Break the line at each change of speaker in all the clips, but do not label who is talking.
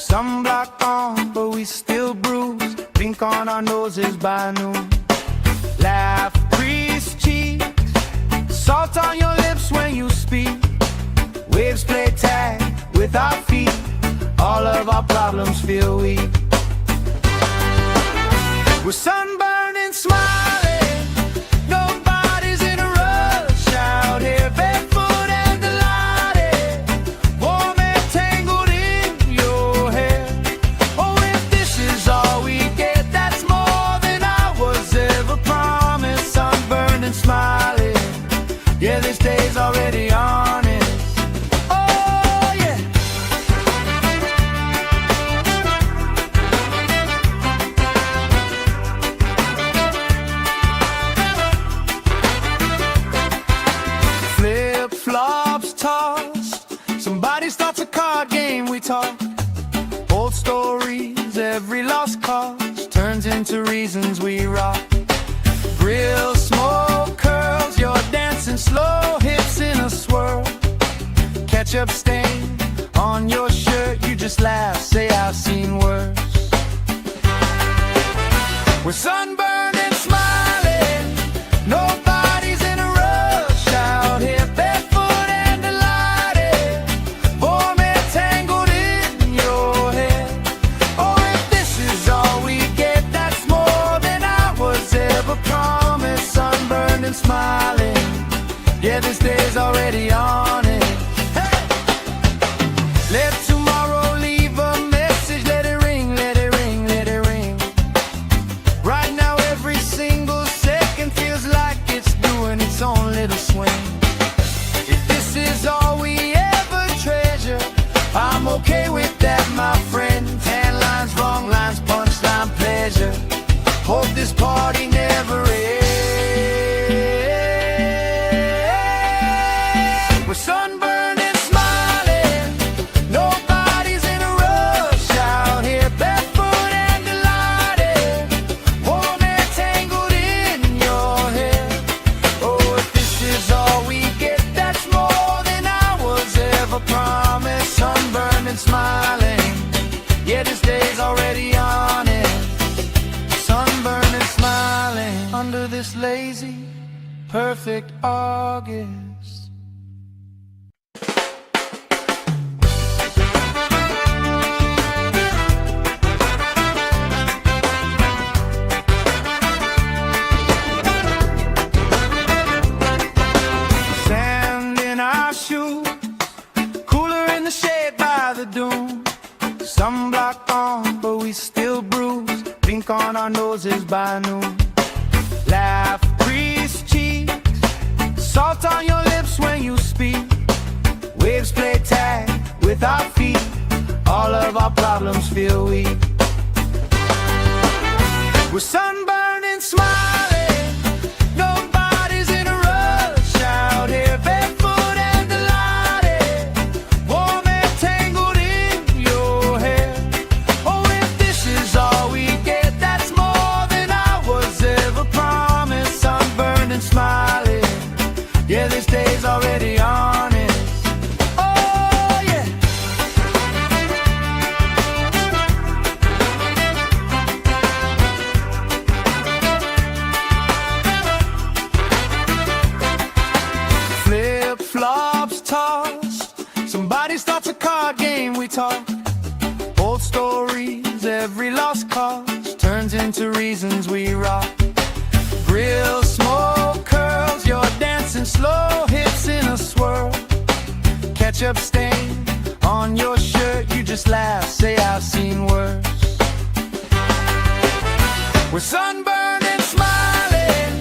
Sunblock on, but we still bruise. Pink on our noses by noon. Laugh, crease cheeks, salt on your lips when you speak. Waves play tag with our feet. All of our problems feel weak. We're sunburned and smiling. Nobody's in a rush out here, barefoot and delighted. Warm and tangled in your hair. Oh, if this is all we get, that's more than I was ever promised. Sunburned and smiling. Yeah, this day's already honest. Oh, yeah. Flip-flops tossed. Somebody starts a card game, we talk. Old stories, every lost cause turns into reasons we rock. Grill smoke curls, you're dancing slow, hips in a swirl. Ketchup stain on your shirt, you just laugh, say I've seen worse. We're sunburned and smiling. Nobody's in a rush out here, barefoot and delighted. Warm and tangled in your hair. Oh, if this is all we get, that's more than I was ever promised. Sunburned and smiling. Yeah, this day's already on it. Hey! Let tomorrow leave a message. Let it ring, let it ring, let it ring. Right now every single second feels like it's doing its own little swing. If this is all we ever treasure, I'm okay with that, my friend. Tan lines, wrong lines, punchline, pleasure. Hope this party never ends. We're sunburned and smiling. Nobody's in a rush out here, barefoot and delighted. Warm and tangled in your hair. Oh, if this is all we get, that's more than I was ever promised. Sunburned and smiling. Yeah, this day's already on it. Sunburned and smiling under this lazy, perfect August. Sand in our shoes, cooler in the shade by the dune. Sunblock on, but we still bruise. Pink on our noses by noon. Laugh, crease cheeks, salt on your lips when you speak. Waves play tag with our feet. All of our problems feel weak. We're sunburned and smiling. Nobody's in a rush out here, barefoot and delighted. Warm and tangled in your hair. Oh, if this is all we get, that's more than I was ever promised. Sunburned and smiling. Yeah, this day's already honest. Oh, yeah. Flip-flops tossed. Somebody starts a card game, we talk. Old stories, every lost cause turns into reasons we rock. Grill smoke curls, you're dancing slow, hips in a swirl. Ketchup stain on your shirt, you just laugh, say I've seen worse. We're sunburned and smiling.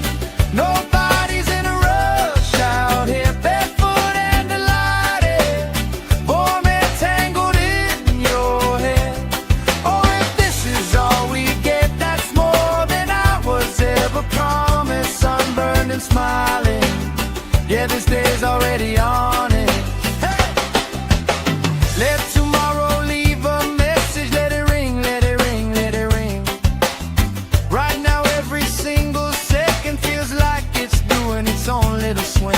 Nobody's in a rush out here, barefoot and delighted. Warm and tangled in your hair. Oh, if this is all we get, that's more than I was ever promised. Sunburned and smiling. Yeah, this day's already on it. Hey! Let tomorrow leave a message. Let it ring, let it ring, let it ring. Right now every single second feels like it's doing its own little swing.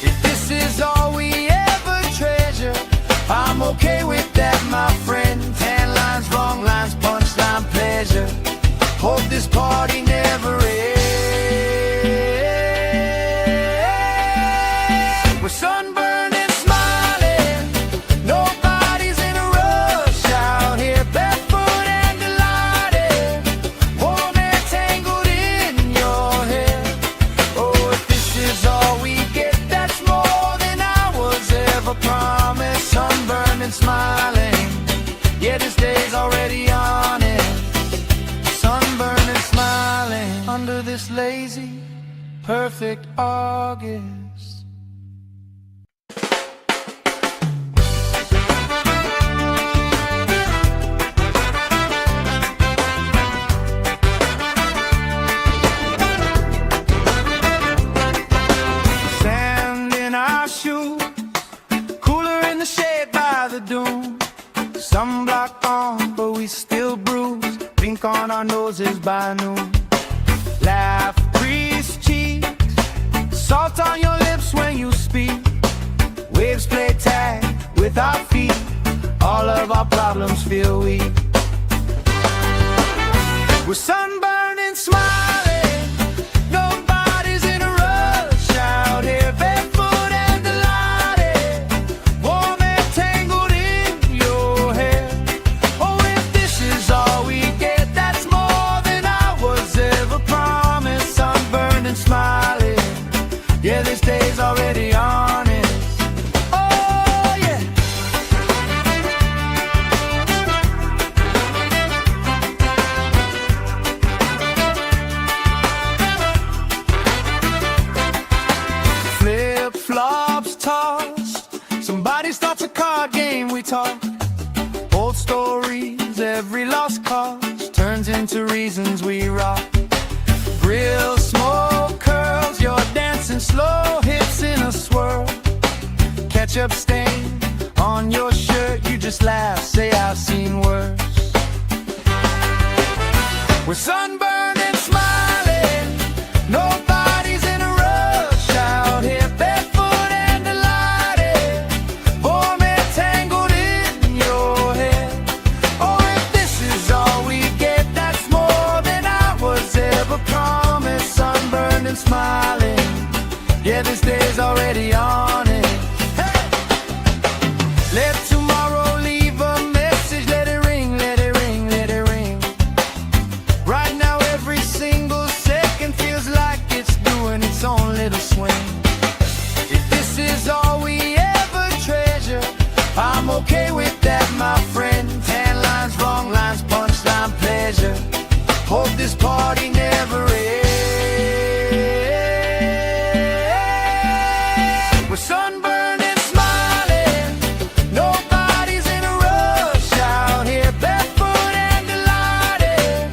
If this is all we ever treasure, I'm okay with that, my friend. this party never ends. We're sunburned and smiling, nobody's in a rush out here, barefoot and delighted, warm and tangled in your hair. Oh, if this is all we get, that's more than I was ever promised. Sunburned and smiling, yeah, this day's already on it. Sunburned and smiling under this lazy, perfect August. Sand in our shoes, cooler in the shade by the dune. Sunblock on, but we still bruise. Pink on our noses by noon. Laugh, crease cheeks, salt on your lips when you speak. Waves play tag with our feet. All of our problems feel weak. We're sunburned and smiling, nobody's in a rush out here, barefoot and delighted, warm and tangled in your hair. Oh, if this is all we get, that's more than I was ever promised. Sunburned and smiling, yeah, this day's already honest. Oh, yeah. Flip-flops tossed, somebody starts a card game, we talk. Old stories, every lost cause turns into reasons we rock. Grill, smoke, curls, you're dancing slow, hips in a swirl. Ketchup stain on your shirt, you just laugh, say I've seen worse. We're sunburned and smiling, nobody's in a rush out here, barefoot and delighted, warm and tangled in your hair. Oh, if this is all we get, that's more than I was ever promised. Sunburned and smiling, yeah, this day's already on it. Hey! Let tomorrow leave a message, let it ring, let it ring, let it ring. Right now every single second feels like it's doing its own little swing. If this is all we ever treasure, I'm okay with that, my friend. Tan lines, wrong lines, punchline, pleasure. Hope this party never ends. We're sunburned and smiling, nobody's in a rush out here, barefoot and delighted,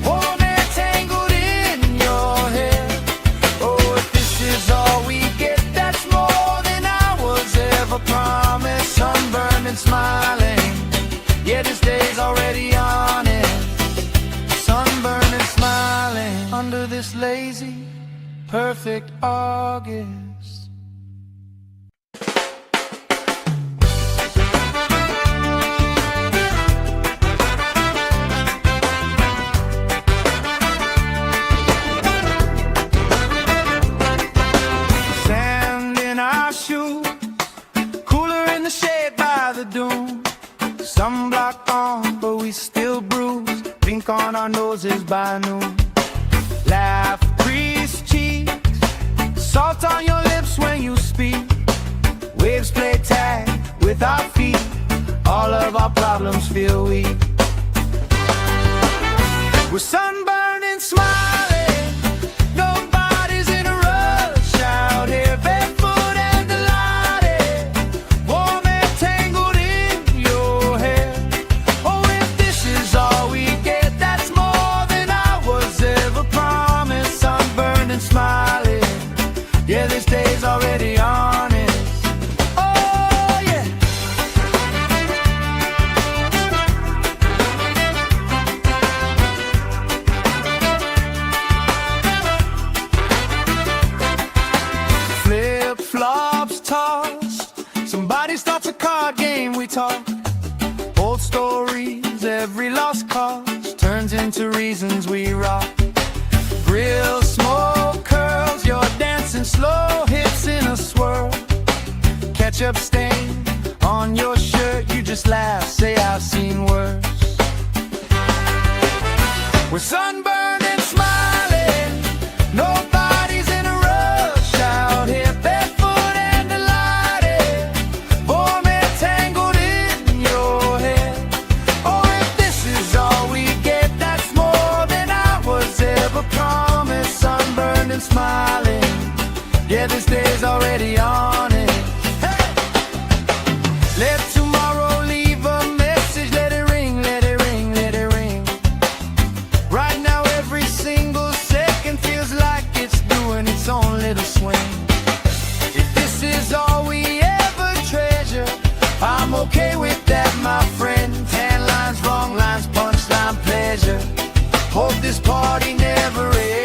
warm and tangled in your hair. Oh, if this is all we get, that's more than I was ever promised. Sunburned and smiling, yeah, this day's already on it. Sunburned and smiling under this lazy, perfect August. Sand in our shoes, cooler in the shade by the dune. Sunblock on, but we still bruise. Pink on our noses by noon. Laugh, crease cheeks, salt on your lips when you speak. Waves play tag with our feet. All of our problems feel weak. We're sunburned and smiling, nobody's in a rush out here, barefoot and delighted, warm and tangled in your hair. Oh, if this is all we get, that's more than I was ever promised. Sunburned and smiling, yeah, this day's already honest. Oh, yeah. Flip-flops tossed, somebody starts a card game, we talk. Old stories, every lost cause turns into into reasons we rock. Grill, smoke, curls, you're dancing slow, hips in a swirl. Ketchup stain on your shirt, you just laugh, say I've seen worse. We're sunburned and smiling, nobody's in a rush out here, barefoot and delighted, warm and tangled in your hair. Oh, if this is all we get, that's more than I was ever promised. Sunburned and smiling, yeah, this day's already on it. Hey! Let tomorrow leave a message, let it ring, let it ring, let it ring. Right now every single second feels like it's doing its own little swing. If this is all we ever treasure, I'm okay with that, my friend. Tan lines, wrong lines, punchline, pleasure. Hope this party never ends.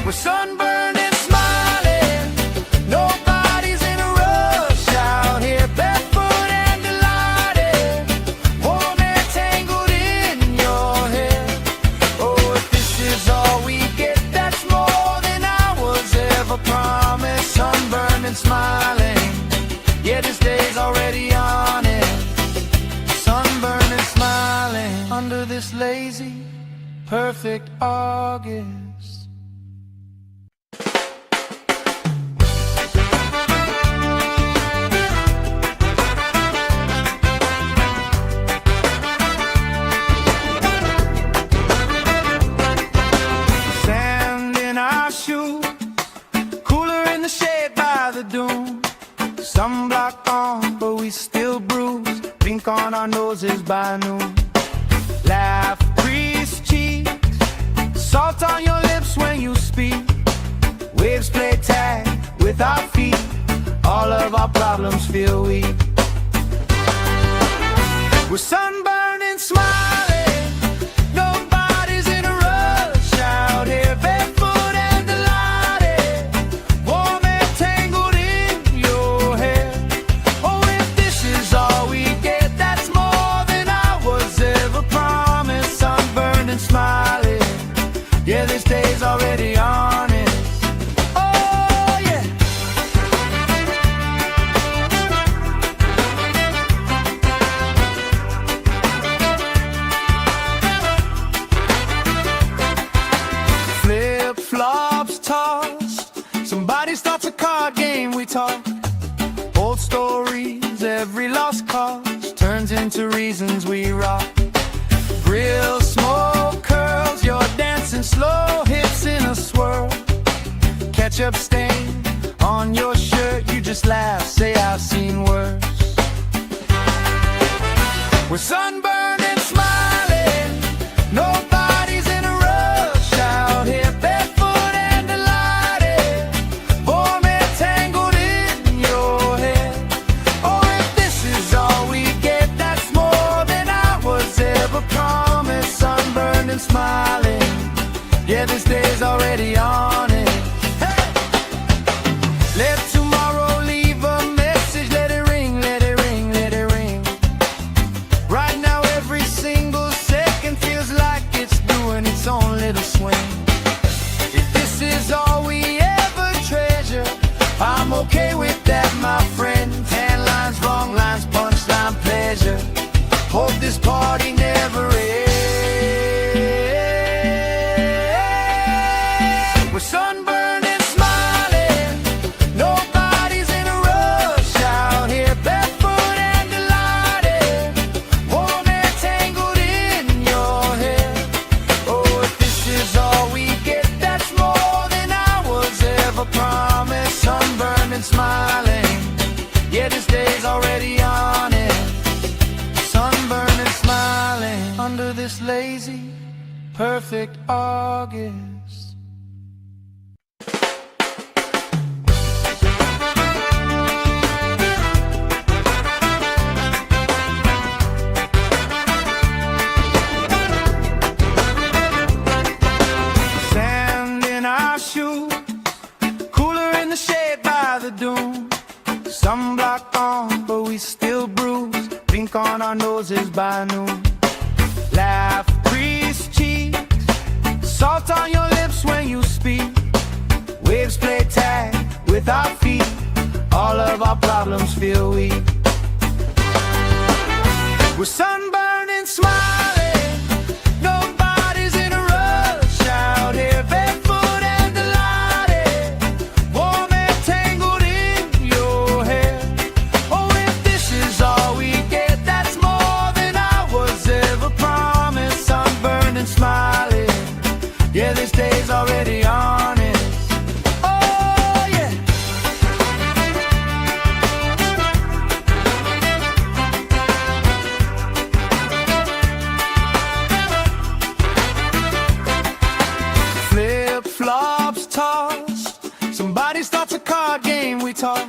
We're sunburned and smiling, nobody's in a rush out here, barefoot and delighted, warm and tangled in your hair. Oh, if this is all we get, that's more than I was ever promised. Sunburned and smiling, yeah, this day's already on it. Sunburned and smiling under this lazy, perfect August. Sand in our shoes, cooler in the shade by the dune. Sunblock on, but we still bruise. Pink on our noses by noon. Laugh, grease cheeks, salt on your lips when you speak. Waves play tag with our feet. All of our problems feel weak. We're sunburned and smiling, nobody's in a rush out here, barefoot and delighted, warm and tangled in your hair. Oh, if this is all we get, that's more than I was ever promised. Sunburned and smiling, yeah, this day's already on it. Oh, yeah. Flip-flops tossed, somebody starts a card game, we talk. Old stories, every lost cause turns into reasons we rock. Grill, smoke, curls, you're dancing slow, hips in a swirl. Ketchup stain on your shirt, you just laugh, say I've seen worse. We're sunburned and smiling, nobody's in a rush out here, barefoot and delighted, warm and tangled in your hair. Oh, if this is all we get, that's more than I was ever promised. Sunburned and smiling, yeah, this day's already on it. Hey! Let tomorrow leave a message, let it ring, let it ring, let it ring. Right now every single second feels like it's doing its own little swing. If this is all we ever treasure, I'm okay with that, my friend. Tan lines, wrong lines, punchline, pleasure. Hope this party never ends. We're sunburned and smiling, nobody's in a rush out here, barefoot and delighted, warm and tangled in your hair. Oh, if this is all we get, that's more than I was ever promised. Sunburned and smiling, yeah, this day's already on it. Sunburned and smiling under this lazy, perfect August. Sand in our shoes, cooler in the shade by the dune. Sunblock on, but we still bruise. blink on our noses by noon. Laugh, crease cheeks, salt on your lips when you speak. Waves play tag with our feet, all of our problems feel weak. We're sunburned and smiling, nobody's in a rush out here, barefoot and delighted, warm and tangled in your hair. Oh, if this is all we get, that's more than I was ever promised. Sunburned and smiling, yeah, this day's already on it. Flops tossed, somebody starts a card game, we talk.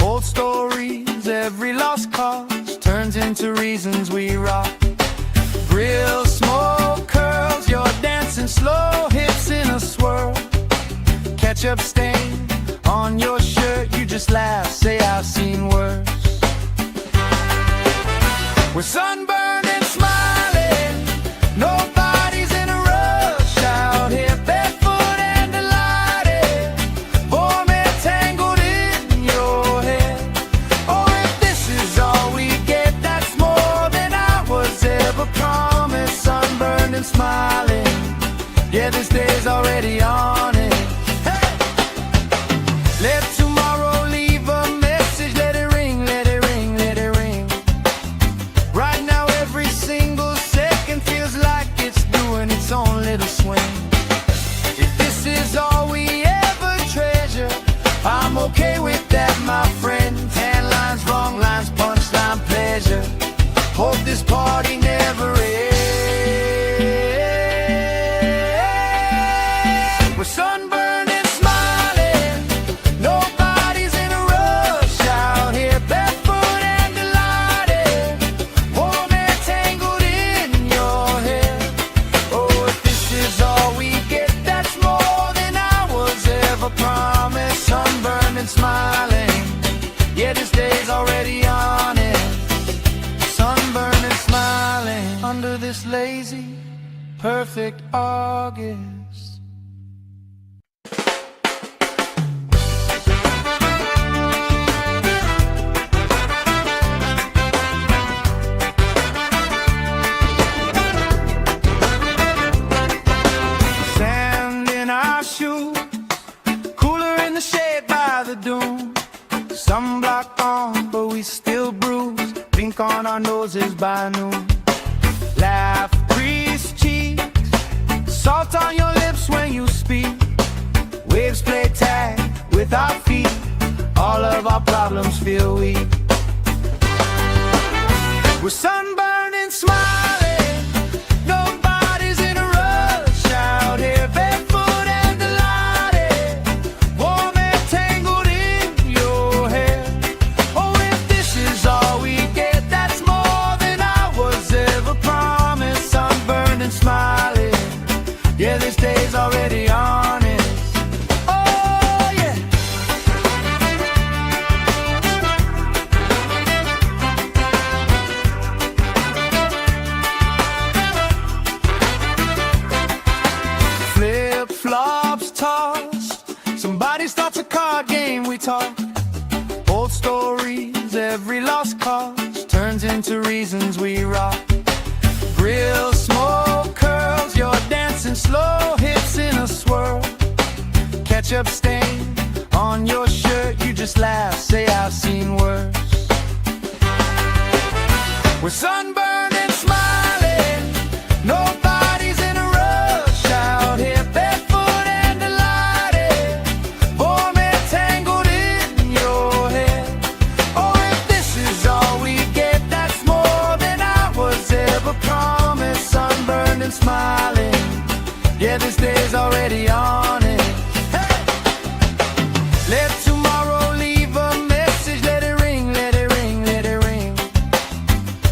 Old stories, every lost cause turns into reasons we rock. Grill smoke curls, you're dancing slow, hips in a swirl. Ketchup stain on your shirt, you just laugh, say I've seen worse. We're sunburned and smiling, nobody's in a rush out here. Smiling, yeah, this day's already on it. Hey! Let tomorrow leave a message, let it ring, let it ring, let it ring. Right now every single second feels like it's doing its own little swing. If this is all we ever treasure, I'm okay with that, my friend. Tan lines, wrong lines, punchline, pleasure. Hope this party never ends. We're sunburned and smiling, nobody's in a rush out here, barefoot and delighted, warm and tangled in your hair. Oh, if this is all we get, that's more than I was ever promised. Sunburned and smiling, yeah, this day's already on it. Sunburned and smiling under this lazy, perfect August. Sunblock on, but we still bruise. Blink on our noses by noon. Laugh, crease cheeks, salt on your lips when you speak. Waves play tag with our feet, all of our problems feel weak. We're sunburned and smiling, nobody's in a rush out here, barefoot and delighted, warm and tangled in your hair. Oh, if this is all we get, that's more than I was ever promised. Sunburned and smiling, yeah, this day's already on it. Oh, yeah. Flip-flops tossed, somebody starts a card game, we talk. Old stories, every lost cause turns into reasons we rock. Grill smoke curls, you're dancing slow, hips in a swirl. Ketchup stain on your shirt, you just laugh, say I've seen worse. We're sunburned and smiling, nobody's in a rush out here, barefoot and delighted, warm and tangled in your hair. Oh, if this is all we get, that's more than I was ever promised. Sunburned and smiling, yeah, this day's already on it. Hey! Let tomorrow leave a message, let it ring, let it ring, let it ring.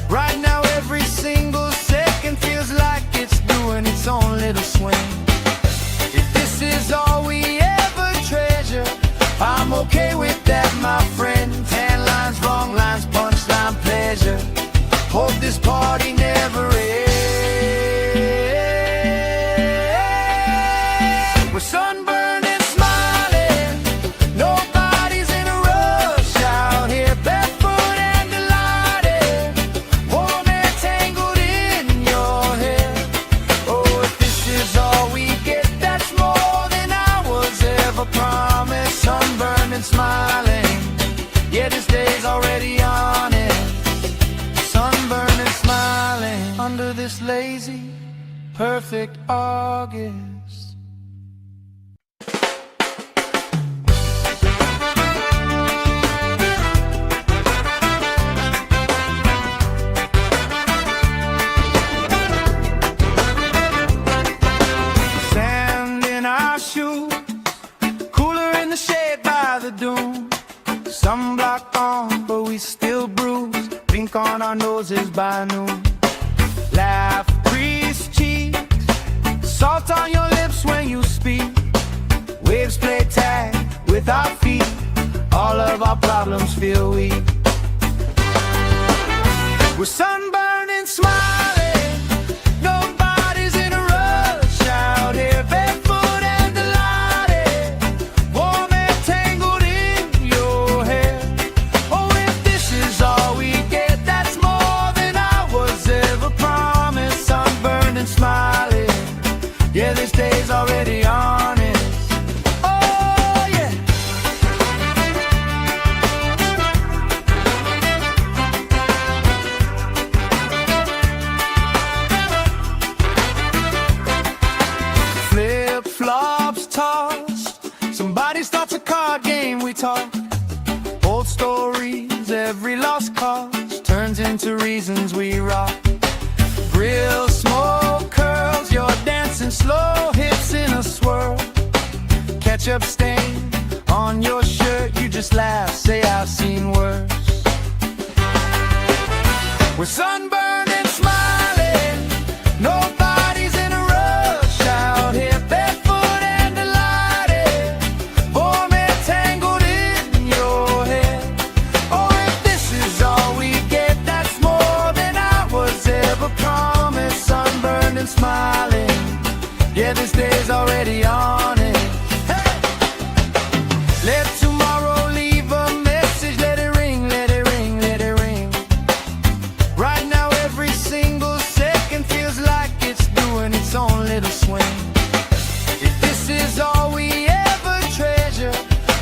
Right now every single second feels like it's doing its own little swing. If this is all we ever treasure, I'm okay with that, my friend. Tan lines, wrong lines, punchline, pleasure. this day's already on it. Sunburned and smiling under this lazy, perfect August. Sand in our shoes, cooler in the shade by the dune. Sunblock on, but we still bruise. Pink on our noses by noon. Laugh, grease cheeks, salt on your lips when you speak. Waves play tag with our feet. All of our problems feel weak. We're sunburned and smiling. Nobody's in a rush out here, barefoot and delighted. Warm and tangled in your hair. Oh, if this is all we get, that's more than I was ever promised. Sunburned and smiling. Yeah, this day's already honest. Oh, yeah. Flip-flops tossed. Somebody starts a card game, we talk. Old stories, every lost cause turns into reasons we rock. Grill smoke curls, you're dancing slow, hips in a swirl. Ketchup stain on your shirt, you just laugh, say I've seen worse. We're sunburned and smiling. Nobody's in a rush out here, barefoot and delighted. Warm and tangled in your hair. Oh, if this is all we get, that's more than I was ever promised. Sunburned and smiling. Yeah, this day's already on it. Hey! Let tomorrow leave a message. Let it ring, let it ring, let it ring. Right now every single second feels like it's doing its own little swing. If this is all we ever treasure,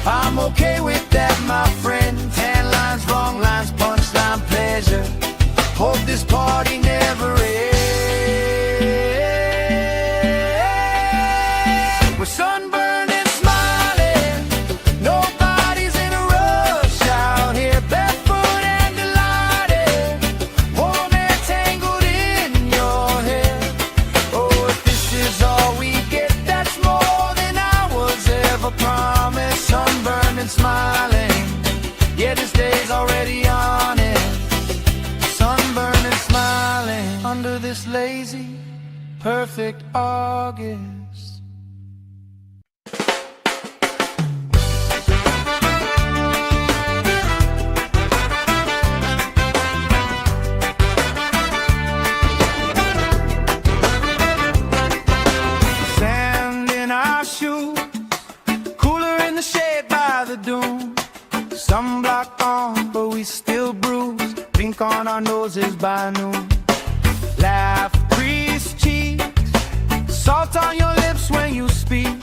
I'm okay with that, my friend. Tan lines, wrong lines, punchline, pleasure. Hope this party never ends. We're sunburned and smiling. Nobody's in a rush out here, barefoot and delighted. Warm and tangled in your hair. Oh, if this is all we get, that's more than I was ever promised. Sunburned and smiling. Yeah, this day's already on it. Sunburned and smiling under this lazy, perfect August. Sand in our shoes, cooler in the shade by the dune. Sunblock on, but we still bruise. Pink on our noses by noon. Laugh, grease cheeks, salt on your lips when you speak.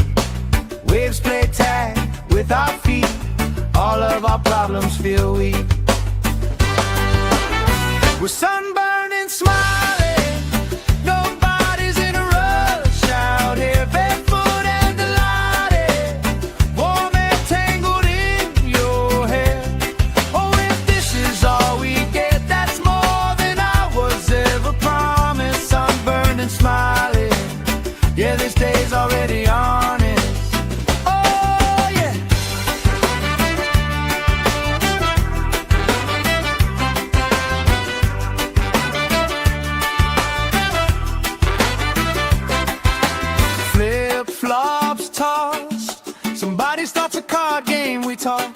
Waves play tag with our feet. All of our problems feel weak. We're sunburned and smiling. Nobody's in a rush out here, barefoot and delighted. Warm and tangled in your hair. Oh, if this is all we get, that's more than I was ever promised. Sunburned and smiling. Yeah, this day's already honest. Oh, yeah. Flip-flops tossed. Somebody starts a card game, we talk.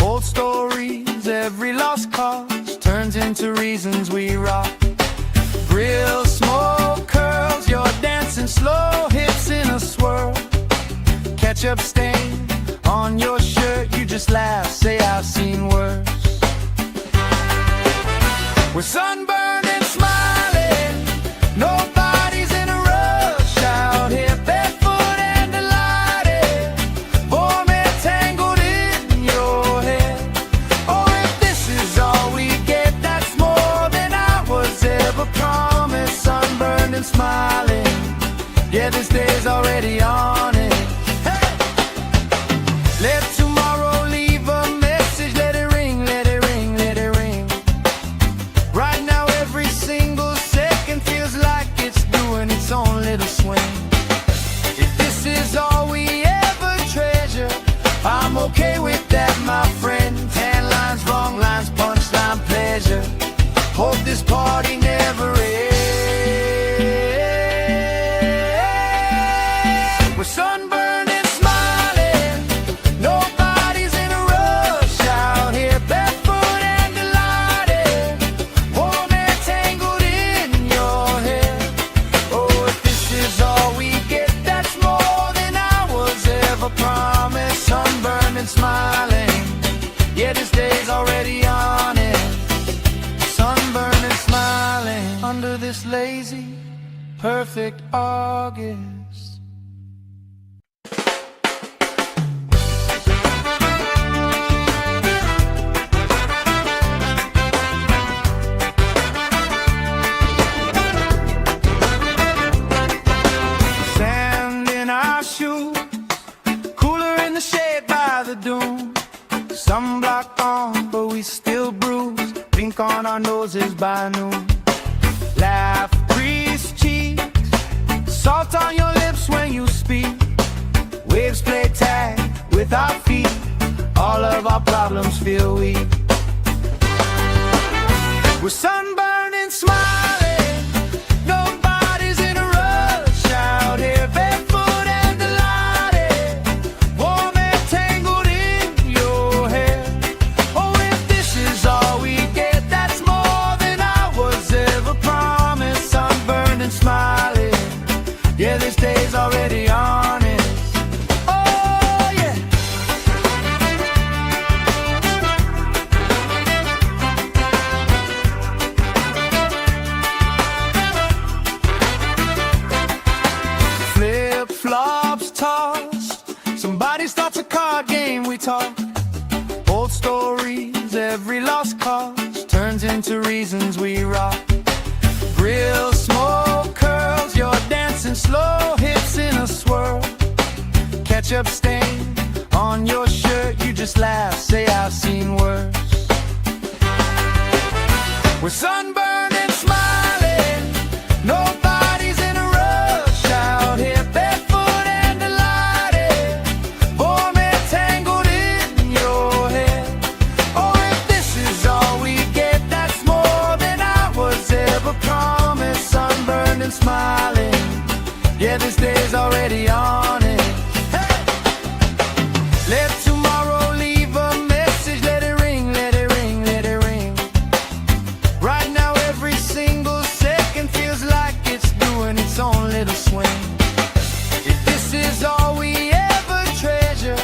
Old stories, every lost cause turns into reasons we rock. Grill smoke curls, you're dancing slow, hips in a swirl. Ketchup stain on your shirt, you just laugh, say I've seen worse. We're sunburned and smiling. Nobody's in a rush out here, barefoot and delighted. Warm and tangled in your hair. Oh, Yeah, this day's already on it. Hey! Let tomorrow leave a message. Let it ring, let it ring, let it ring. Right now every single second feels like it's doing its own little swing. If this is all we ever treasure, I'm okay with that, my friend. Tan lines, wrong lines, punchline, pleasure. Hope this party never ends. We're sunburned and smiling, nobody's in a rush out here, barefoot and delighted, warm and tangled in your hair. Oh, if this is all we get, that's more than I was ever promised. Sunburned and smiling, yeah, this day's already on it. Sunburned and smiling under this lazy, perfect August. Sunblock on, but we still bruise. Pink on our noses by noon. Laugh, grease cheeks, salt on your lips when you speak. Waves play tag with our feet. All of our problems feel weak. We're sunburned and smiling, nobody's in a rush out here, barefoot and delighted, warm and tangled in your hair. Oh, if this is all we get, that's more than I was ever promised. Sunburned and smiling, yeah, this day's already on it. Oh, yeah. Flip-flops tossed, somebody starts a card game, we talk. Old stories, every lost cause turns into reasons we rock. Grill smoke curls, you're dancing slow, hips in a swirl. Ketchup stain on your shirt, you just laugh, say I've seen worse. We're sunburned and smiling, nobody's in a rush out here, barefoot and delighted, warm and tangled in your hair. Oh, if this is all we get, that's more than I was ever promised. Sunburned and smiling, yeah, this day's already on it. Hey! Let tomorrow leave a message. Let it ring, let it ring, let it ring. Right now every single second feels like it's doing its own little swing. If this is all we ever treasure,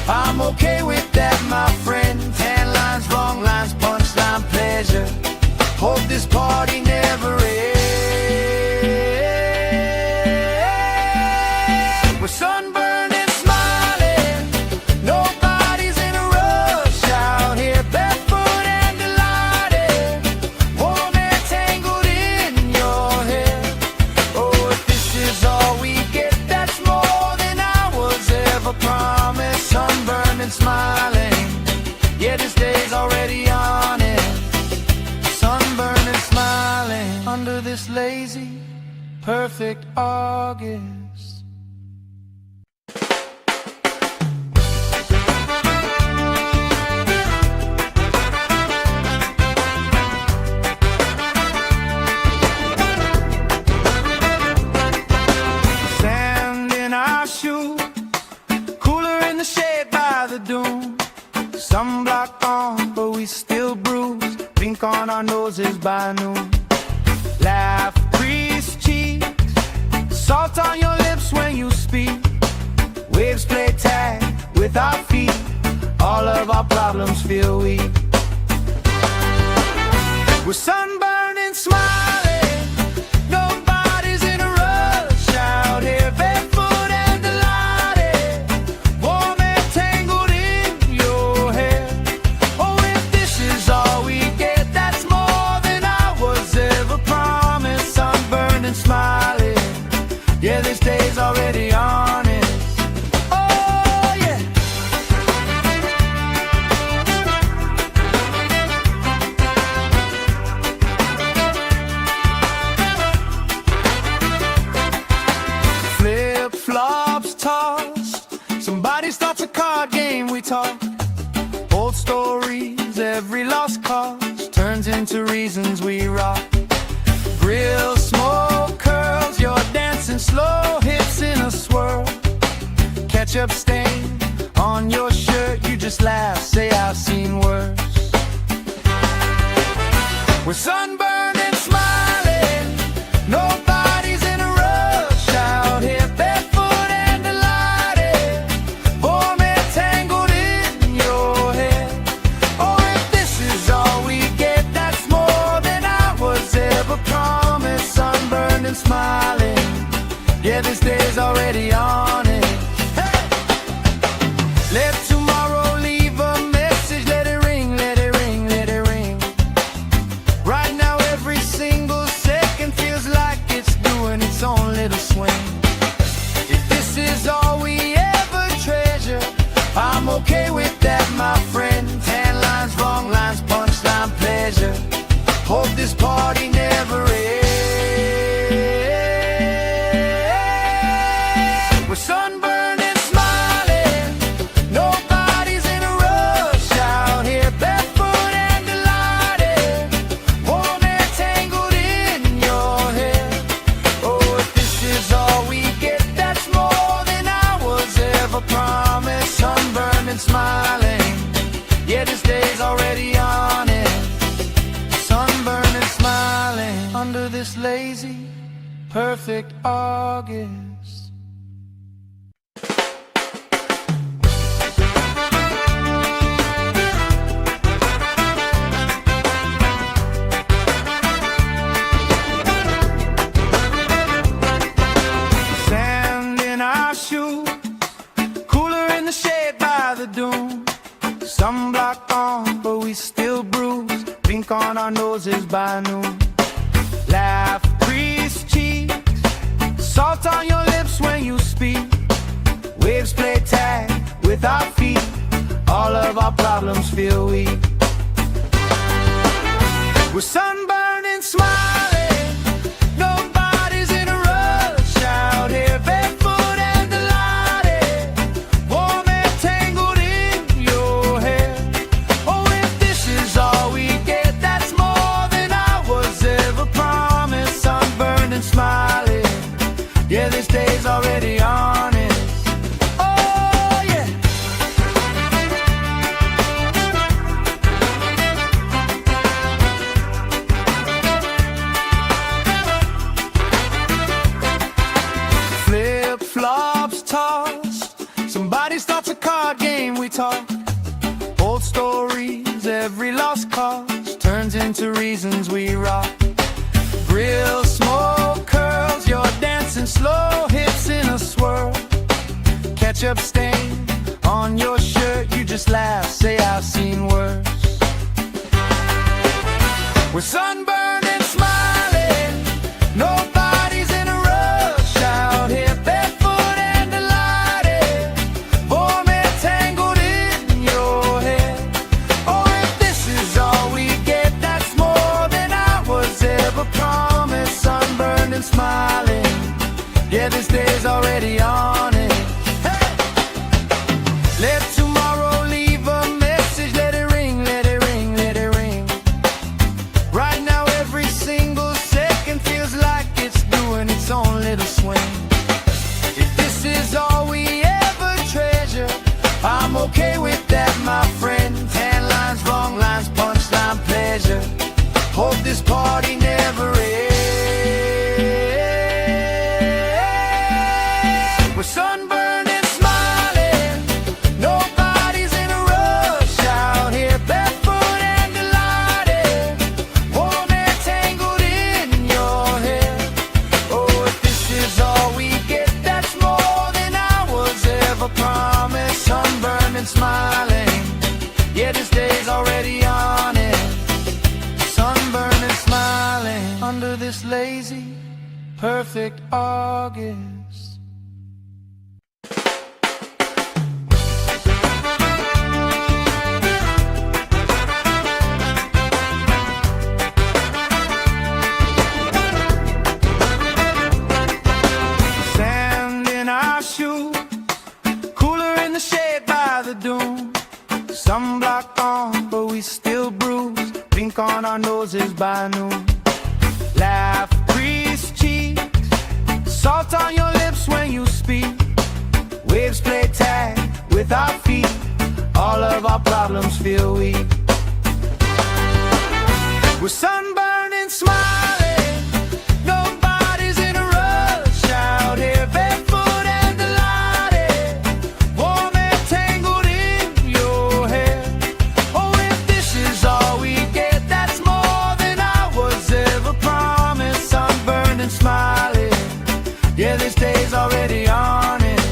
I'm okay with that, my friend. Tan lines, wrong lines, punchline, pleasure. Hope this party never ends. We're sunburned and smiling, nobody's in a rush out here, barefoot and delighted, warm and tangled in your hair. Oh, if this is all we get, that's more than I was ever promised. Sunburned and smiling, yeah, this day's already on it. Sunburned and smiling under this lazy, perfect August. Sand in our shoes, cooler in the shade by the dune. Sunblock on, but we still bruise. Pink on our noses by noon. Laugh, grease cheeks, salt on your lips when you speak. Waves play tag with our feet. All of our problems feel weak. We're sunburned and smiling, nobody's in a rush out here, barefoot and delighted, warm and tangled in your hair. Oh, if this is all we get, that's more than I was ever promised. Sunburned and smiling, yeah, this day cause turns into reasons we rock. Grill, smoke, curls, you're dancing slow, hips in a swirl. Ketchup stain on your shirt, you just laugh, say I've seen worse. We're sunburned and smiling, nobody's in a rush out here, barefoot and delighted, warm and tangled in your hair. Oh, if this is all we get, that's more than I was ever promised. Sunburned and smiling, yeah, this day's already on it. Let tomorrow leave a message, let it ring, let it ring, let it ring. Right now every single second feels like it's doing its own little swing. If this is all we ever treasure, I'm okay with that, my friend. Tan lines, wrong lines, punchline, pleasure. Hope this party never ends. We're sunburned and smiling, nobody's in a rush out here, barefoot and delighted, warm and tangled in your hair. Oh, if this is all we get, that's more than I was ever promised. Sunburned and smiling, yeah, this day's already on it. Sunburned and smiling under this lazy, perfect August. Sand in our shoes, cooler in the shade by the dune. Sunblock on, but we still bruise. Pink on our noses by noon. Laugh, grease cheeks, salt on your lips when you speak. Waves play tag with our feet. All of our problems feel weak. We're sunburned and smiling, nobody's in a rush out here, barefoot and delighted, warm and tangled in your hair. Oh, if this is all we get, that's more than I was ever promised. Sunburned and smiling, yeah, this day's already on it. Oh, yeah. Flip-flops tossed, somebody starts a card game, we talk. Old stories, every lost cause turns into reasons we rock. Grill, smoke, curls, you're dancing slow, hips in a swirl. Ketchup stain on your shirt, you just laugh, say I've seen worse. We're sunburned and smiling, nobody's in a rush out here, barefoot and delighted, warm and tangled in your hair. Oh, if this is all we get, that's more than I was ever promised. Sunburned and smiling, yeah, this day's already on it. Hey! Let tomorrow leave a message, let it ring, let it ring, let it ring. Right now every single second feels like it's doing its own little swing. If this is all we ever treasure, I'm okay with that, my friend. Tan lines, wrong lines, punchline, pleasure. Hope this party never ends. We're sunburned and smiling, nobody's in a rush out here, barefoot and delighted, warm and tangled in your hair. Oh, if this is all we get, that's more than I was ever promised. Sunburned and smiling, yeah, this day's already on it. Sunburned and smiling under this lazy, perfect August. Sand in our shoes, cooler in the shade by the dune. Sunblock on, but we still bruise. pink on our noses by noon. Laugh, crease cheeks, salt on your lips when you speak. Waves play tag with our feet, all of our problems feel weak. We're sunburned and smiling, nobody's in a rush out here, barefoot and delighted, warm and tangled in your hair. Oh, if this is all we get, that's more than I was ever promised. Sunburned and smiling, yeah, this day's already honest.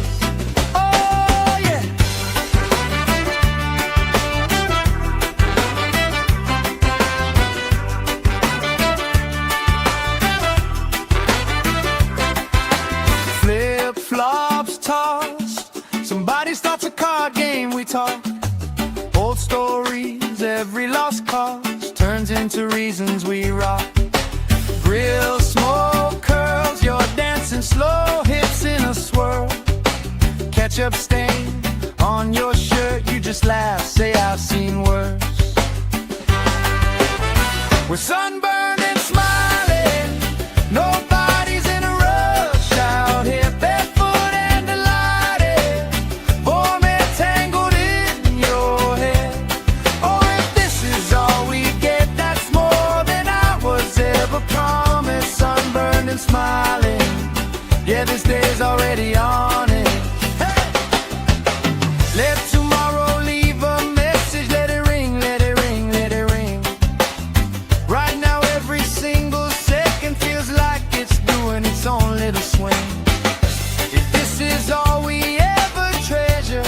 Oh, yeah. Flip-flops tossed, somebody starts a card game, we talk. Old stories, every lost cause turns into reasons we rock. Grill smoke curls, you're dancing slow hips in a swirl. Ketchup stain on your shirt, you just laugh, say I've seen worse. We're sunburned and smiling, nobody's in a rush out here, barefoot and delighted, warm and tangled in your hair. Oh, if this is all we get, that's more than I was ever promised. Sunburned and smiling, yeah, this day's already on it. Hey! Let tomorrow leave a message, let it ring, let it ring, let it ring. Right now every single second feels like it's doing its own little swing. If this is all we ever treasure,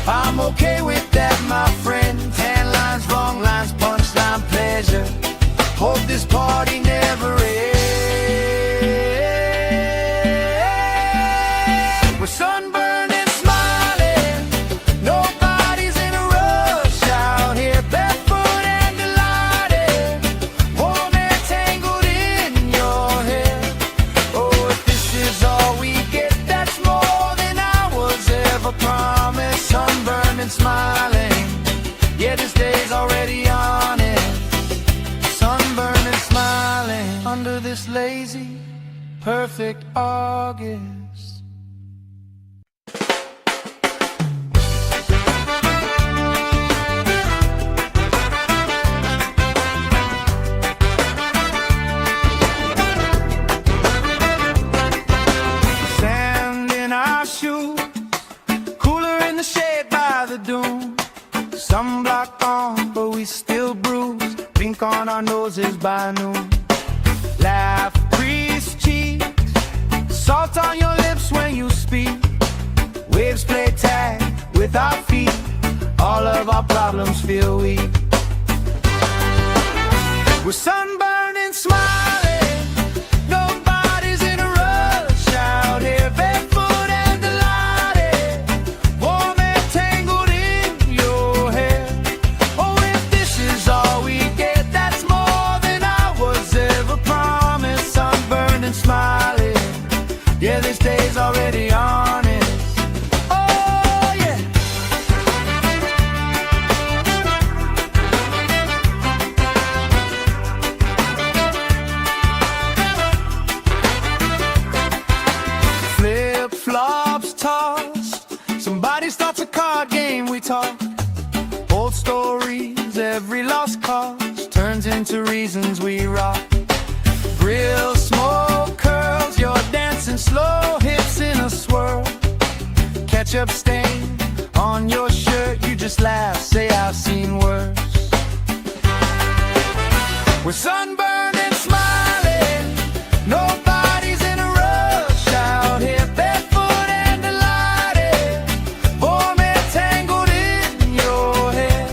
I'm okay with that, my friend. Tan lines, wrong lines, punchline, pleasure. Hope this party never ends. We're sunburned and smiling, nobody's in a rush out here, barefoot and delighted, warm and tangled in your hair. Oh, if this is all we get, that's more than I was ever promised. Sunburned and smiling, yeah, this day's already on it. Sunburned and smiling under this lazy, perfect August. Sand in our shoes, cooler in the shade by the dune. Sunblock on, but we still bruise. Pink on our noses by noon. Laugh, crease cheeks, salt on your lips when you speak. Waves play tag with our feet, all of our problems feel weak. We're sunburned and smiling, nobody's in a rush out here, barefoot and delighted, warm and tangled in your hair. Oh, if this is all we get, that's more than I was ever promised. Sunburned and smiling, yeah, this day's already honest. Oh, yeah. Flip-flops tossed, somebody starts a card game, we talk. Old stories, every lost cause turns into reasons we rock. Grill smoke curls, you're dancing slow hips in a swirl. Ketchup stain on your shirt, you just laugh, say I've seen worse. We're sunburned and smiling, nobody's in a rush out here, barefoot and delighted, warm and tangled in your hair.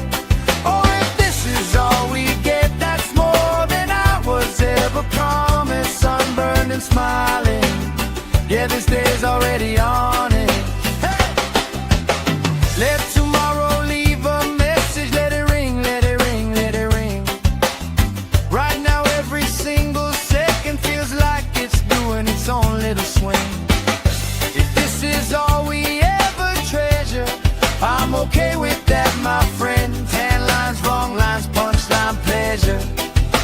Oh, if this is all we get, that's more than I was ever promised. Sunburned and smiling, yeah, this day's already on it. Hey! Let tomorrow leave a message, let it ring, let it ring, let it ring. Right now every single second feels like it's doing its own little swing. If this is all we ever treasure, I'm okay with that, my friend. Tan lines, wrong lines, punchline, pleasure.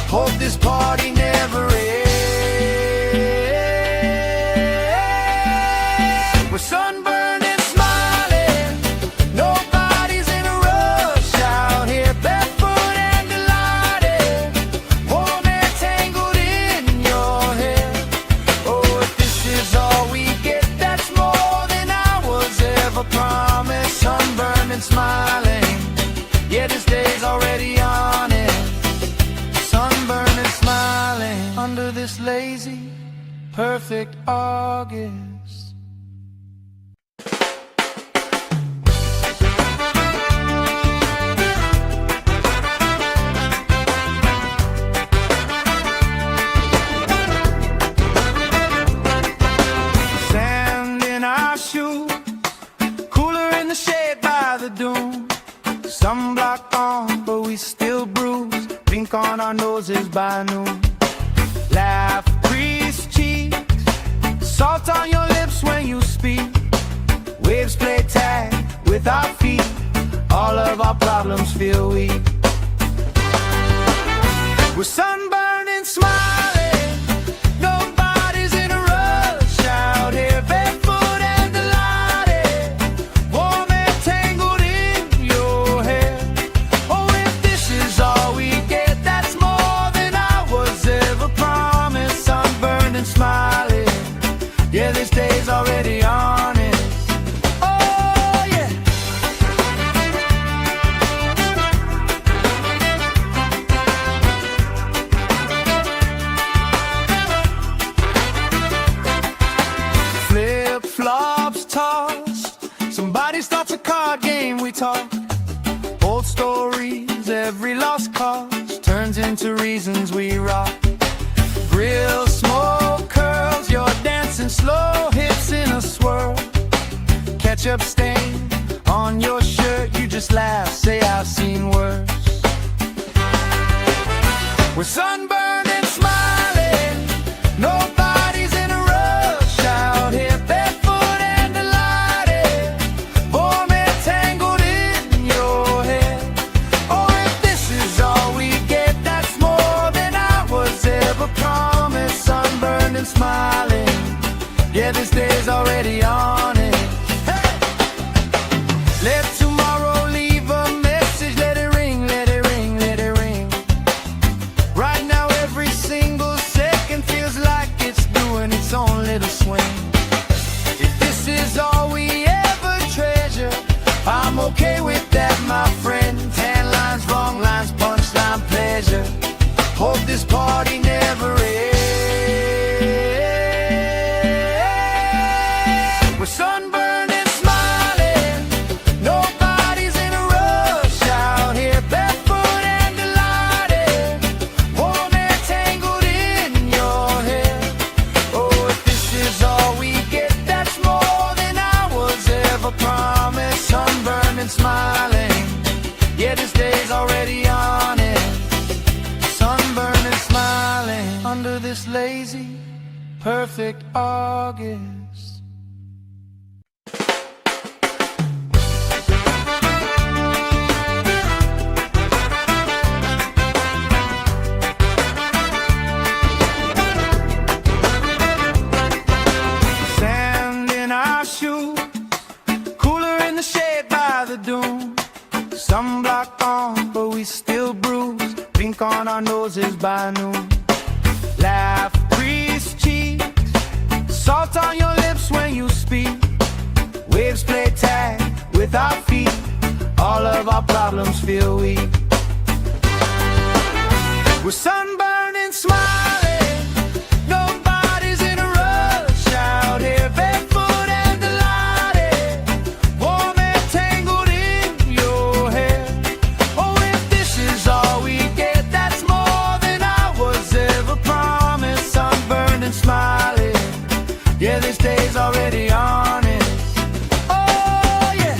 Hope this party never ends. We're sunburned and smiling, nobody's in a rush out here, barefoot and delighted, warm and tangled in your hair. Oh, if this is all we get, that's more than I was ever promised. Sunburned and smiling, yeah, this day's already on it. Sunburned and smiling under this lazy, perfect August. Sand in our shoes, cooler in the shade by the dune. Sunblock on, but we still bruise. Pink on our noses by noon. Laugh, crease cheeks, salt on your lips when you speak. Waves play tag with our feet. All of our problems feel weak. We're sunburned and smiling, nobody's in a rush out here, barefoot and delighted, warm and tangled in your hair. Oh, if this is all we get, that's more than I was ever promised. Sunburned and smiling, yeah, this day's already honest. Oh, yeah. Flip-flops tossed, somebody starts a card game, we talk. Old stories, every lost cause turns into reasons we rock. Grill, smoke, curls, you're dancing slow, hips in a swirl. Ketchup stain on your shirt, you just laugh, say I've seen worse. We're sunburned and smiling, nobody's in a rush out here, barefoot and delighted, warm and tangled in your hair. Oh, if this is all we get, that's more than I was ever promised. Sunburned and smiling, yeah, this day's already on it. Hey! Let tomorrow leave a message, let it ring, let it ring, let it ring. Right now every single second feels like it's doing its own little swing. If this is all we ever treasure, I'm okay with that, my friend. Tan lines, wrong lines, punchline, pleasure. Hope this party never ends. We're sunburned and smiling, nobody's in a rush out here, barefoot and delighted, warm and tangled in your hair. Oh, if this is all we get, that's more than I was ever promised. Sunburned and smiling, yeah, this day's already on it. Sunburned and smiling under this lazy, perfect August. Sand in our shoes, cooler in the shade by the dune. Sunblock on, but we still bruise. Pink on our noses by noon. Laugh, crease cheeks, salt on your lips when you speak. Waves play tag with our feet. All of our problems feel weak. We're sunburned and smiling, nobody's in a rush out here, barefoot and delighted, warm and tangled in your hair. Oh, if this is all we get, that's more than I was ever promised. Sunburned and smiling, yeah, this day's already on it. Oh, yeah.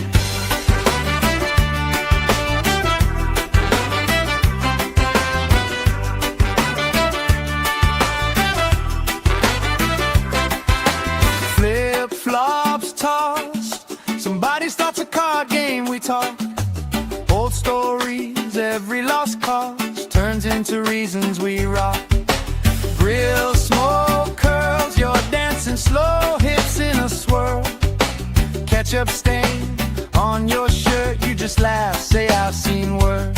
talk. Old stories, every lost cause turns into reason. reasons we rock. Grill, smoke, curls, you're dancing slow, hips in a swirl. Ketchup stain on your shirt, you just laugh, say I've seen worse.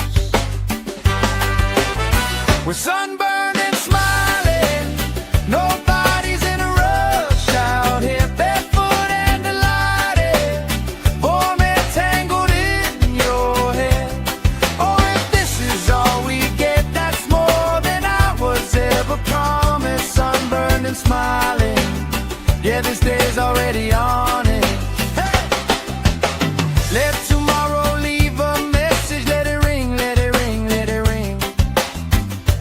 We're sunburned and smiling, nobody's in a rush out here, barefoot and delighted, warm and tangled in your hair. Oh, if this is all we get, that's more than I was ever promised. Sunburned and smiling, yeah, this day's already on it. Let tomorrow leave a message, let it ring, let it ring, let it ring.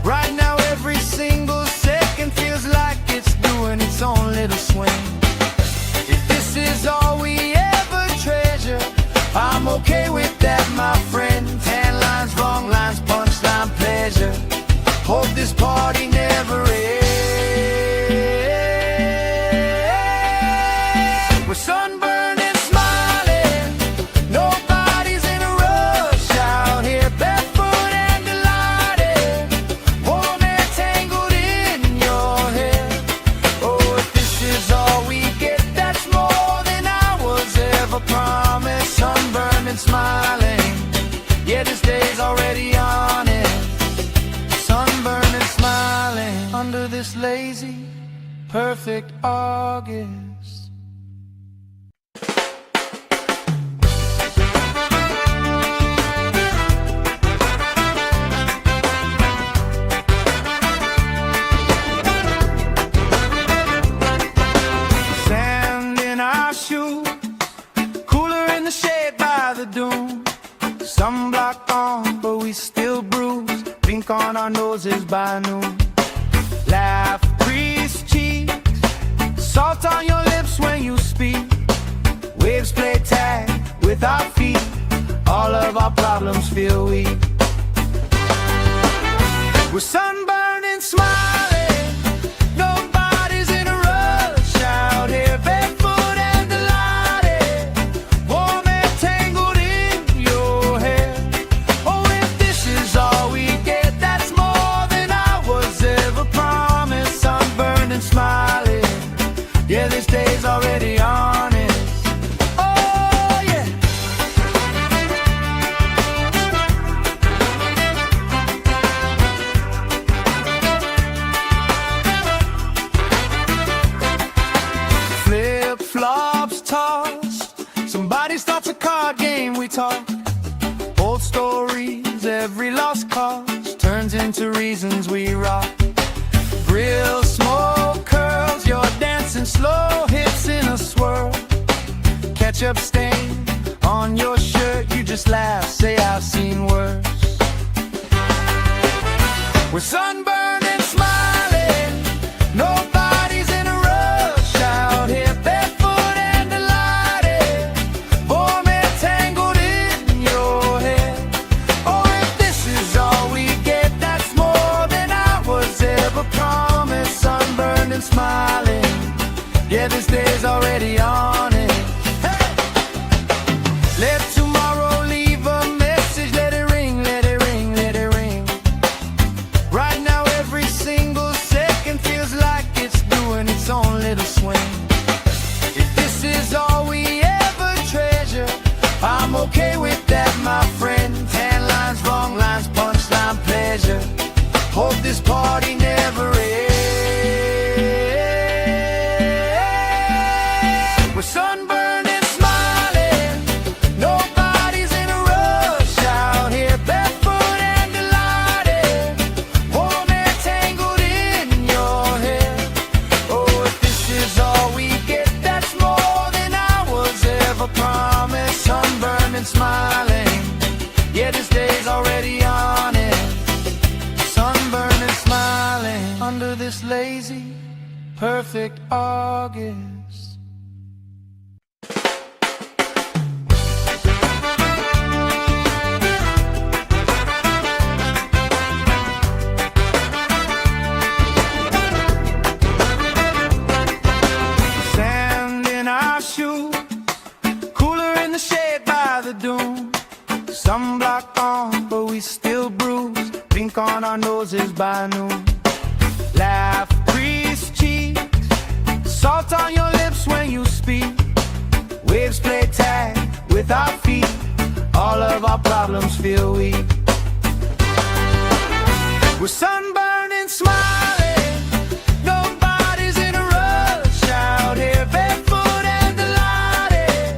Right now every single second feels like it's doing its own little swing. If this is all we ever treasure, I'm okay with that, my friend. Tan lines, wrong lines, punchline, pleasure. Hope this party never ends. We're sunburned and smiling, nobody's in a rush out here, barefoot and delighted, warm and tangled in your hair. Oh, if this is all we get, that's more than I was ever promised. Sunburned and smiling, yeah, this day's already on it. Sunburned and smiling under this lazy, perfect August. Sand in our shoes, cooler in the shade by the dune. Sunblock on, but we still bruise. Pink on our noses by noon. Laugh, crease cheeks, salt on your lips when you speak. Waves play tag with our feet. All of our problems feel weak. We're sunburned and smiling, nobody's in a rush out here, barefoot and delighted, warm and tangled in your hair. Oh, if this is all we get, that's more than I was ever promised. Sunburned and smiling, yeah, this day's already on it. Oh, yeah. Flip-flops tossed, somebody starts a card game, we talk. Old stories, every lost cause turns into reasons we rock. Grill, smoke, curls, you're dancing slow, hips in a swirl. Ketchup stain on your shirt, you just laugh, say I've seen worse. We're sunburned and smiling, nobody's in a rush out here, barefoot and delighted, warm and tangled in your hair. Oh, if this is all we get, that's more than I was ever promised. Sunburned and smiling, yeah, this day's already on it. Hey! Let tomorrow leave a message, let it ring, let it ring, let it ring. Right now every single second feels like it's doing its own little swing. If this is all we ever treasure, I'm okay with that, my friend. Tan lines, wrong lines, punchline, pleasure. Hope this party never ends. We're sunburned and smiling, nobody's in a rush out here, barefoot and delighted, warm and tangled in your hair. Oh, if this is all we get, that's more than I was ever promised. Sunburned and smiling, yeah, this day's already on it. Sunburned and smiling under this lazy, perfect August. Sand in our shoes, cooler in the shade by the dune. Sunblock on, but we still bruise. Pink on our nose. noses by noon. Laugh, crease cheeks, salt on your lips when you speak. Waves play tag with our feet, all of our problems feel weak. We're sunburned and smiling, nobody's in a rush out here, barefoot and delighted,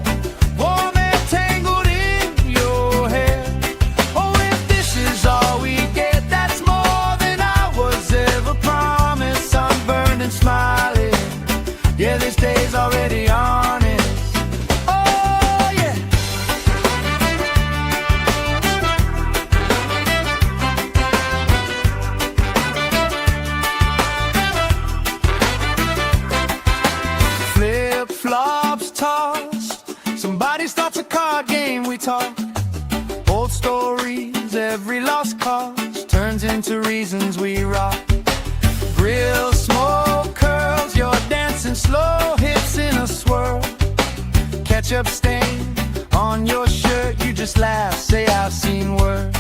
warm and tangled in your hair. Oh, if this is all we get, that's more than I was ever promised. Sunburned and smiling, yeah, this day's already honest. Oh, yeah. Flip-flops tossed, somebody starts a card game, we talk. Old stories, every lost cause turns into reasons we rock. Grill smoke curls, you're dancing slow, hips in a swirl. Ketchup stain on your shirt, you just laugh, say I've seen worse.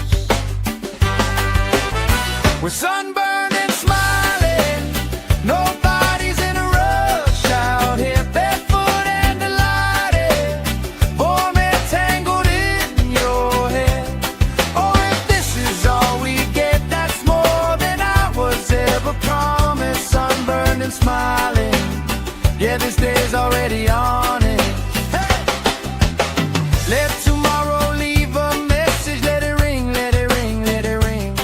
We're sunburned and smiling, nobody's in a rush out here, barefoot and delighted, warm and tangled in your hair. Oh, if this is all we get, that's more than I was ever promised. Sunburned and smiling, yeah, this day's already on it. Hey! Let tomorrow leave a message, let it ring, let it ring, let it ring.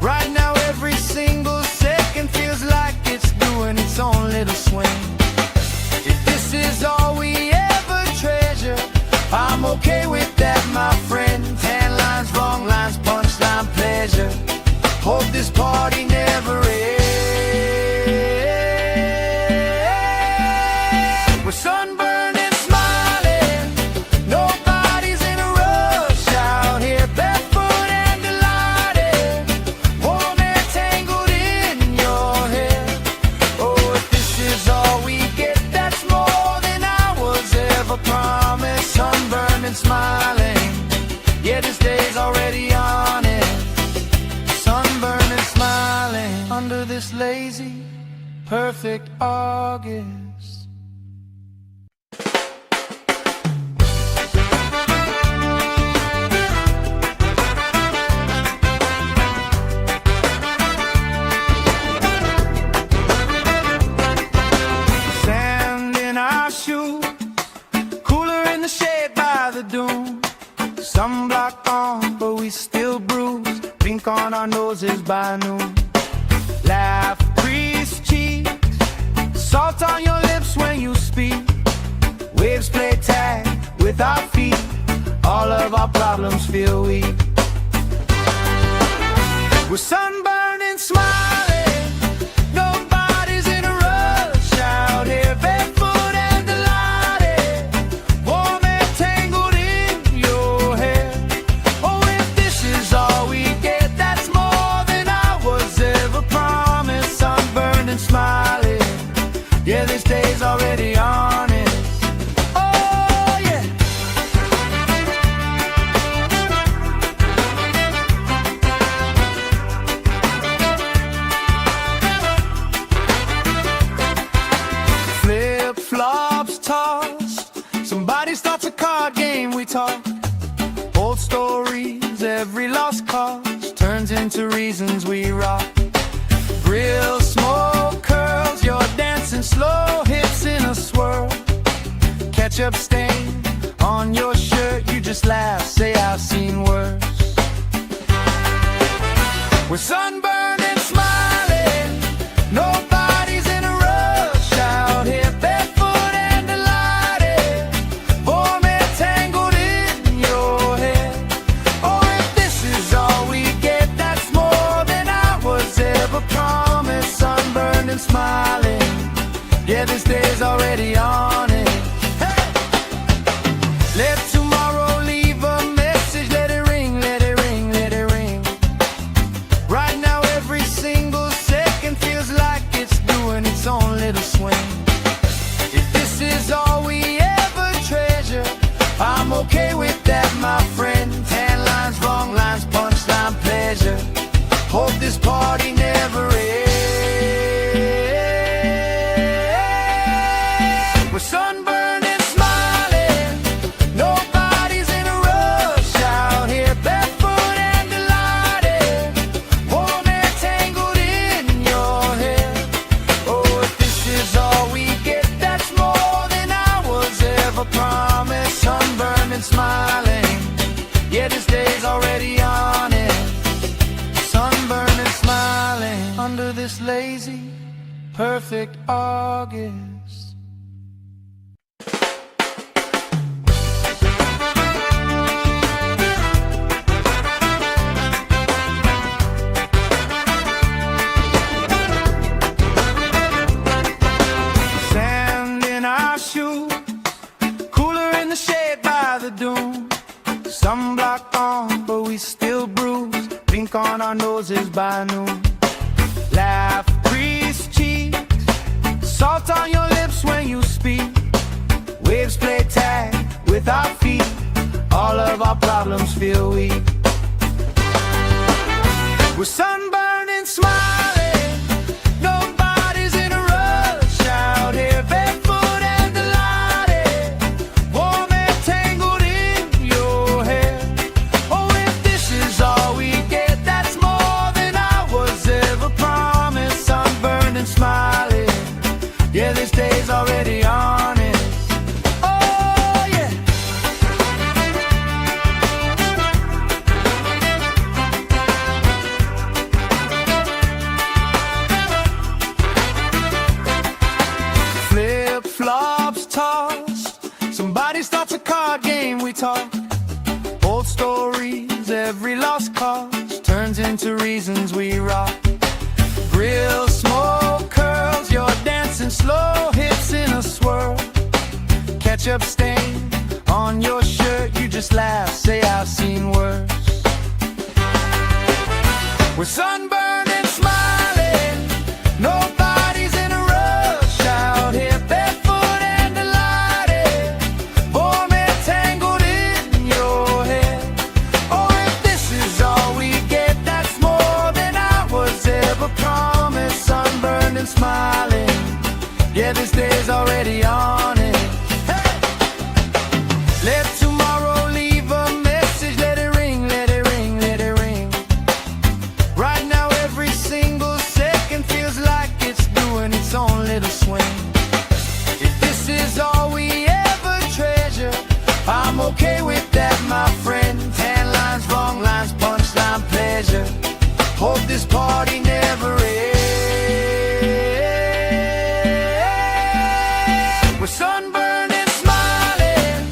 Right now every single second feels like it's doing its own little swing. If this is all we ever treasure, I'm okay with that, my friend. Tan lines, wrong lines, punchline, pleasure. Hope this party never ends. We're sunburned and smiling, nobody's in a rush out here, barefoot and delighted, warm and tangled in your hair. Oh, if this is all we get, that's more than I was ever promised. Sunburned and smiling, yeah, this day's already on it. Sunburned and smiling under this lazy, perfect August. Sand in our shoes, cooler in the shade by the dune. Sunblock on, but we still bruise. Pink on our noses by noon. Laugh, crease cheeks, salt on your lips when you speak. Waves play tag with our feet, all of our problems feel weak. We're sunburned and smiling, nobody's in a rush out here, barefoot and delighted, warm and tangled in your hair. Oh, if this is all we get, that's more than I was ever promised. Sunburned and smiling, yeah, this day's already on it. Oh, yeah. Flip-flops tossed, somebody starts a card game, we talk. Old stories, every lost cause turns into reasons we rock. Grill smoke curls, you're dancing slow, hips in a swirl. Ketchup stain on your shirt, you just laugh, say I've seen worse. We're sunburned and smiling, nobody's in a rush out here, barefoot and delighted, warm and tangled in your hair. Oh, if this is all we get, that's more than I was ever promised. Sunburned and smiling, yeah, this day's already on it. Hey! Let tomorrow leave a message, let it ring, let it ring, let it ring. Right now every single second feels like it's doing its own little swing. If this is all we ever treasure, I'm okay with that, my friend. Tan lines, wrong lines, punchline, pleasure. Hope this lazy, perfect August. Sand in our shoes, cooler in the shade by the dune. Sunblock on, but we still bruise. Pink on our noses by noon. Laugh, crease cheeks, salt on your lips when you speak. Waves play tag with our feet. All of our problems feel weak. We're sunburned and smiling. Nobody's in a rush out here, barefoot and delighted. Warm and tangled in your hair. Oh, if this is all we get, that's more than I was ever promised. Sunburned and smiling. Yeah, this day's already honest. Oh, yeah. Flip-flops tossed. Somebody starts a card game, we talk. Old stories, every lost cause turns into reasons we rock. Grill smoke curls, you're dancing slow, hips in a swirl. Ketchup stain on your shirt, you just laugh, say I've seen worse. We're sunburned and smiling. Nobody's in a rush out here, barefoot and delighted. Warm and tangled in your hair. Oh, if this is all we get, that's more than I was ever promised. Sunburned and smiling. Yeah, this day's already on it. Hey! Let tomorrow leave a message. Let it ring, let it ring, let it ring. Right now every single second feels like it's doing its own little swing. If this is all we ever treasure, I'm okay with that, my friend. Tan lines, wrong lines, punchline, pleasure. Hope this party never ends. We're sunburned and smiling.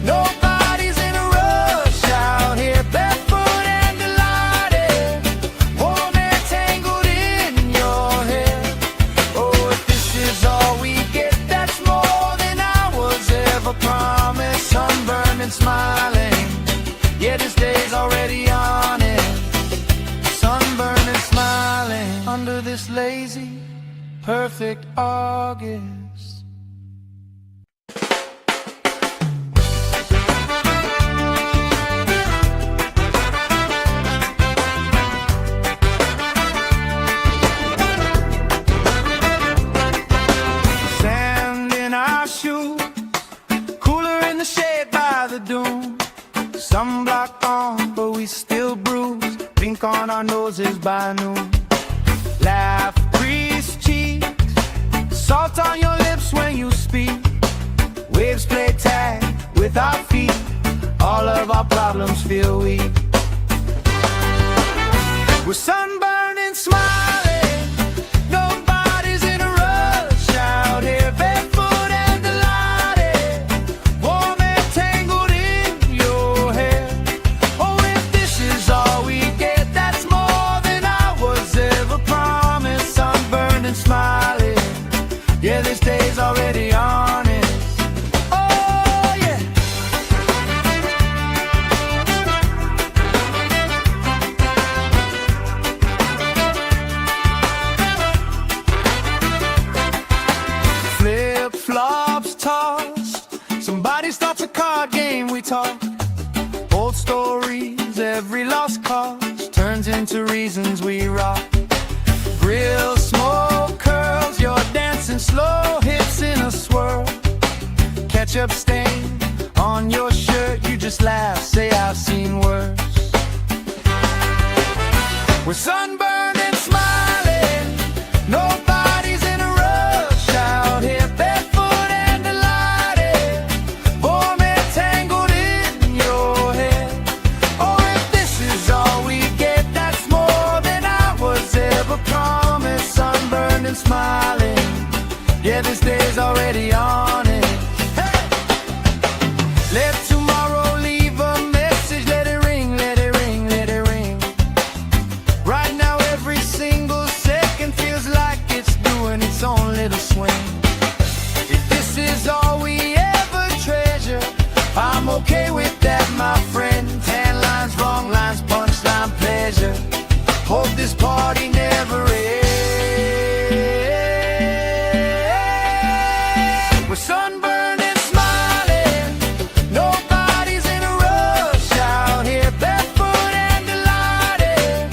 Nobody's in a rush out here, barefoot and delighted. Warm and tangled in your hair. Oh, if this is all we get, that's more than I was ever promised. Sunburned and smiling. Yeah, this day's already on it. Sunburned and smiling under this lazy, perfect August. Sand in our shoes, cooler in the shade by the dune. Sunblock on, but we still bruise. Pink on our noses by noon. Laugh, crease cheeks, salt on your lips when you speak. Waves play tag with our feet. All of our problems feel weak. We're sunburned and smiling. Nobody's in a rush out here, barefoot and delighted. Warm and tangled in your hair. Oh, if this is all we get, that's more than I was ever promised. Sunburned and smiling. Yeah, this day's already honest. Oh, yeah. Flip-flops tossed. Somebody starts a card game, we talk. Old stories, every lost cause turns into reasons we rock. Grill smoke curls, you're dancing slow, hips in a swirl. Ketchup stain on your shirt, you just laugh, say I've seen worse. We're sunburned and smiling. Nobody's in a rush out here, barefoot and delighted. Warm and tangled in your hair. Oh, if this is all we get, that's more than I was already on it. Hey! Let tomorrow leave a message, let it ring, let it ring, let it ring. Right now every single second feels like it's doing its own little swing. If this is all we ever treasure, I'm okay with that, my friend. Tan lines, wrong lines, punchline, pleasure. Hope this party never ends. We're sunburned and smiling, nobody's in a rush out here, barefoot and delighted,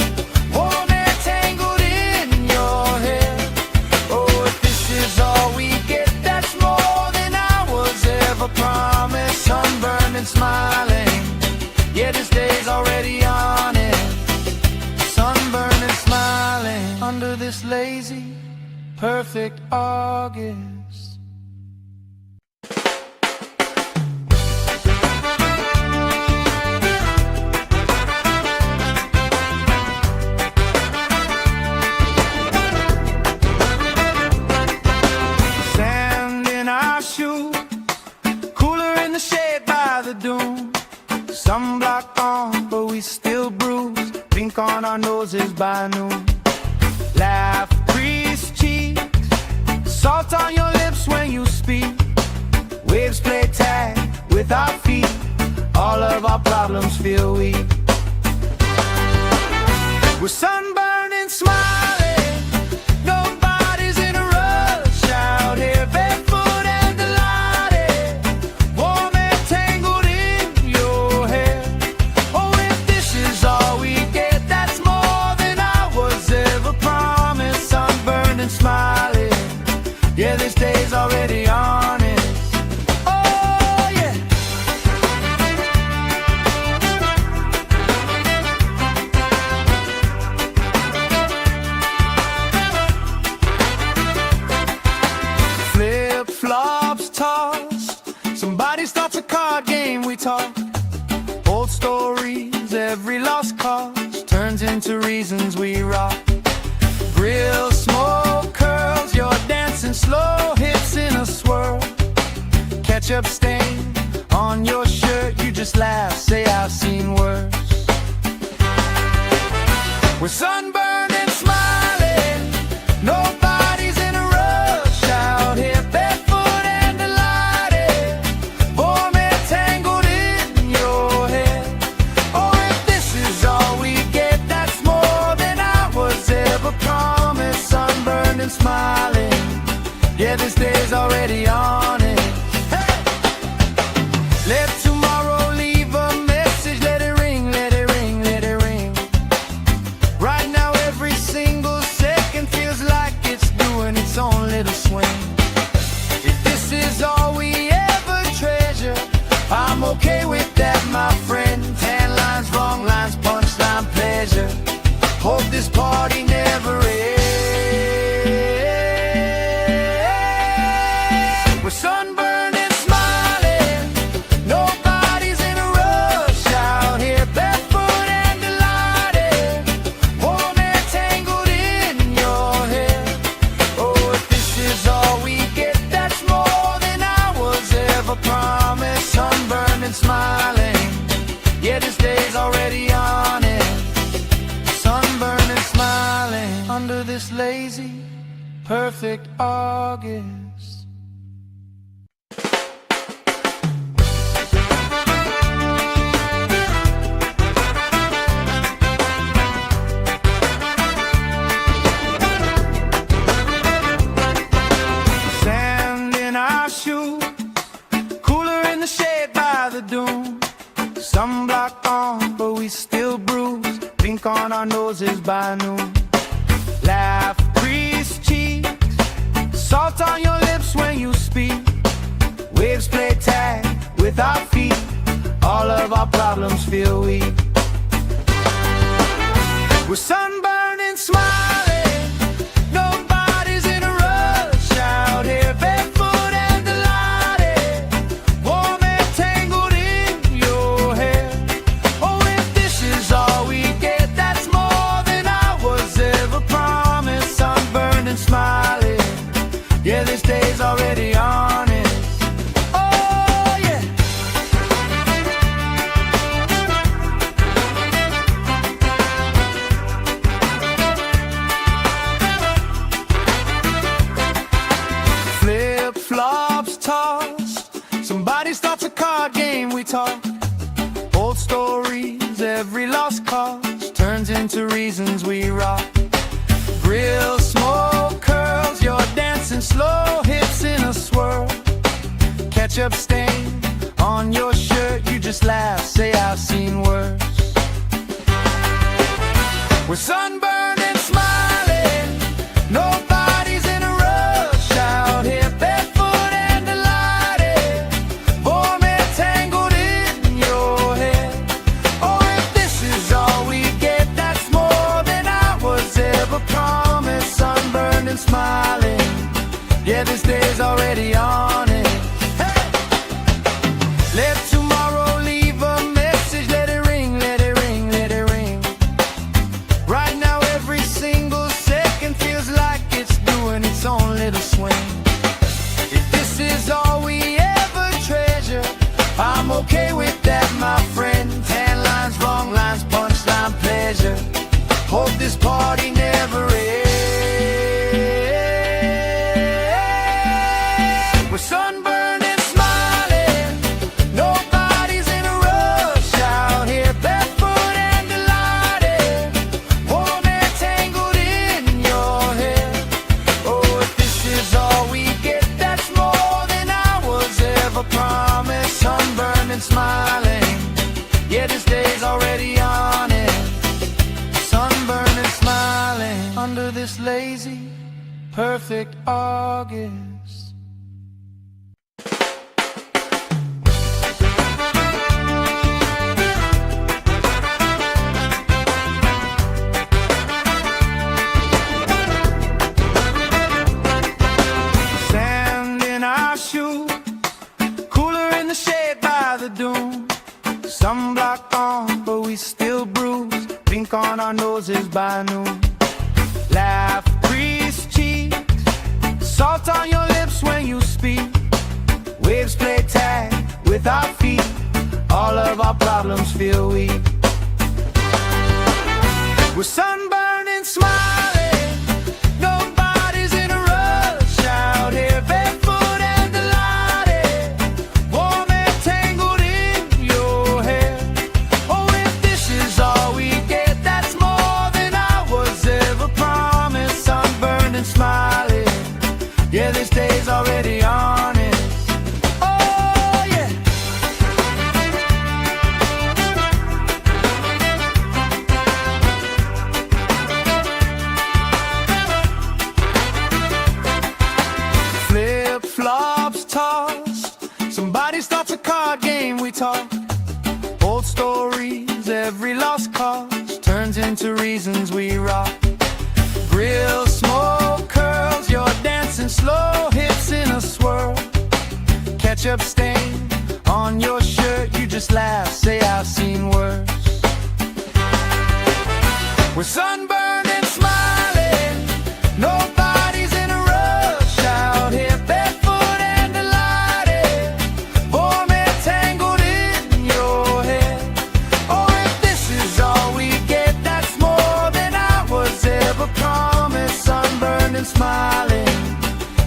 warm and tangled in your hair. Oh, if this is all we get, that's more than I was ever promised. Sunburned and smiling, yeah, this day's already on it. Sunburned and smiling under this lazy, perfect August. Sand in our shoes, cooler in the shade by the dune. Sunblock on, but we still bruise. Pink on our noses by noon. Laugh, crease cheeks, salt on your lips when you speak. Waves play tag with our feet. All of our problems feel weak. We're sunburned and smiling, nobody's in a rush out here, barefoot and delighted, warm and tangled in your hair. Oh, if this is all we get, that's more than I was ever promised. Sunburned and smiling, yeah, this day's already on it. Oh, yeah. Flip-flops tossed, somebody starts a card game, we talk. Old stories, every lost cause turns into reasons we rock. Grill smoke curls, you're dancing slow, hips in a swirl. Ketchup stain on your shirt, you just laugh, say I've seen worse. We're sunburned and smiling, nobody's in a rush out here, barefoot and delighted, warm and tangled in your hair. Oh, if this is all we get, that's more than I was ever promised. Sunburned and smiling, yeah, this day's already on it. Hey! Let tomorrow leave a message, let it ring, let it ring, let it ring. Right now every single second feels like it's doing its own little swing. If this is all we ever treasure, I'm okay with that, my friend. Tan lines, wrong lines, punchline, pleasure. Hope this party never ends. We're sunburned and smiling, nobody's in a rush out here, barefoot and delighted, warm and tangled in your hair. Oh, if this is all we get, that's more than I was ever promised. Sunburned and smiling, yeah, this day's already on it. Sunburned and smiling under this lazy, perfect August. Sand in our shoes, cooler in the shade by the dune. Sunblock on, but we still bruise. Pink on our noses by noon. Laugh, crease cheeks, salt on your lips when you speak. Waves play tag with our feet. All of our problems feel weak. We're sunburned and smiling, nobody's in a rush out here, barefoot and delighted, warm and tangled in your hair. Oh, if this is all we get, that's more than I was ever promised. Sunburned and smiling, yeah, this day's already on. card game we talk. Old stories, every lost cause turns into reasons we rock. Grill, smoke, curls, you're dancing slow, hips in a swirl. Ketchup stain on your shirt, you just laugh, say I've seen worse. We're sunburned and smiling, nobody's in a rush out here, barefoot and delighted, warm and tangled in your hair. Oh, if this is all we get, that's more than I was ever promised. Sunburned and smiling, yeah, this day's already on it. Hey! Let tomorrow leave a message, let it ring, let it ring, let it ring. Right now every single second feels like it's doing its own little swing. If this is all we ever treasure, I'm okay with that, my friend. Tan lines, wrong lines, punchline, pleasure. Hope this party never ends. We're sunburned and smiling, nobody's in a rush out here, barefoot and delighted, warm and tangled in your hair. Oh, if this is all we get, that's more than I was ever promised. Sunburned and smiling, yeah, this day's already on it. Sunburned and smiling under this lazy, perfect August. Sand in our shoes, cooler in the shade by the dune. Sunblock on, but we still bruise. Pink on our noses by noon. Laugh, grease cheeks, salt on your lips when you speak. Waves play tag with our feet. All of our problems feel weak. We're sunburned and smiling, nobody's in a rush out here, barefoot and delighted, warm and tangled in your hair. Oh, if this is all we get, that's more than I was ever promised. Sunburned and smiling, yeah, this day's already on it. Oh, yeah. Flip-flops tossed, somebody starts a card game we talk. Old stories, every lost cause turns into reasons we rock. Grill, smoke, curls, you're dancing slow, hips in a swirl. Ketchup stain on your shirt, you just laugh, say I've seen worse. We're sunburned and smiling, nobody's in a rush out here, barefoot and delighted, warm and tangled in your hair. Oh, if this is all we get, that's more than I was ever promised. Sunburned and smiling,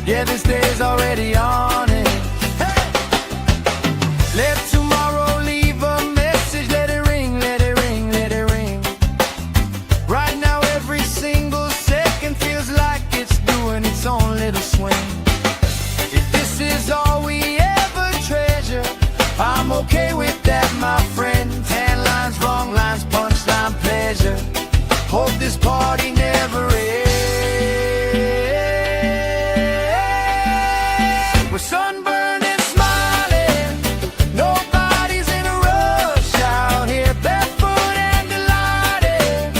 yeah, this day's already on it. Hey! Let tomorrow leave a message, let it ring, let it ring, let it ring. Right now every single second feels like it's doing its own little swing. If this is all we ever treasure, I'm okay with that, my friend. Tan lines, wrong lines, punchline, pleasure. Hope this party never ends. We're sunburned and smiling, nobody's in a rush out here, barefoot and delighted,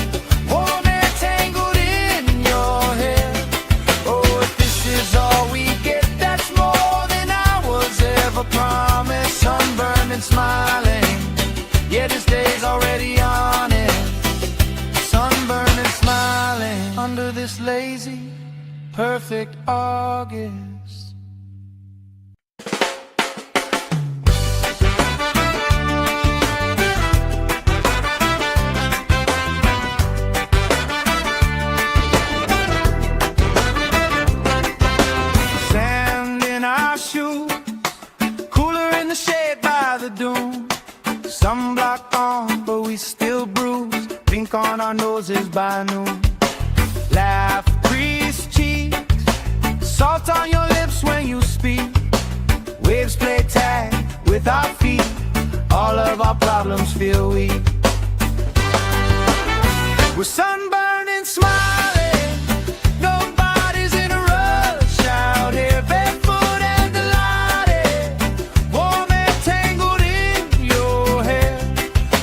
warm and tangled in your hair. Oh, if this is all we get, that's more than I was ever promised. Sunburned and smiling, yeah, this day's already on it. Sunburned and smiling under this lazy, perfect August. Sand in our shoes, cooler in the shade by the noses by noon. Laugh, grease cheeks, salt on your lips when you speak. Waves play tag with our feet, all of our problems feel weak. We're sunburned and smiling, nobody's in a rush out here, barefoot and delighted, warm and tangled in your hair.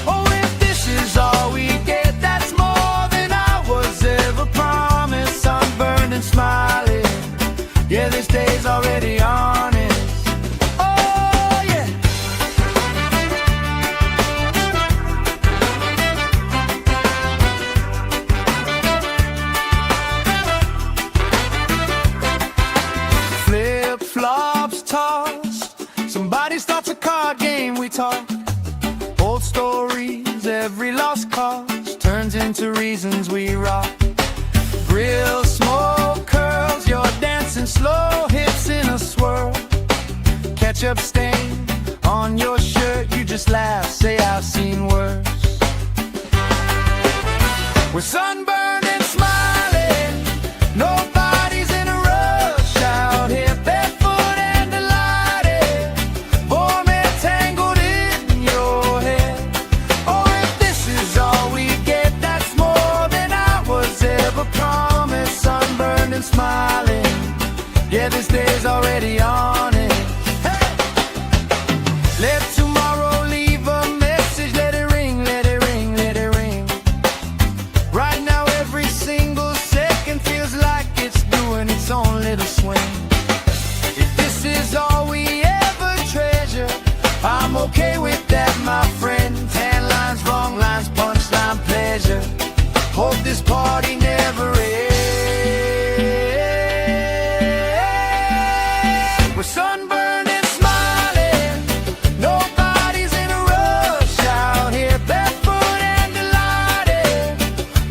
Oh, if this is all we get, that's more than I was ever promised. Sunburned and smiling, yeah, this day's already honest. Oh, yeah. Flip-flops tossed, somebody starts a card game, we talk. Old stories, every lost cause turns into reasons we rock. Grill smoke curls, you're dancing slow, hips in a swirl. Ketchup stain on your shirt, you just laugh, say I've seen worse. We're sunburned and smiling, nobody's in a rush out here, barefoot and delighted, warm and tangled in your hair. Oh, if this is all we get, that's more than I was ever promised. Sunburned and smiling, yeah, this day's already on it. Hey! Let tomorrow leave a message, let it ring, let it ring, let it ring. Right now every single second feels like it's doing its own little swing. If this is all we ever treasure, I'm okay with that, my friend. Tan lines, wrong lines, punchline, pleasure. Hope this party never ends. We're sunburned and smiling, nobody's in a rush out here, barefoot and delighted,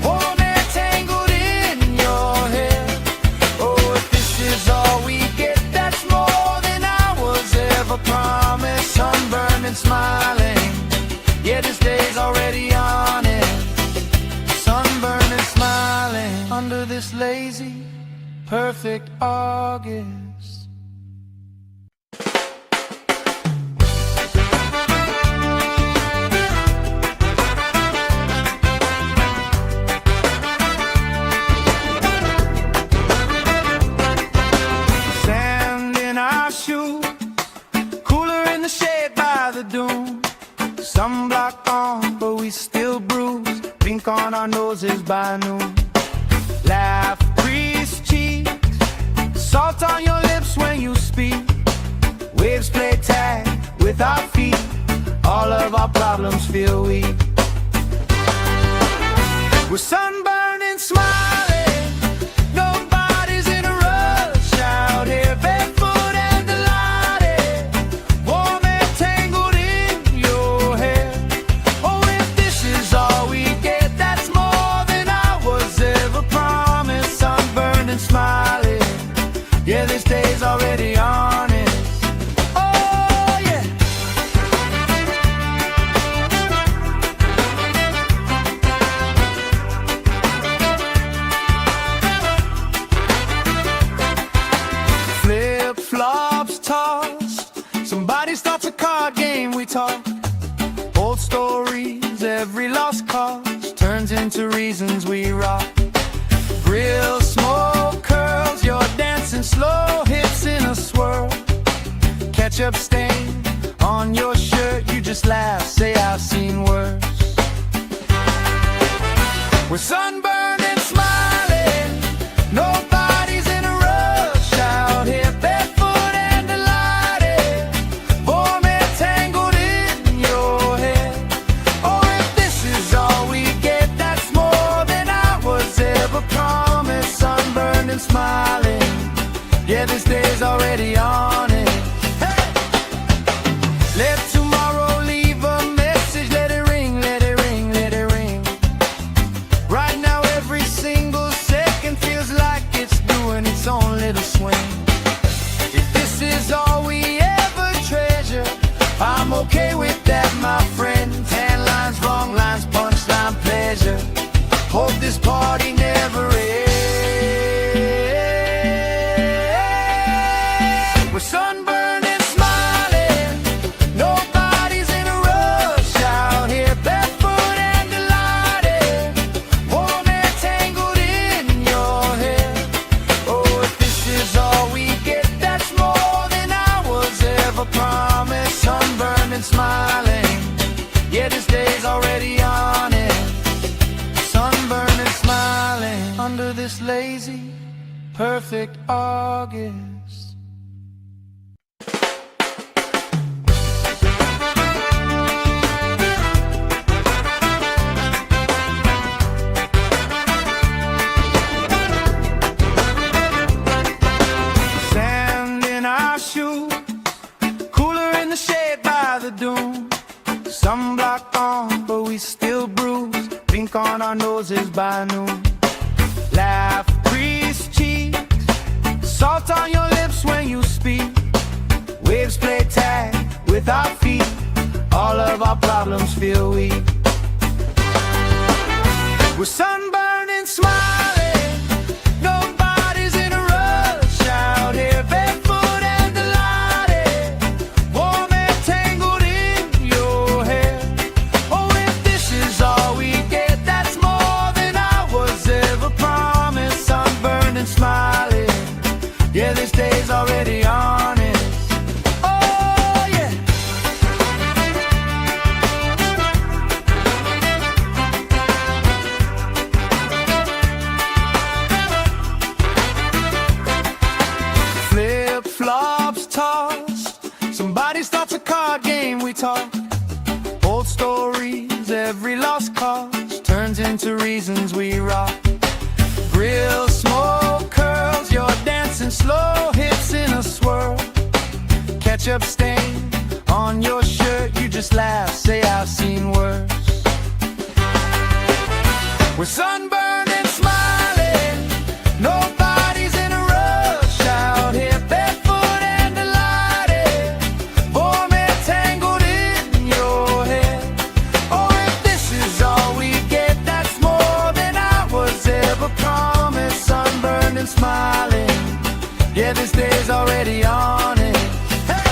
warm and tangled in your hair. Oh, if this is all we get, that's more than I was ever promised. Sunburned and smiling, yeah, this day's already on it. Sunburned and smiling under this lazy, perfect August. Sand in our shoes, cooler in the shade by the dune. Sunblock on, but we still bruise. Pink on our noses by noon. Laugh, grease cheeks, salt on your lips when you speak. Waves play tag with our feet, all of our problems feel weak. We're sunburned and smiling, nobody's in a rush out here, barefoot and delighted, warm and tangled in your hair. Oh, if this is all we get, that's more than I was ever promised. Sunburned and smiling, yeah, this day's already on it. Oh, yeah. Flip-flops tossed, somebody starts a card game, we talk. Old stories, every lost cause turns into reasons we rock. Grill smoke curls, you're dancing slow, hips in a swirl. Ketchup stain on your shirt, you just laugh, say I've seen worse. We're sunburned and smiling, nobody's in a rush out here, barefoot and delighted, warm and tangled in your hair. Oh, if this is all we get, that's more than I was ever promised. Sunburned and smiling, yeah, this day's already on it. Hey! Let tomorrow leave a message, let it ring, let it ring, let it ring. Right now every single second feels like it's doing its own little swing. If this is all we ever treasure, I'm okay with that, my friend. Tan lines, wrong lines, punchline, pleasure. Hope this perfect August. Sand in our shoes, cooler in the shade by the dune. Sunblock on, but we still bruise. Pink on our noses by noon. Laugh, grease cheeks, salt on your lips when you speak. Waves play tag with our feet. All of our problems feel weak. We're sunburned and smiling. Nobody's in a rush out here, barefoot and delighted. Warm and tangled in your hair. Oh, if this is all we get, that's more than I was ever promised. Sunburned and smiling. Yeah, this day's already honest. Oh, yeah. Flip-flops tossed. Somebody starts a card game, we talk. Old stories, every lost cause turns into reasons we rock. Grill smoke curls, you're dancing slow, hips in a swirl. Ketchup stain on your shirt, you just laugh, say I've seen worse. We're sunburned and smiling. Nobody's in a rush out here, barefoot and delighted. Warm and tangled in your hair. Oh, if this is all we get, that's more than I was ever promised. Sunburned and smiling. Yeah, this day's already on it. Hey!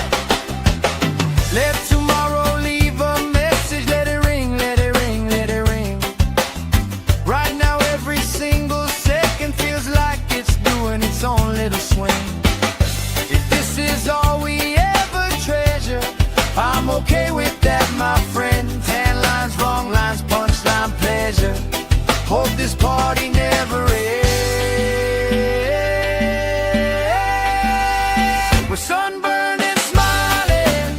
Let tomorrow leave a message. Let it ring, let it ring, let it ring. Right now every single second feels like it's doing its own little swing. If this is all we ever treasure, I'm okay with that, my friend. Tan lines, wrong lines, punchline, pleasure. Hope this party never ends. We're sunburned and smiling.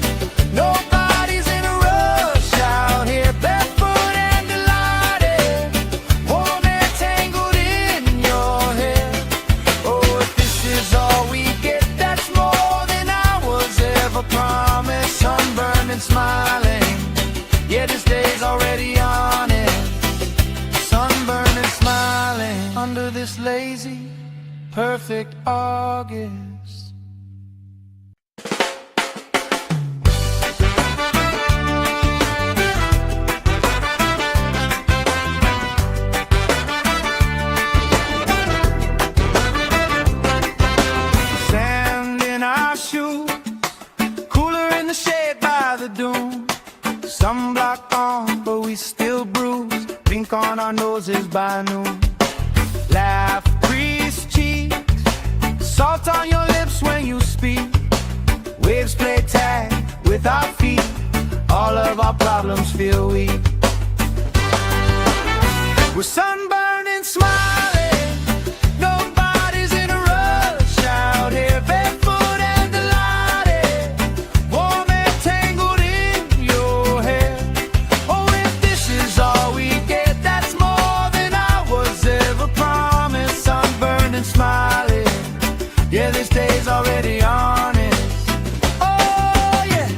Nobody's in a rush out here, barefoot and delighted. Warm and tangled in your hair. Oh, if this is all we get, that's more than I was ever promised. Sunburned and smiling. Yeah, this day's already on it. Sunburned and smiling under this lazy, perfect August. Sand in our shoes, cooler in the shade by the dune. Sunblock on, but we still bruise. Pink on our noses by noon. Laugh, grease cheeks, salt on your lips when you speak. Waves play tag with our feet. All of our problems feel weak. We're sunburned and smiling. Nobody's in a rush out here, barefoot and delighted. Warm and tangled in your hair. Oh, if this is all we get, that's more than I was ever promised. Sunburned and smiling. Yeah, this day's already honest. Oh, yeah.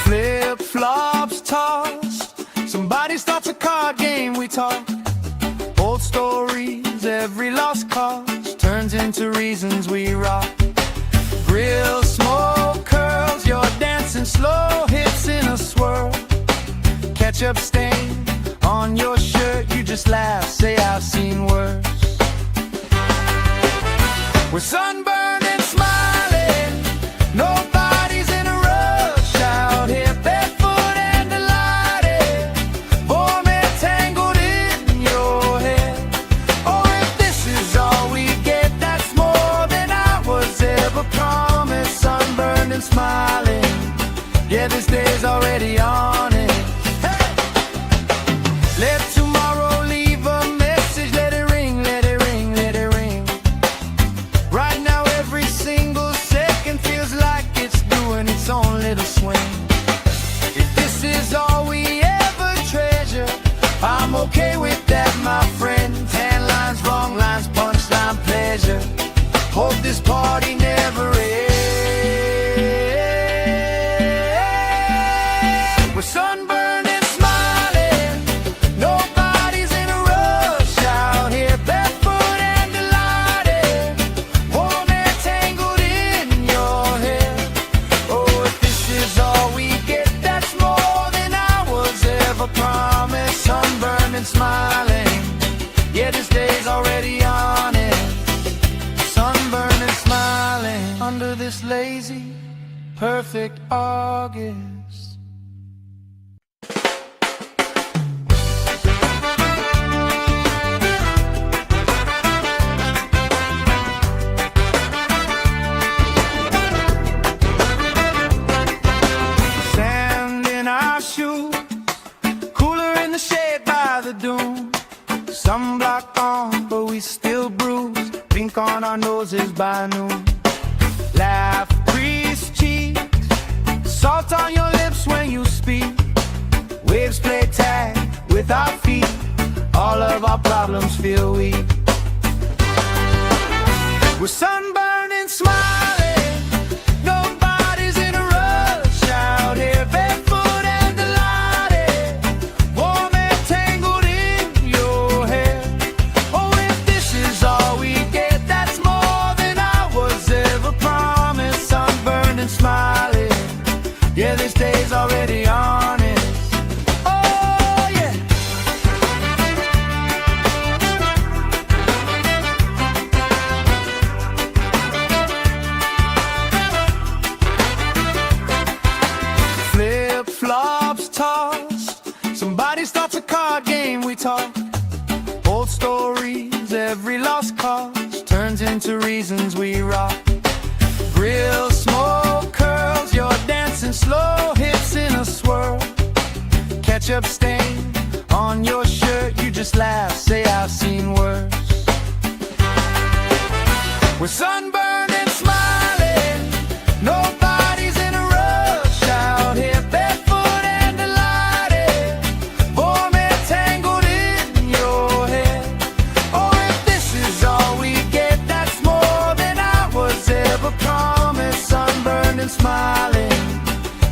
Flip-flops tossed. Somebody starts a card game, we talk. Old stories, every lost cause turns into reasons we rock. Grill smoke curls, you're dancing slow, hips in a swirl. Ketchup stain on your shirt, you just laugh, say I've seen worse. We're sunburned and smiling. Nobody's in a rush out here, barefoot and delighted. Warm and tangled in your hair. Oh, if this is all we get, that's more than I was ever promised. Sunburned and smiling. Yeah, this day's already on it. Hey! Let tomorrow leave a message. Let it ring, let it ring, let it ring. Right now every single second feels like it's doing its own little swing. If this is all we ever treasure, I'm okay with that, my friend. Tan lines, wrong lines, punchline, pleasure. Hope this party never ends. We're sunburned and smiling. Nobody's in a rush out here, barefoot and delighted. Warm air tangled in your hair. Oh, if this is all we get, that's more than I was ever promised. Sunburned and smiling. Yeah, this day's already on it. Sunburned and smiling under this lazy, perfect August. Sand in our shoes, cooler in the shade by the dune. Sunblock on, but we still bruise. Pink on our noses by noon. Laugh, grease cheeks, salt on your lips when you speak. Waves play tag with our feet. All of our problems feel weak. We're sunburned and smiling. Nobody's in a rush out here, barefoot and delighted. Warm air tangled in your hair. Oh, if this is all we get, that's more than I was ever promised. Sunburned and smiling. Yeah, this day's already on it. Oh, yeah. Flip-flops tossed. Somebody starts a card game, we talk. Old stories, every lost cause turns into reasons we rock. Grill, smoke, curls, you're dancing slow, hips in a swirl. Ketchup stain on your shirt, you just laugh, say I've seen worse. We're sunburned and smiling. Nobody's in a rush out here, barefoot and delighted. Warm air tangled in your hair. Oh, if this is all we get, that's more than I was ever promised. Sunburned and smiling.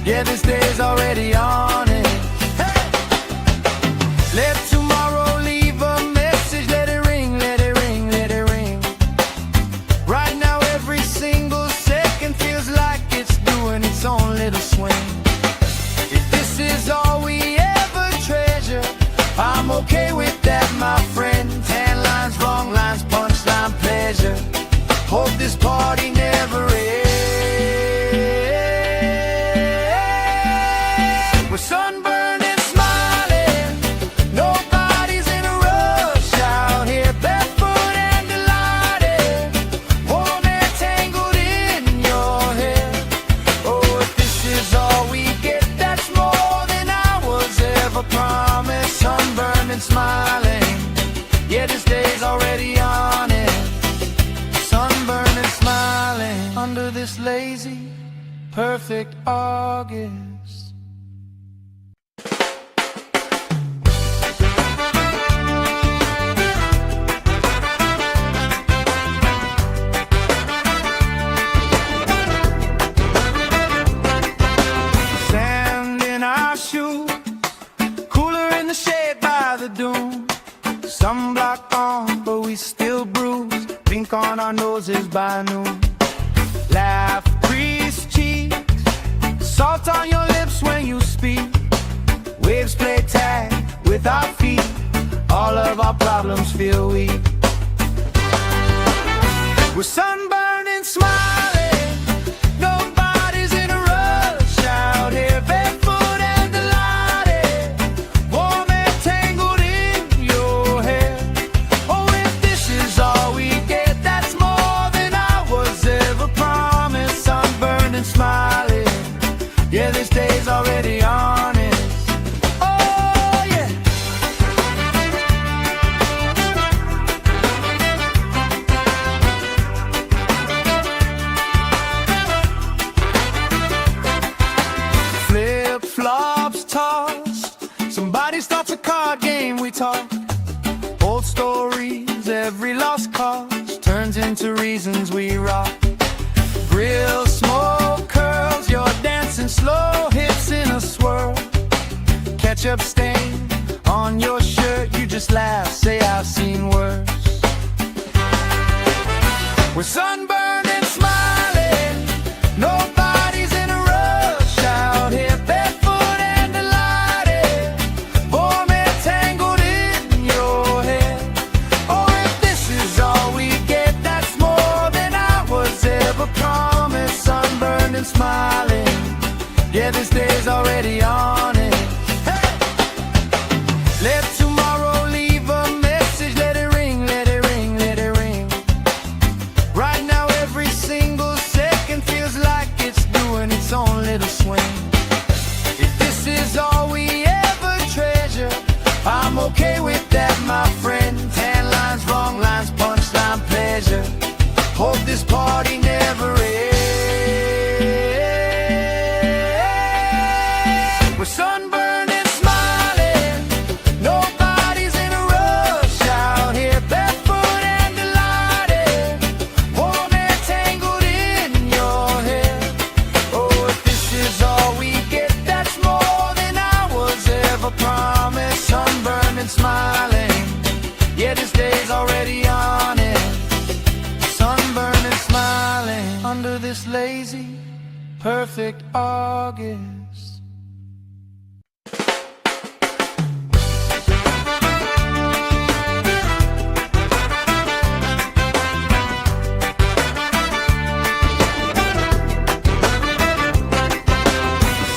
Yeah, this day's already on it. Hey! Let tomorrow leave a message. Let it ring, let it ring, let it ring. Right now every single second feels like it's doing its own little swing. If this is all we ever treasure, I'm okay with that, my friend. Tan lines, wrong lines, punchline, pleasure. Hope this party never ends. We're sunburned and smiling. Nobody's in a rush out here, barefoot and delighted. Warm air tangled in your hair. Oh, if this is all we get, that's more than I was ever promised. Sunburned and smiling. Yeah, this day's already on it. Sunburned and smiling under this lazy, perfect August. Sand in our shoes, cooler in the shade by the dune. Sunblock on, but we still bruise. Pink on our noses by noon. Laugh, grease cheeks, salt on your lips when you speak. Waves play tag with our feet. All of our problems feel weak. We're sunburned and smiling. Nobody's in a rush out here, barefoot and delighted. Warm air tangled in your hair. Oh, if this is all we get, that's more than I was ever promised. Sunburned and smiling. Yeah, this day Somebody starts a card game, we talk. Old stories, every lost cause turns into reasons we rock. Grill, smoke, curls, you're dancing slow, hips in a swirl. Ketchup stain on your shirt, you just laugh, say I've seen worse. We're sunburned and smiling, nobody's in a rush out here, barefoot and delighted, warm and tangled in your hair. Oh, if this is all we get, that's more than I was ever promised. Sunburned and smiling, yeah, this day's already on it. Hey! Let tomorrow leave a message, let it ring, let it ring, let it ring. Right now every single second feels like it's doing its own little swing. If this is all we ever treasure, I'm okay with that, my friend. Tan lines, wrong lines, punchline, pleasure. Hope this party never ends. We're sunburned and smiling, nobody's in a rush out here, barefoot and delighted, warm and tangled in your hair. Oh, if this is all we get, that's more than I was ever promised. Sunburned and smiling, yeah, this day's already on it. Sunburned and smiling under this lazy, perfect August.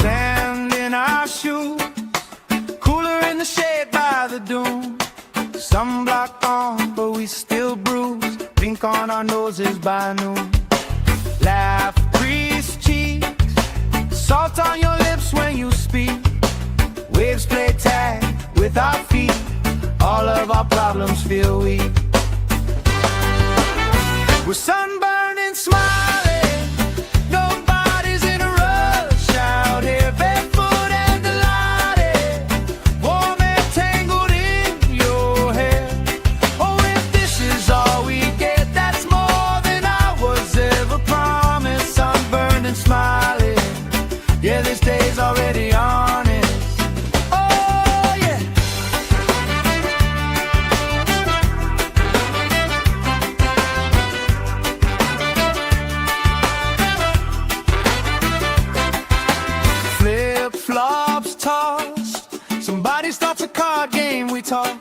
Sand in our shoes, cooler in the shade by the dune. Sunblock on, but we still bruise. Pink on our noses by noon. Laugh, grease cheeks, salt on your lips when you speak. Waves play tag with our feet. All of our problems feel weak. We're sunburned and smiling, nobody's in a rush out here, barefoot and delighted, warm and tangled in your hair. Oh, if this is all we get, that's more than I was ever promised. Sunburned and smiling, yeah, this day's already on it. Oh, yeah. Flip-flops tossed, somebody starts a card game, we talk.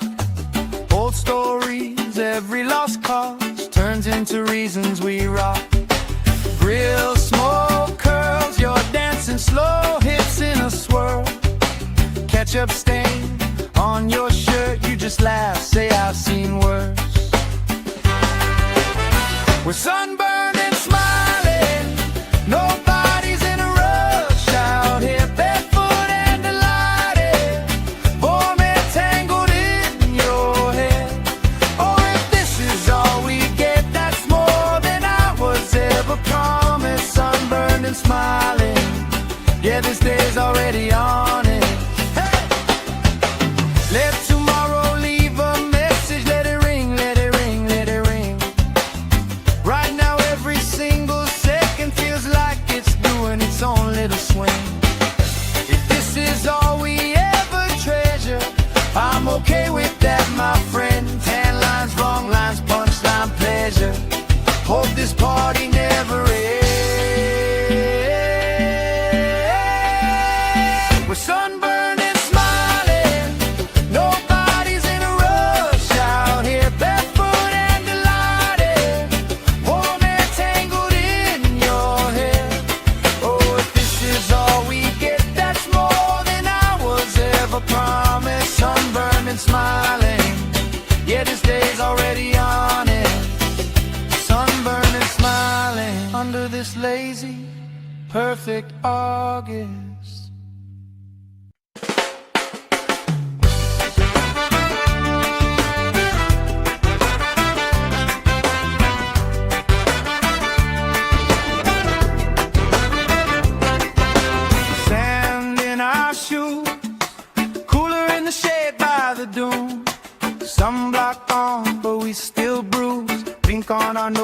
Old stories, every lost cause turns into reasons we rock. Grill, smoke, curls, you're dancing slow, hips in a swirl. Ketchup stain on your shirt, you just laugh, say I've seen worse. We're sunburned and smiling, nobody's in a rush out here, barefoot and delighted, warm and tangled in your hair. Oh, if this is all we get, that's more than I was ever promised. Sunburned and smiling, yeah, this day's already on it. Hey! Let tomorrow leave a message, let it ring, let it ring, let it ring. Right now every single second feels like it's doing its own little swing. If this is all we ever treasure, I'm okay with that, my friend. Tan lines, wrong lines, punchline, pleasure. Hope this party never ends. We're sunburned and smiling, nobody's in a rush out here, barefoot and delighted, warm and tangled in your hair. Oh, if this is all we get, that's more than I was ever promised. Sunburned and smiling, yeah, this day's already on it. Sunburned and smiling under this lazy, perfect August. Sand in our shoes, cooler in the shade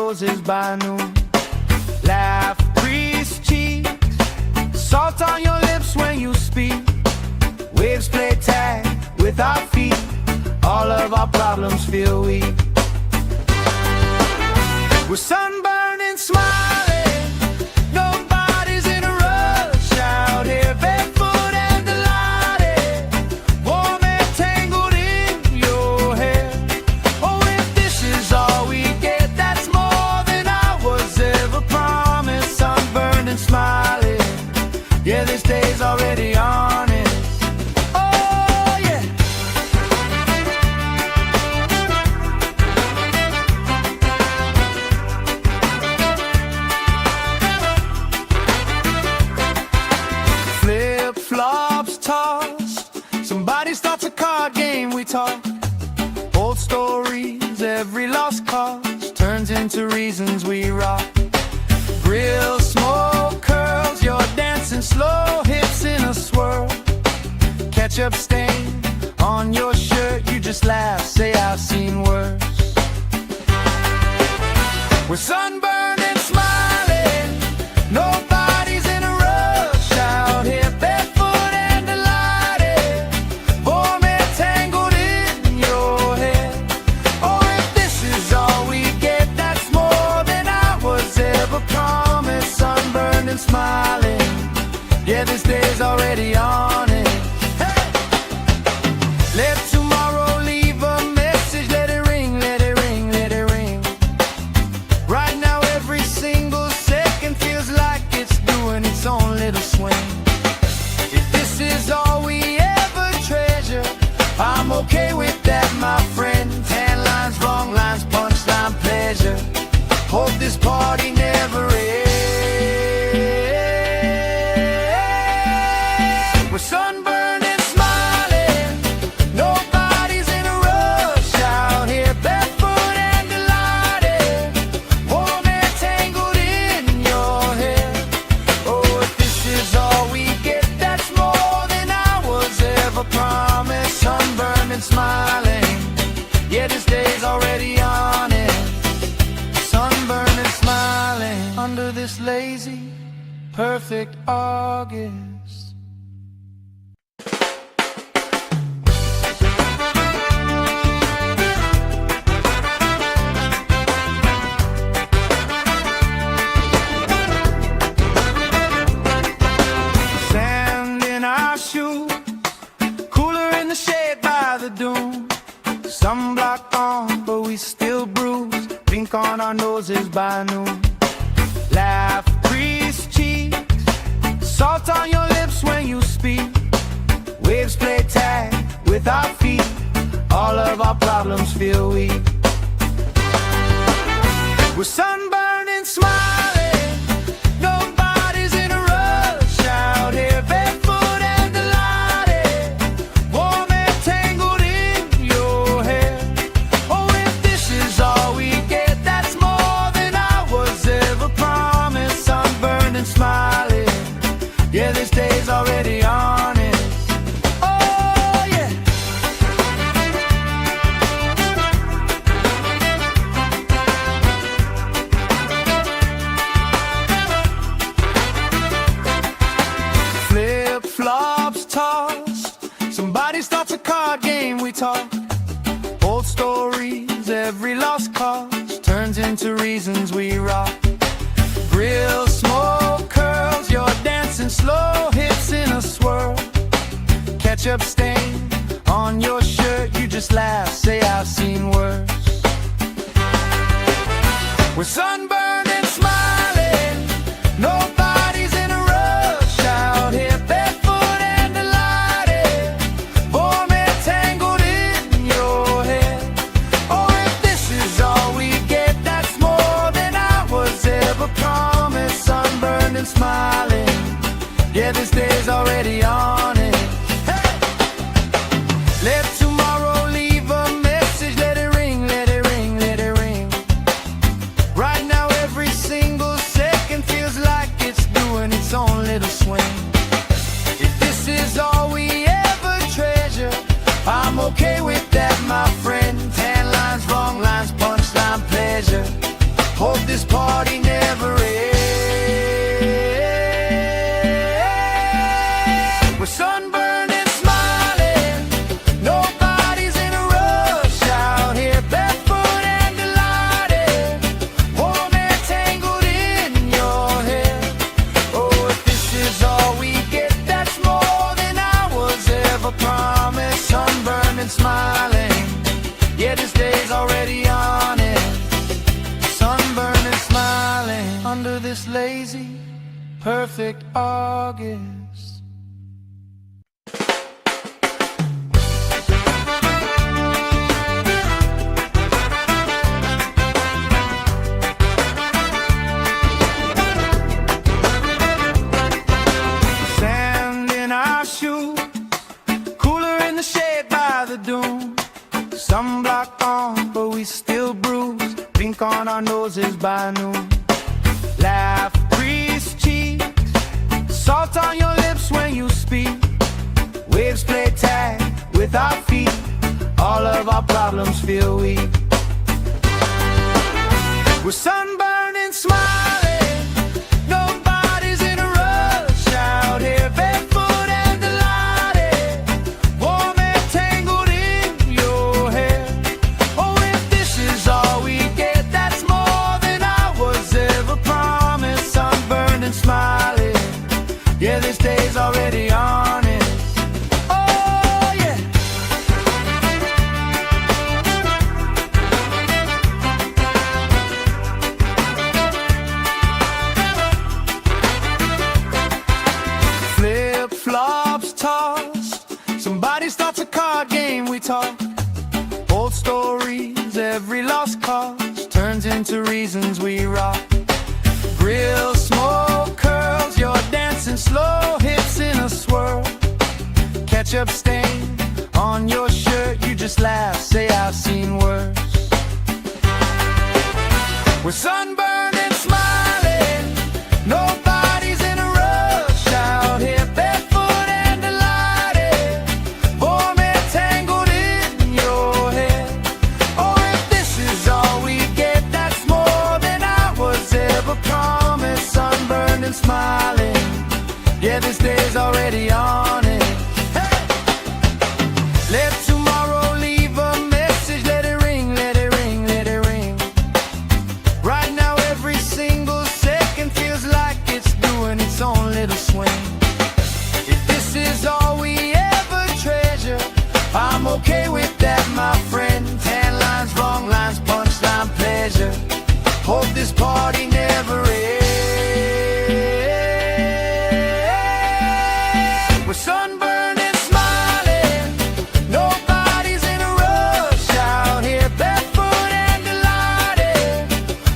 noses by noon. Laugh, grease cheeks, salt on your lips when you speak. Waves play tag with our feet, all of our problems feel weak. We're sunburned and smiling, nobody's in a rush out here, barefoot and delighted, warm and tangled in your hair. Oh, if this is all we get, that's more than I was ever promised. Sunburned and smiling, yeah, this day's already on it. Flops tossed, somebody starts a card game, we talk old stories, every lost cause turns into reasons we rock. Grill, smoke, curls, you're dancing slow, hips in a swirl. Ketchup stain on your shirt, you just laugh, say I've seen worse. We're sunburned and smiling, nobody's in a rush out here. Smiling, yeah, this day's already on it. Hey! Let tomorrow leave a message, let it ring, let it ring, let it ring. Right now every single second feels like it's doing its own little swing. If this is all we ever treasure, I'm okay with that, my friend. Tan lines, wrong lines, punchline, pleasure. Hope this party never ends. Sunburned and smiling, nobody's in a rush out here, barefoot and delighted, warm and tangled in your hair. Oh, if this is all we get, that's more than I was ever promised. Sunburned and smiling, yeah, this day's already on it. Sunburned and smiling under this lazy, perfect August. Sunblock on, but we still bruise. Pink on our noses by noon. Laugh, grease cheeks, salt on your lips when you speak. Waves play tag with our feet, all of our problems feel weak. We're sunburned and smiling, nobody's in a rush out here, barefoot and delighted, warm and tangled in your hair. Oh, if this is all we get, that's more than I was ever promised. Sunburned and smiling, yeah, this day's already on it. Oh, yeah. Flip-flops tossed, somebody starts a card game, we talk old stories, every lost cause turns into reasons we rock. Grill, smoke, curls, you're dancing slow, hips in a swirl. Ketchup stain on your shirt, you just laugh, say I've seen worse. We're sunburned and smiling, nobody's in a rush out here, barefoot and delighted, warm and tangled in your hair. Oh, if this is all we get, that's more than I was ever promised. Sunburned and smiling, yeah, this day's already on it. Hey! Let tomorrow leave a message, let it ring, let it ring, let it ring. Right now every single second feels like it's doing its own little swing. If this is all we ever treasure, I'm okay with that, my friend. Tan lines, wrong lines, punchline, pleasure. Hope perfect August. Sand in our shoes, cooler in the shade by the dune. Sunblock on, but we still bruise. Pink on our noses by noon. Laugh, crease cheeks, salt on your lips when you speak. Waves play tag with our feet. All of our problems feel weak. We're sunburned and smiling. Nobody's in a rush out here, barefoot and delighted. Warm and tangled in your hair. Oh, if this is all we get, that's more than I was ever promised. Sunburned and smiling. Yeah, this day's already honest. Oh, yeah. Flip-flops tossed. Somebody starts a card game, we talk. Old stories, every lost cause turns into reasons we rock. Grill smoke curls, you're dancing slow hits in a swirl. Ketchup stain on your shirt, you just laugh, say I've seen worse. We're sunburned and smiling. Nobody's in a rush out here, barefoot and delighted. Warm and tangled in your hair. Oh, if this is all we get, that's more than I was ever promised. Sunburned and smiling. Yeah, this day's already on it. Hey! Let tomorrow leave a message. Let it ring, let it ring, let it ring. Right now every single second feels like it's doing its own little swing. If this is all we ever treasure, I'm okay with that, my friend. Tan lines, wrong lines, punchline, pleasure. Hope this party never ends. We're sunburned and smiling. Nobody's in a rush out here, barefoot and delighted.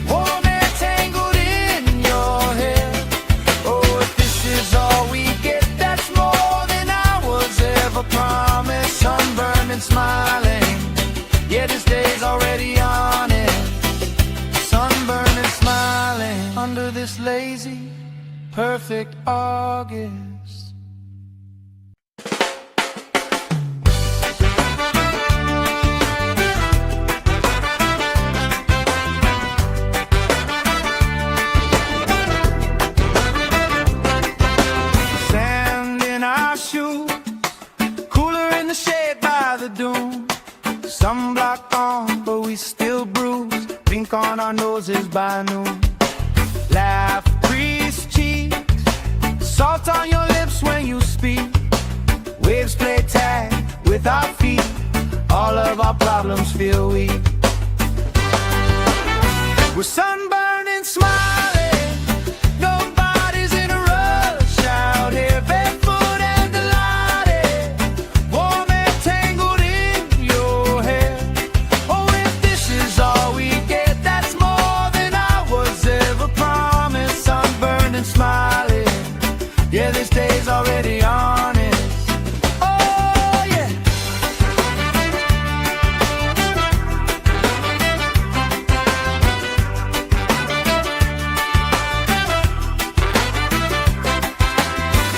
Warm and tangled in your hair. Oh, if this is all we get, that's more than I was ever promised. Sunburned and smiling. Yeah, this day's already on it. Sunburned and smiling under this lazy, perfect August. Sand in our shoes, cooler in the shade by the dune. Sunblock on, but we still bruise. Pink on our noses by noon. Laugh, crease cheeks, salt on your lips when you speak. Waves play tag with our feet. All of our problems feel weak. We're sunburned and smiling. Nobody's in a rush out here, barefoot and delighted. Warm and tangled in your hair. Oh, if this is all we get, that's more than I was ever promised. Sunburned and smiling. Yeah, this day's already honest. Oh, yeah.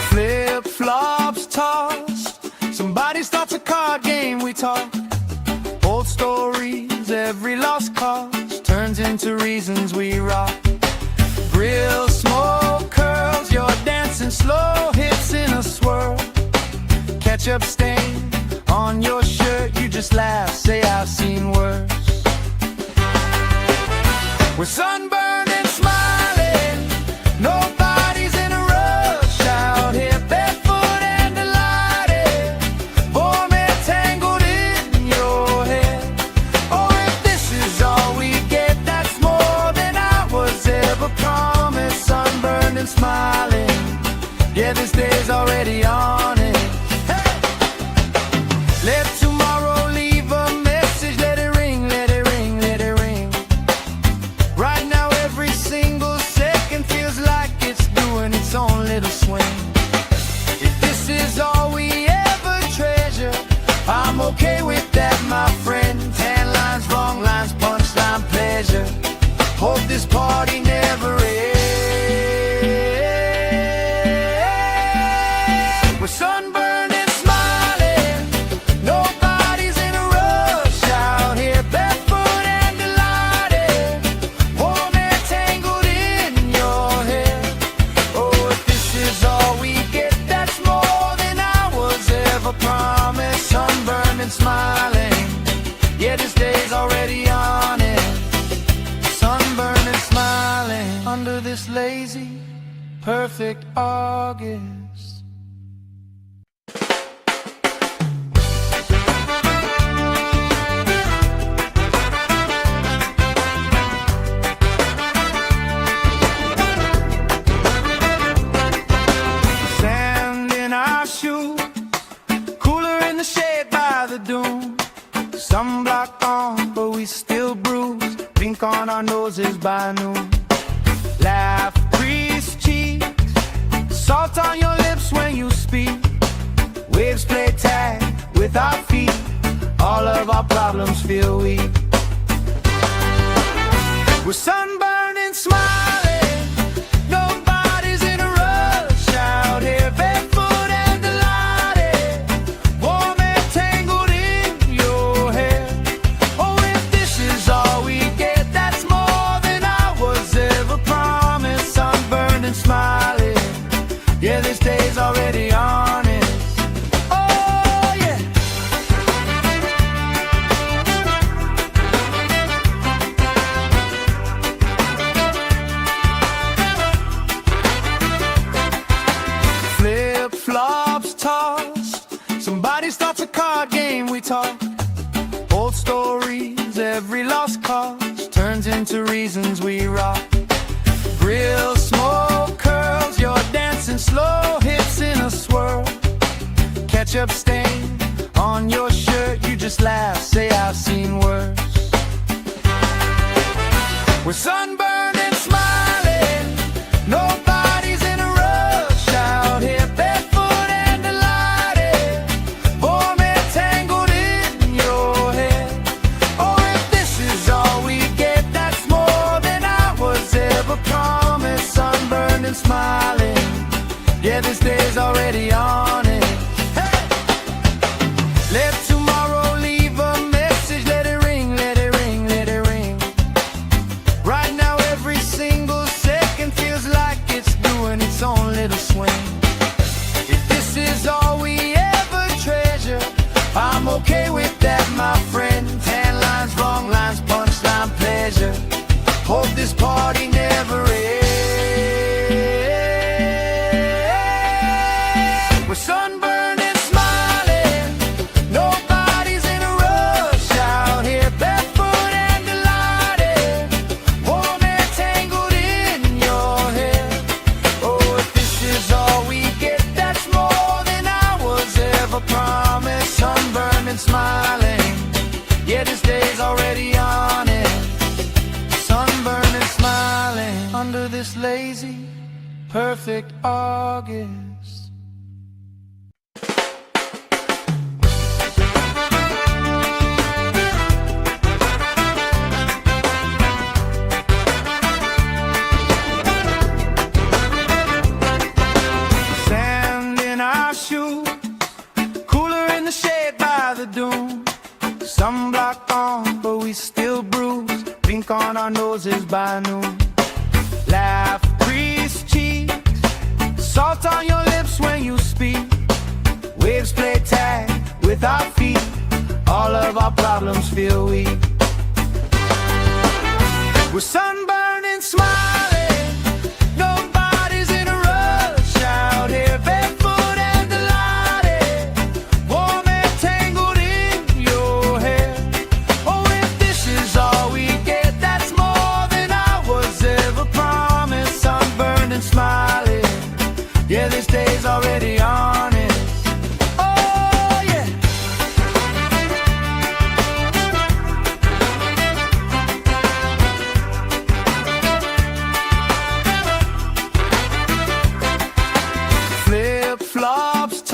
Flip-flops tossed. Somebody starts a card game, we talk. Old stories, every lost cause turns into reasons we rock. Grill smoke curls, you're dancing slow hips in a swirl. Ketchup stain on your shirt, you just laugh, say I've seen worse. We're sunburned and smiling. Nobody's in a rush out here, barefoot and delighted. Warm and tangled in your hair. Oh, if this is all we get, that's more than I was ever promised. Sunburned and smiling. day's already on it. Hey! Let tomorrow leave a message, let it ring, let it ring, let it ring. Right now every single second feels like it's doing its own little swing. If this is all we ever treasure, I'm okay with that, my friend. Tan lines, wrong lines, punchline, pleasure. Hope this party never ends. We're sunburned and smiling, nobody's in a rush out here, barefoot and delighted, warm and tangled in your hair. Oh, if this is all we get, that's more than I was ever promised. Sunburned and smiling, yeah, this day's already on it. Sunburned and smiling under this lazy, perfect August. Sand in our shoes, cooler in the shade by the dune. Sunblock on, but we still bruise. Pink on our noses by noon. Laugh, crease cheeks, salt on your lips when you speak. Waves play tag with our feet. All of our problems feel weak. We're sunburned and smiling, nobody's in a rush out here, barefoot and delighted, warm and tangled in your hair. Oh, if this is all we get, that's more than I was ever promised. Sunburned and smiling, yeah, this day's already on it. Oh, yeah. Flip-flops tossed, somebody starts a card game, we talk. Old stories, every lost cause turns into reasons we rock. Grill, smoke, curls, you're dancing slow, hips in a swirl. Ketchup stain on your shirt, you just laugh, say I've seen worse. We're sunburned and smiling, nobody's in a rush out here, barefoot and delighted, warm and tangled in your hair. Oh, if this is all we get, that's more than I was ever promised. Sunburned and smiling, yeah, this day's already on it. Hey! Let tomorrow leave a message, let it ring, let it ring, let it ring. Right now every single second feels like it's doing its own little swing. If this is all we ever treasure, I'm okay with that, my friend. Tan lines, wrong lines, punchline, pleasure. Hope this party never ends. We're sunburned and smiling, nobody's in a rush out here, barefoot and delighted, warm and tangled in your hair. Oh, if this is all we get, that's more than I was ever promised. Sunburned and smiling, yeah, this day's already on it. Sunburned and smiling under this lazy, perfect August. Sand in our shoes, cooler in the shade by the dune. Sunblock on, but we still bruise. Pink on our noses by noon. Laugh, crease cheeks, salt on your lips when you speak. Waves play tag with our feet. All of our problems feel weak. We're sunburned and smiling, nobody's in a rush out here, barefoot and delighted, warm and tangled in your hair. Oh, if this is all we get, that's more than I was ever promised. Sunburned and smiling, yeah, this day's already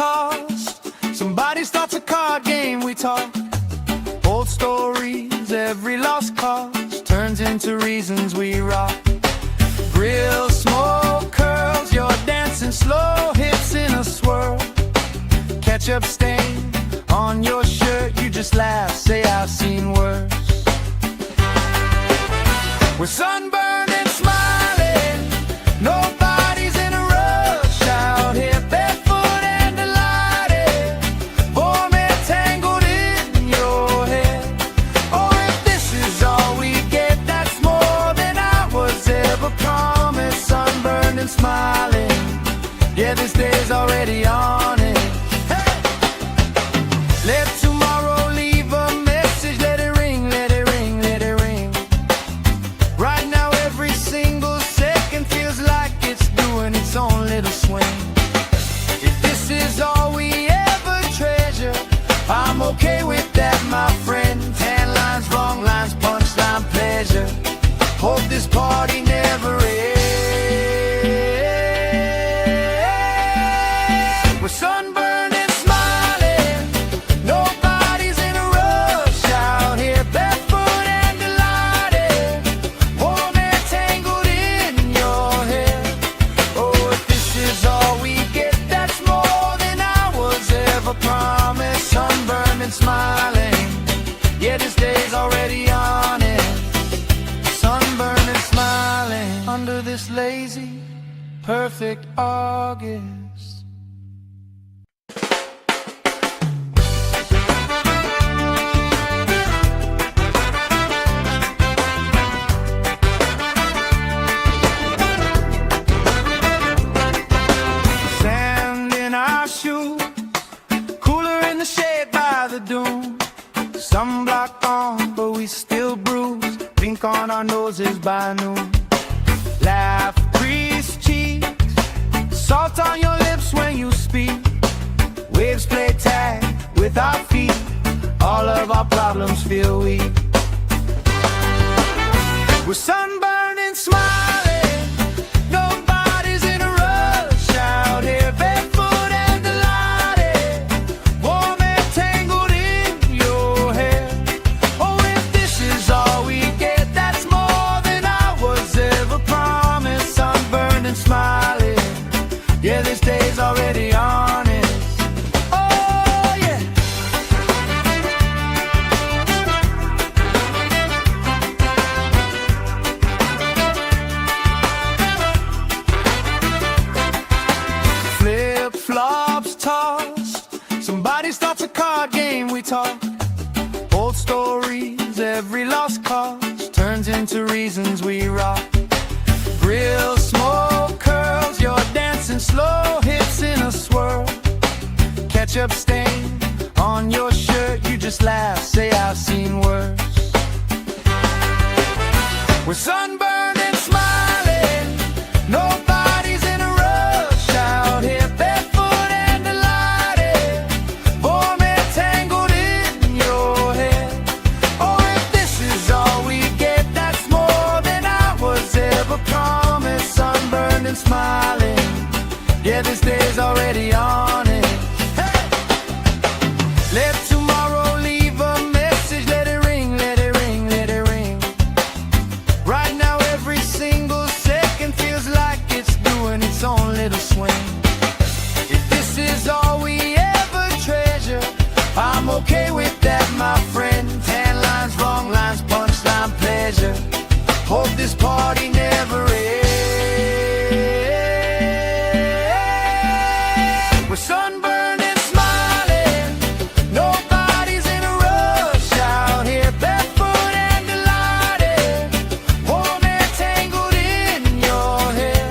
tossed. Somebody starts a card game, we talk. Old stories, every lost cause turns into reasons we rock. Grill, smoke, curls, you're dancing slow, hips in a swirl. Ketchup stain on your shirt, you just laugh, say I've seen worse. We're sunburned and smiling, nobody's in a rush out here, barefoot and delighted, warm and tangled in your hair. Oh, if this is all we get, that's more than I was ever promised. Sunburned and smiling, yeah, this day's already on it. Hey! Let tomorrow leave a message, let it ring, let it ring, let it ring. Right now every single second feels like it's doing its own little swing. If this is all we ever treasure, I'm okay with that, my friend. Tan lines, wrong lines, punchline, pleasure. Hope this party never ends. We're sunburned and smiling, nobody's in a rush out here, barefoot and delighted, warm and tangled in your hair. Oh, if this is all we get, that's more than I was ever promised. Sunburned and smiling, yeah, this day's already on it. Sunburned and smiling under this lazy, perfect August. Sand in our shoes, cooler in the shade by the dune. Sunblock on, but we still bruise. Pink on our noses by noon. Laugh, crease cheeks, salt on your lips when you speak. Waves play tag with our feet. All of our problems feel weak. We're sunburned and smiling, nobody's in a rush out here, barefoot and delighted, warm and tangled in your hair. Oh, if this is all we get, that's more than I was ever promised. Sunburned and smiling, yeah, this day's already on it. Oh, yeah. Flip-flops tossed, somebody starts a card game, we talk. Old stories, every lost cause turns into reasons we rock. Grill, smoke, curls, you're dancing slow, hips in a swirl. Ketchup stain on your shirt, you just laugh, say I've seen worse. We're sunburned and smiling, nobody's in a rush out here, barefoot and delighted, warm and tangled in your hair. Oh, if this is all we get, that's more than I was ever promised. Sunburned and smiling, yeah, this day's already on it. Hey! Let tomorrow leave a message, let it ring, let it ring, let it ring. Right now every single second feels like it's doing its own little swing. If this is all we ever treasure, I'm okay with that, my friend. Tan lines, wrong lines, punchline, pleasure. Hope this party never ends. We're sunburned and smiling, nobody's in a rush out here, barefoot and delighted, warm and tangled in your hair.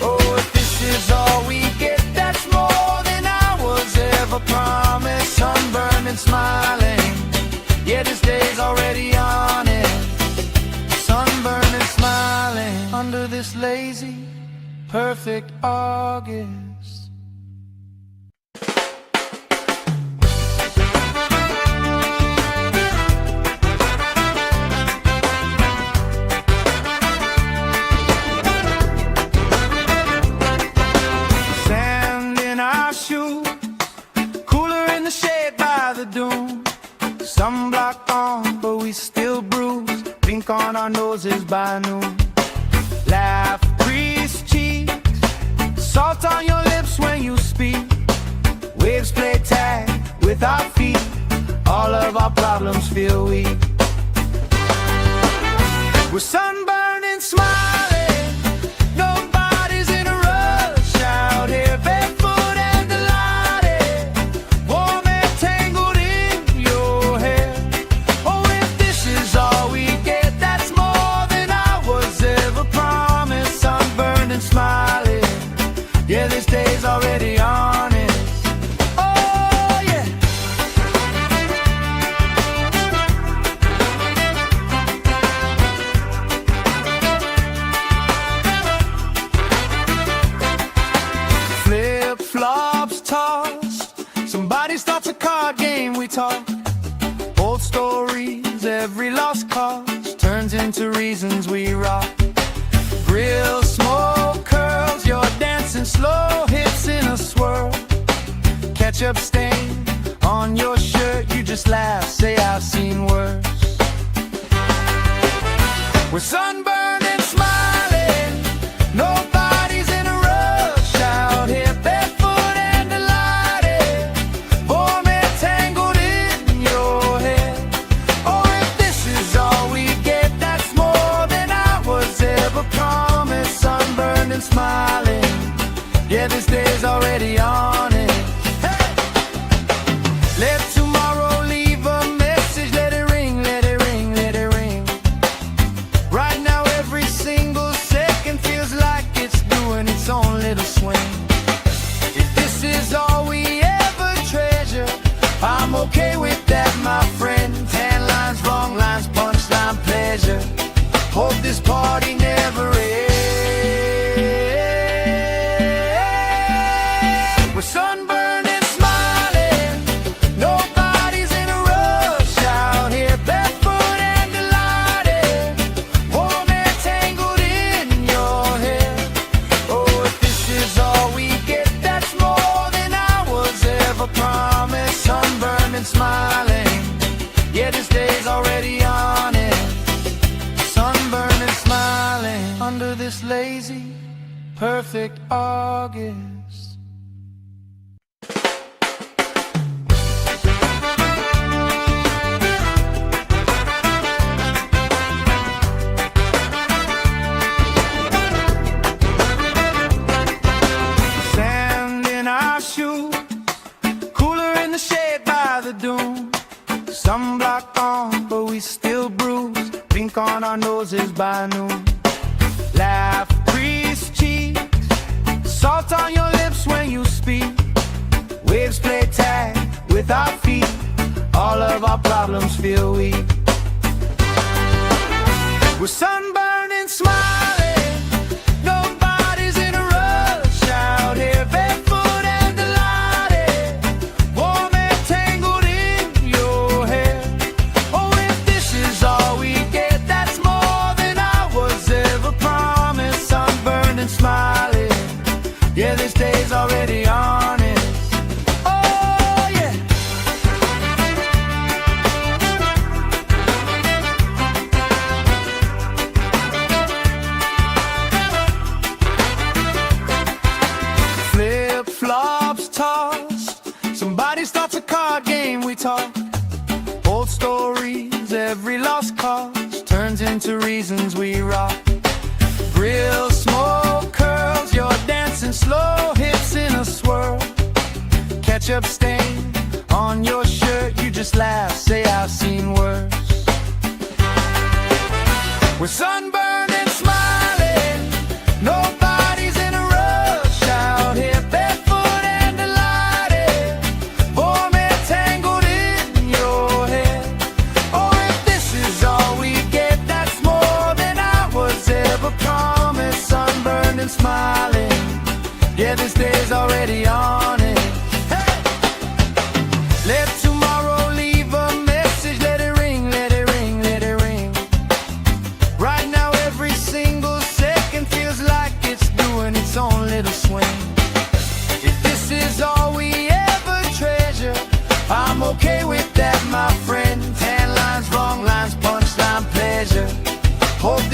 Oh, if this is all we get, that's more than I was ever promised. Sunburned and smiling, yeah, this day's already on it. Sunburned and smiling under this lazy, perfect August. Sand in our shoes, Sunblock on, but we still bruise. Pink on our noses by noon. Laugh, grease cheeks, salt on your lips when you speak. Waves play tag with our feet. All of our problems feel weak. We're sunburned and smiling. Nobody's in a rush out here, barefoot and delighted. Warm and tangled in your hair. Oh, if this is all we get, that's more than I was ever promised. Sunburned and smiling. Yeah, this day's already honest. Oh, yeah. Flip-flops tossed. Somebody starts a card game, we talk. Old stories, every lost cause turns into reasons we rock. Grill smoke curls, you're dancing slow, hips in a swirl. Ketchup stain on your shirt, you just laugh, say I've seen worse. We're sunburned and smiling. Nobody's in a rush out here, barefoot and delighted. Warm and tangled in your hair. Oh, if this is all we get, that's more than I was ever promised. Sunburned and smiling. Yeah, this day's already on it. Hey! Let tomorrow leave a message. Let it ring, let it ring, let it ring. Right now every single second feels like it's doing its own little swing. If this is all we ever treasure, I'm okay with that, my friend. Tan lines, wrong lines, punchline, pleasure. Hope this party never ends. We're sunburned and smiling. Nobody's in a rush out here, barefoot and delighted. Warm and tangled in your hair. Oh, if this is all we get, that's more than I was ever promised. Sunburned and smiling. Yeah, this day's already on it. Sunburned and smiling under this lazy, perfect August. Sand in our shoes, cooler in the shade by the dune. Sunblock on, but we still bruise. Pink on our noses by noon. Laugh, grease cheeks, salt on your lips when you speak. Waves play tag with our feet. All of our problems feel weak. We're sunburned and smiling. Nobody's in a rush out here, barefoot and delighted. Warm and tangled in your hair. Oh, if this is all we get, that's more than I was ever promised. Sunburned and smiling. Yeah, this day's already honest. Oh, yeah. Flip-flops tossed. Somebody starts a card game, we talk. Old stories, every lost cause turns into reasons we rock. Grill smoke curls, you're dancing slow, hips in a swirl. Ketchup stain on your shirt, you just laugh, say I've seen worse. We're sunburned and smiling. Nobody's in a rush out here, barefoot and delighted. Warm and tangled in your hair. Oh, if this is all we get, that's more than I was ever promised. Sunburned and smiling. Yeah, this day's already on it. Hey! Let tomorrow leave a message. Let it ring, let it ring, let it ring. Right now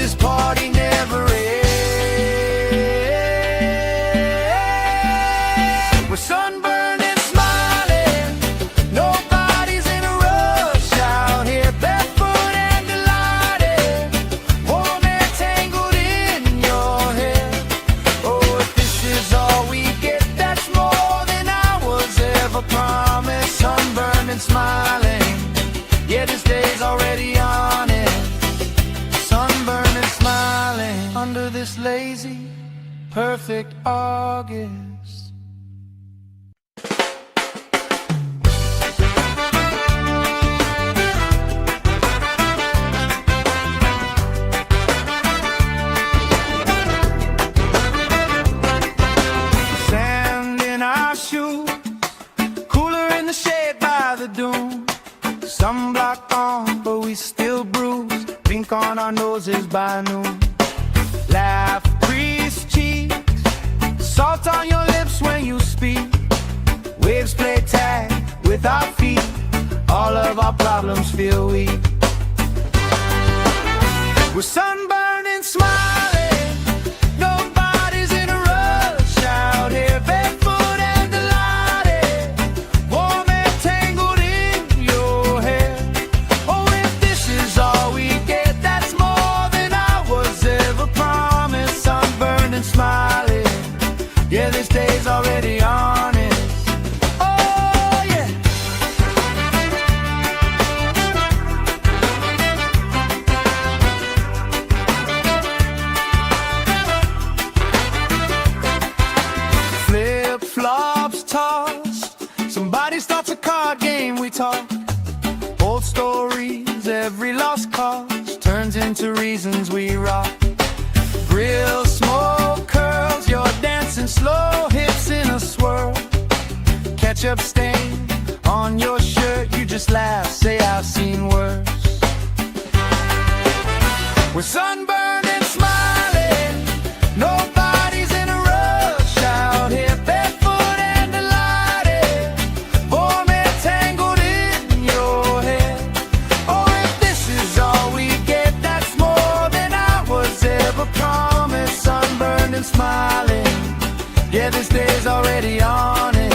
this party never ends. We're sunburned and smiling, nobody's in a rush out here, barefoot and delighted, warm and tangled in your hair. Oh, if this is all we get, that's more than I was ever promised. Sunburned and smiling, yeah, this day's already on it. Sunburned and smiling under this lazy, perfect August. Sand in our shoes, cooler in the shade by the dune. Sunblock on, but we still bruise. Pink on our noses by noon. Laugh, crease cheeks, salt on your lips when you speak. Waves play tag with our feet. All of our problems feel weak. We're sunburned and smiling, nobody's in a rush out here, barefoot and delighted, warm and tangled in your hair. Oh, if this is all we get, that's more than I was ever promised. Sunburned and smiling, yeah, this day's already on it. Oh, yeah. Flip-flops tossed, somebody starts a card game, we talk. Old stories, every lost cause turns into reasons we rock. Grill, smoke, curls, you're dancing slow, hips in a swirl. Ketchup stain on your shirt, you just laugh, say I've seen worse. We're sunburned and smiling, nobody's in a rush out here, barefoot and delighted, warm and tangled in your hair. Oh, if this is all we get, that's more than I was ever promised. Sunburned and smiling, yeah, this day's already on it.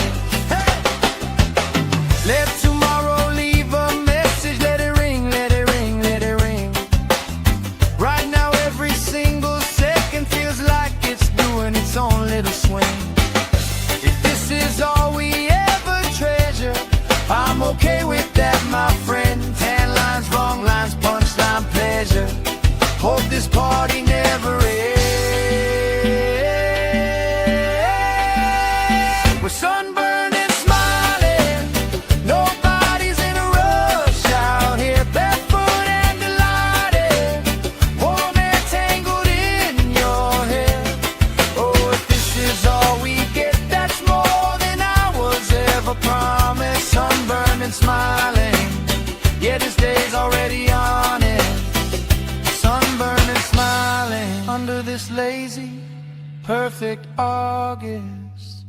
Hey! Let tomorrow leave a message, let it ring, let it ring, let it ring. Right now every single second feels like it's doing its own little swing. If this is all we ever treasure, I'm okay with that, my friend. Tan lines, wrong lines, punchline, pleasure. Hope this party never ends. We're sunburned and smiling, nobody's in a rush out here, barefoot and delighted, warm and tangled in your hair. Oh, if this is all we get, that's more than I was ever promised. Sunburned and smiling, yeah, this day's already on it. Sunburned and smiling under this lazy, perfect August.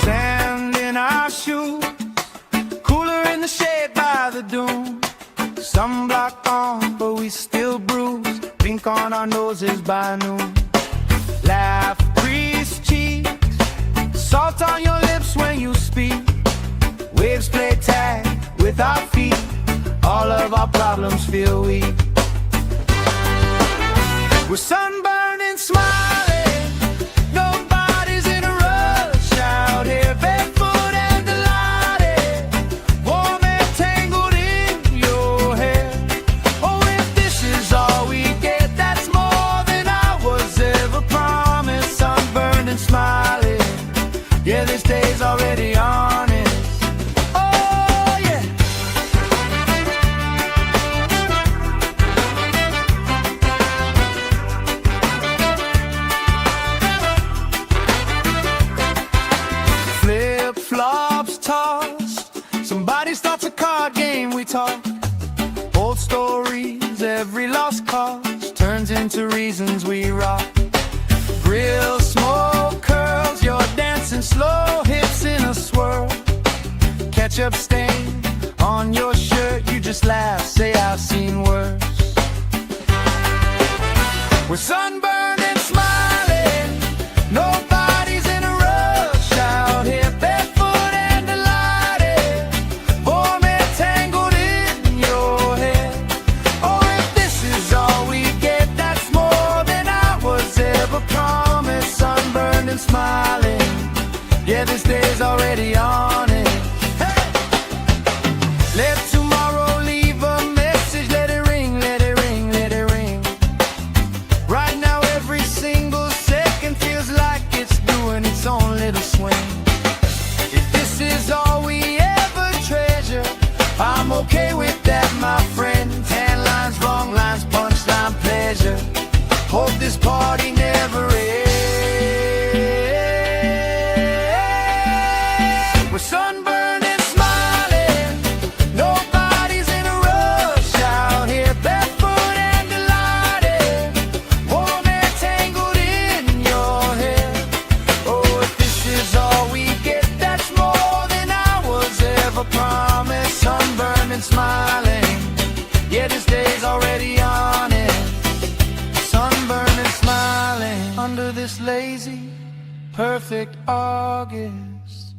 Sand in our shoes, cooler in the shade by the dune. Sunblock on, but we still bruise. Pink on our noses by noon. Laugh, crease cheeks, salt on your lips when you speak. Waves play tag with our feet. All of our problems feel weak. We're sunburned and smiling, nobody's in a rush out here, barefoot and delighted, warm and tangled in your hair. Oh, if this is all we get, that's more than I was ever promised. Sunburned and smiling, yeah, this day's already on it. Oh, yeah. Flip-flops tossed, somebody starts a card game, we talk. Old stories, every lost cause turns into reasons we rock. ketchup stain on your shirt, you just laugh, say I've seen worse. We're sunburned and smiling, nobody's in a rush out here, barefoot and delighted, warm and tangled in your hair. Oh, if this is all we get, that's more than I was ever promised. Sunburned and smiling, yeah, this day's already on it. Hey! Let tomorrow leave a message, let it ring, let it ring, let it ring. Right now every single second feels like it's doing its own little swing. If this is all we ever treasure, I'm okay with that, my friend. Tan lines, wrong lines, punchline, pleasure. Hope this party never ends. We're sunburned and smiling, nobody's in a rush out here, barefoot and delighted, warm and tangled in your hair. Oh, if this is all we get, that's more than I was ever promised. Sunburned and smiling, yeah, this day's already on it. Sunburned and smiling under this lazy, perfect August.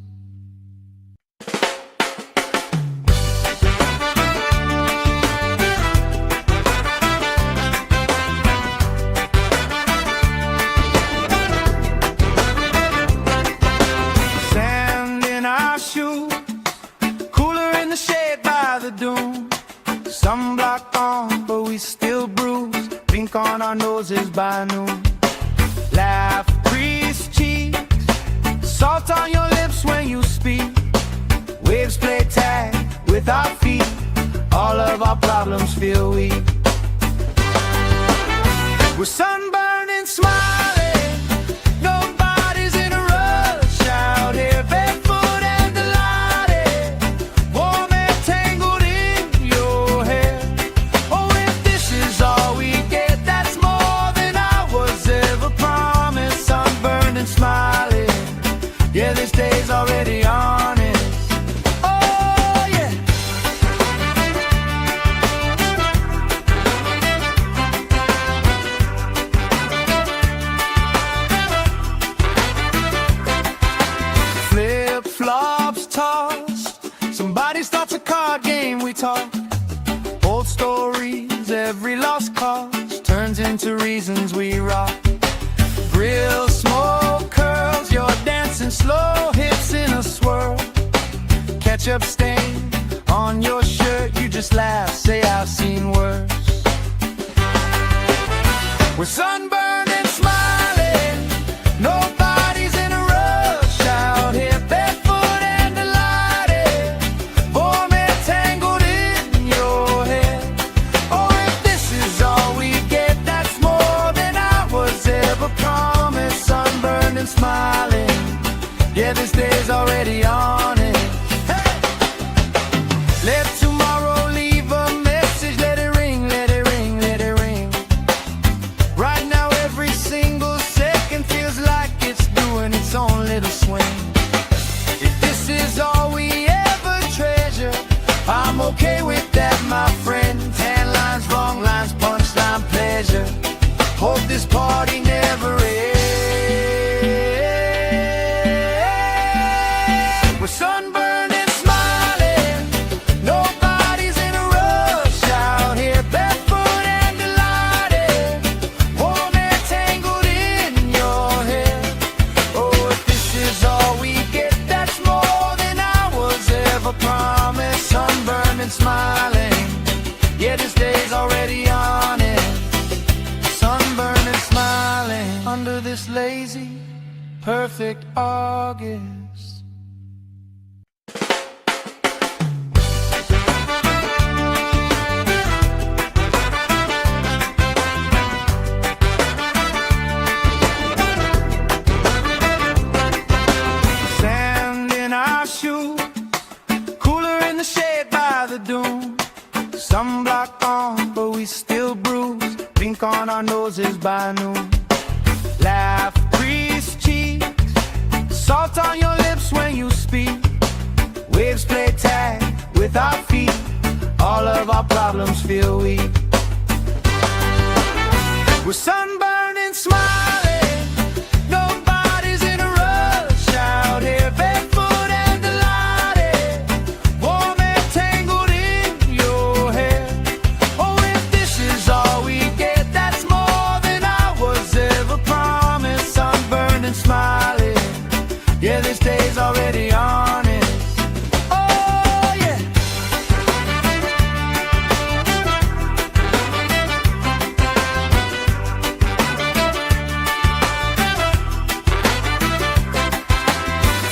Sand in our shoes, cooler in the shade by the dune. Sunblock on, but we still bruise. Pink on our noses by noon. Laugh, crease cheeks, salt on your lips when you speak. Waves play tag with our feet. All of our problems feel weak. We're sunburned and smiling, nobody's in a rush out here, barefoot and delighted, warm and tangled in your hair. Oh, if this is all we get, that's more than I was ever promised. Sunburned and smiling, yeah, this day's already on it. Oh, yeah. Flip-flops tossed, somebody starts a card game, we talk. Old stories, every lost cause turns into reasons we rock. Grill smoke curls, you're dancing slow, hips in a swirl. Ketchup stain on your shirt, you just laugh, say I've seen worse. We're sunburned and smiling, nobody's in a rush out here, barefoot and delighted, warm and tangled in your hair. Oh, if this is all we get, that's more than I was ever promised. Sunburned and smiling, yeah, this day's already on it. Hey! Let tomorrow leave a message, let it ring, let it ring, let it ring. Right now every single second feels like it's doing its own little swing. If this is all we ever treasure, I'm okay with that, my friend. Tan lines, wrong lines, punchline, pleasure. Hope this party never ends. We're sunburned and smiling, nobody's in a rush out here, barefoot and delighted, warm and tangled in your hair. Oh, if this is all we get, that's more than I was ever promised. Sunburned and smiling, yeah, this day's already on it. Sunburned and smiling under this lazy, perfect August. Sand in our shoes, cooler in the shade by the dune. Sunblock on, but we still bruise. Pink on our noses by noon. Laugh, crease cheeks, salt on your lips when you speak. Waves play tag with our feet. All of our problems feel weak. We're sunburned and smiling. Nobody's in a rush out here, barefoot and delighted, warm and tangled in your hair. Oh, if this is all we get, that's more than I was ever promised. Sunburned and smiling, yeah, this day's already honest. Oh, yeah.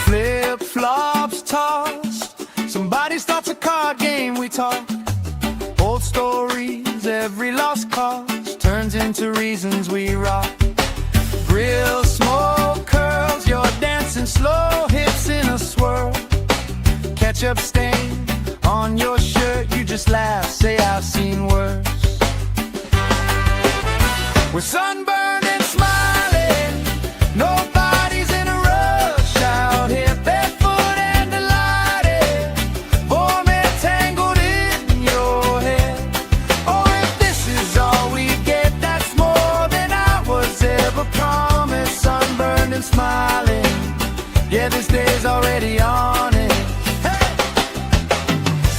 Flip-flops tossed, somebody starts a card game, we talk. Old stories, every lost cause turns into reasons we rock. Grill smoke curls, you're dancing slow, hips in a swirl. Ketchup stain on your shirt, you just laugh, say I've seen worse. We're sunburned and smiling, nobody's in a rush out here, barefoot and delighted, warm and tangled in your hair. Oh, if this is all we get, that's more than I was ever promised. Sunburned and smiling, yeah, this day's already on it. Hey!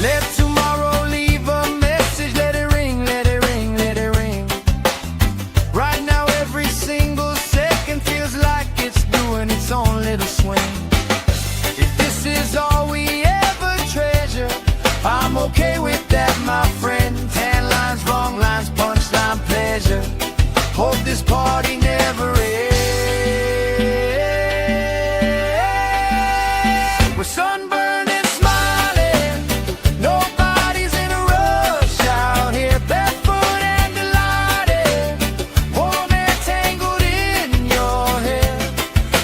Let tomorrow leave a message, let it ring, let it ring, let it ring. Right now every single second feels like it's doing its own little swing. If this is all we ever treasure, I'm okay with that, my friend. Tan lines, wrong lines, punchline, pleasure. Hope this party never ends. We're sunburned and smiling, nobody's in a rush out here, barefoot and delighted, warm and tangled in your hair.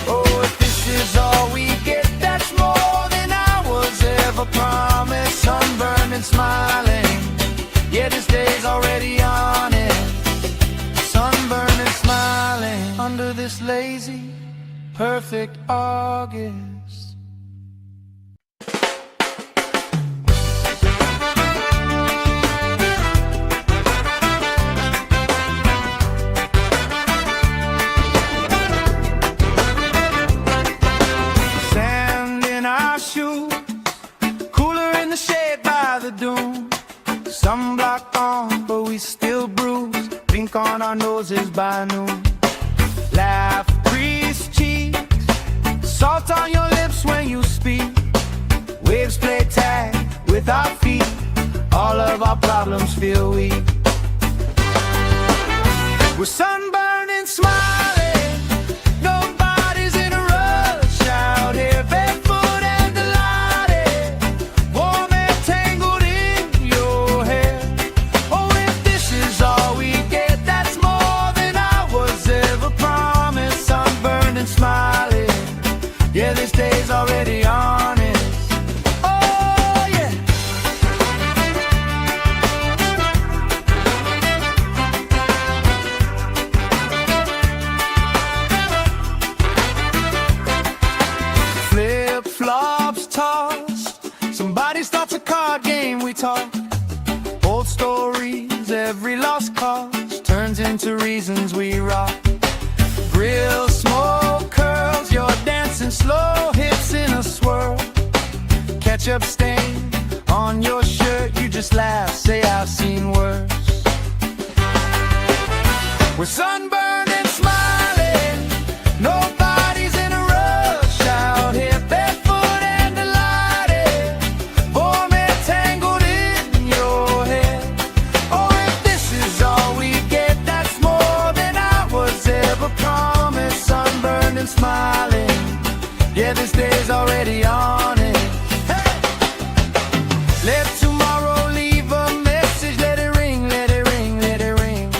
Oh, if this is all we get, that's more than I was ever promised. Sunburned and smiling, yeah, this day's already on it. Sunburned and smiling under this lazy, perfect August. Sand in our shoes, cooler in the shade by the dune. Sunblock on, but we still bruise. Pink on our noses by noon. Laugh, grease cheeks, salt on your lips when you speak. Waves play tag with our feet. All of our problems feel weak. We're sunburned and smiling, nobody's in a rush out here, barefoot and delighted, warm and tangled in your hair. Oh, if this is all we get, that's more than I was ever promised. Sunburned and smiling, yeah, this day's already honest. Oh, yeah. Flip-flops tossed, somebody starts a card game, we talk. Old stories, every lost cause turns into reasons we rock. Grill smoke curls, you're dancing slow, hips in a swirl. Ketchup stain on your shirt, you just laugh, say I've seen worse. We're sunburned and smiling, nobody's in a rush out here, barefoot and delighted, warm and tangled in your hair. Oh, if this is all we get, that's more than I was ever promised. Sunburned and smiling, yeah, this day's already on it. Hey! Let tomorrow leave a message, let it ring, let it ring, let it ring.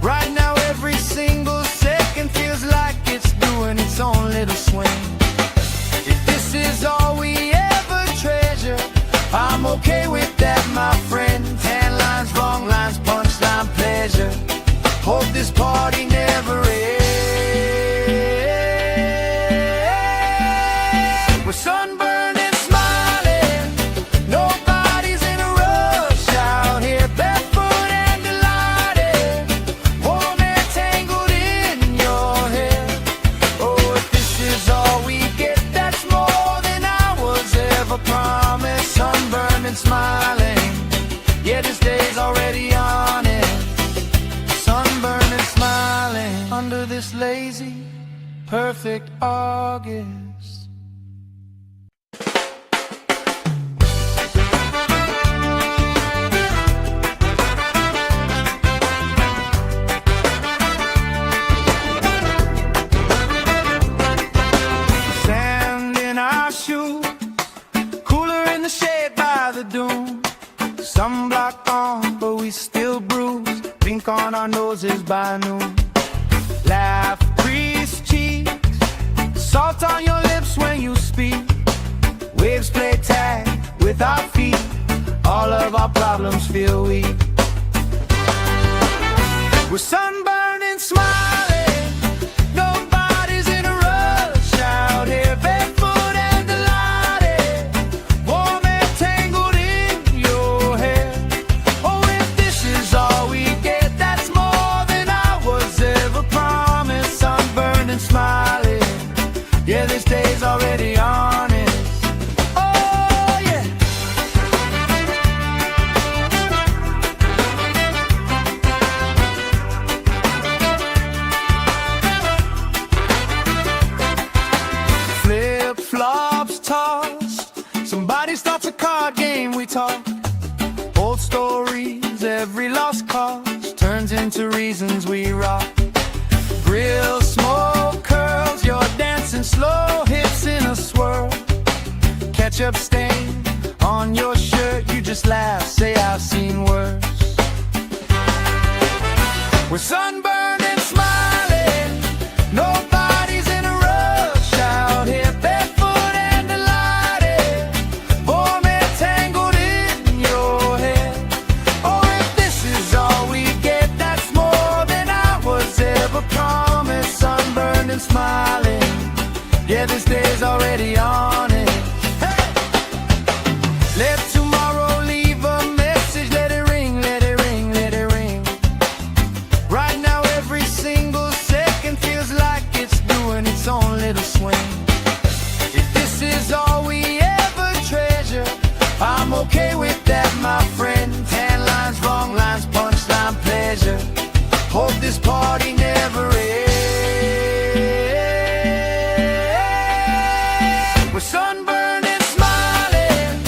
Right now every single second feels like it's doing its own little swing. If this is all we ever treasure, I'm okay with that, my friend. Tan lines, wrong lines, punchline, pleasure. Hope this party never ends. We're sunburned and smiling. perfect August. Sand in our shoes, cooler in the shade by the dune. Sunblock on, but we still bruise. Pink on our noses by noon. Laugh, crease cheeks, salt on your lips when you speak. Waves play tag with our feet. All of our problems feel weak. We're sunburned and smiling. Nobody's in a rush out here, barefoot and delighted. Warm and tangled in your hair. Oh, if this is all we get, that's more than I was ever promised. Sunburned and smiling. Yeah, this day's already honest. Oh, yeah. Flip-flops tossed. Somebody starts a card game, we talk. Old stories, every lost cause turns into reasons we rock. Grill smoke curls, you're dancing slow, hips in a swirl. Ketchup stain on your shirt, you just laugh, say I've seen worse. We're sunburned and smiling. Nobody's in a rush out here, barefoot and delighted. Warm and tangled in your hair. Oh, if this is all we get, that's more than I was ever promised. Sunburned and smiling. Yeah, this day's already on it. Hey! Let tomorrow leave a message. Let it ring, let it ring, let it ring. Right now every single second feels like it's doing its own little swing. If this is all we ever treasure, I'm okay with that, my friend. Tan lines, wrong lines, punchline, pleasure. Hope this party never ends. We're sunburned and smiling.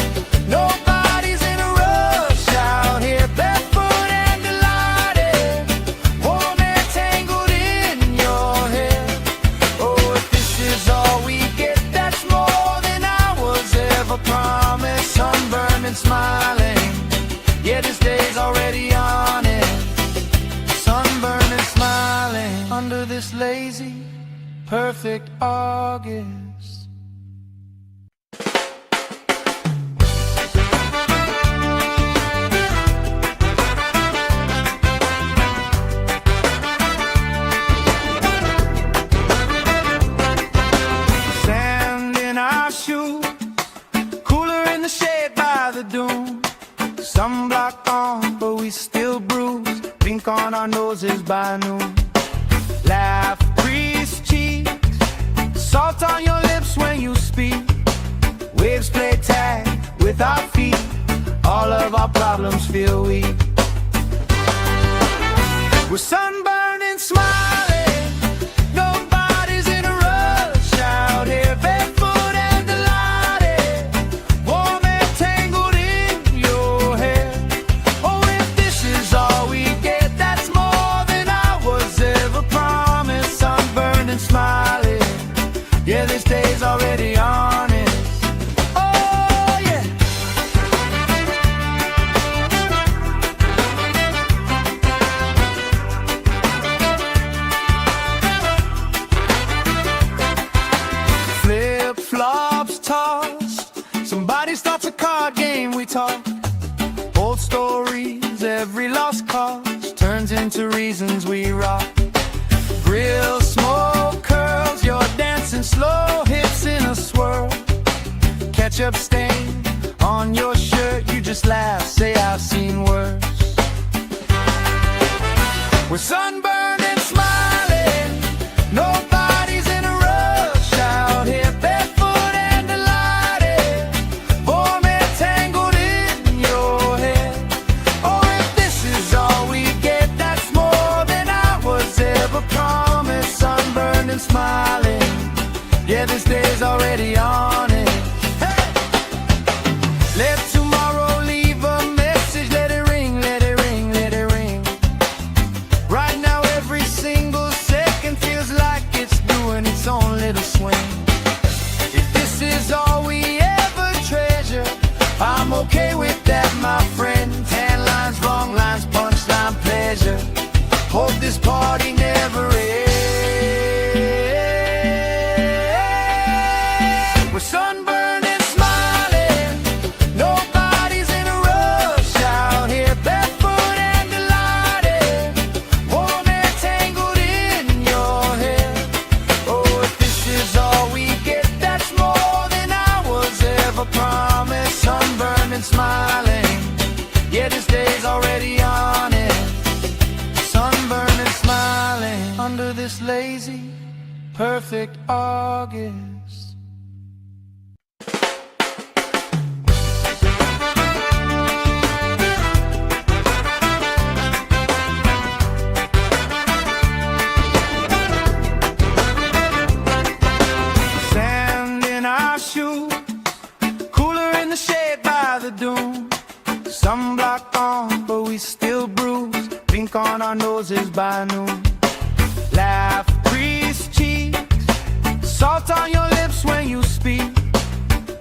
Nobody's in a rush out here, barefoot and delighted. Warm and tangled in your hair. Oh, if this is all we get, that's more than I was ever promised. Sunburned and smiling. Yeah, this day's already on it. Sunburned and smiling under this lazy, perfect August. Sand in our shoes, cooler in the shade by the dune. Sunblock on, but we still bruise. Pink on our noses by noon. Laugh, crease cheeks, salt on your lips when you speak. Waves play tag with our feet. All of our problems feel weak. We're sunburned and smiling. Nobody's in a rush out here, barefoot and delighted. Warm and tangled in your hair. Oh, if this is all we get, that's more than I was ever promised. Sunburned and smiling. Yeah, this day's already honest. Oh, yeah. Flip-flops tossed. Somebody starts a card game, we talk. Old stories, every lost cause turns into reasons we rock. Grill smoke curls, you're dancing slow, hips in a swirl. Ketchup stain on your shirt, you just laugh, say I've seen worse. We're sunburned and smiling. Nobody's in a rush out here, barefoot and delighted. Warm and tangled in your hair. Oh, if this is all we get, that's more than I was ever promised. Sunburned and smiling. okay with that, my friend. Tan lines, wrong lines, punchline, pleasure. Hope this party never ends. We're sunburned and smiling. Nobody's in a rush out here. Barefoot and delighted. Warm and tangled in your hair. Oh, if this is all we get, that's more than I was ever promised. Sunburned and smiling. Yeah, this day's already on it. Sunburned and smiling under this lazy, perfect August. Sand in our shoes, cooler in the shade by the dune. Sunblock on, but we still bruise. Pink on our noses by noon. Laugh, crease cheeks, salt on your lips when you speak.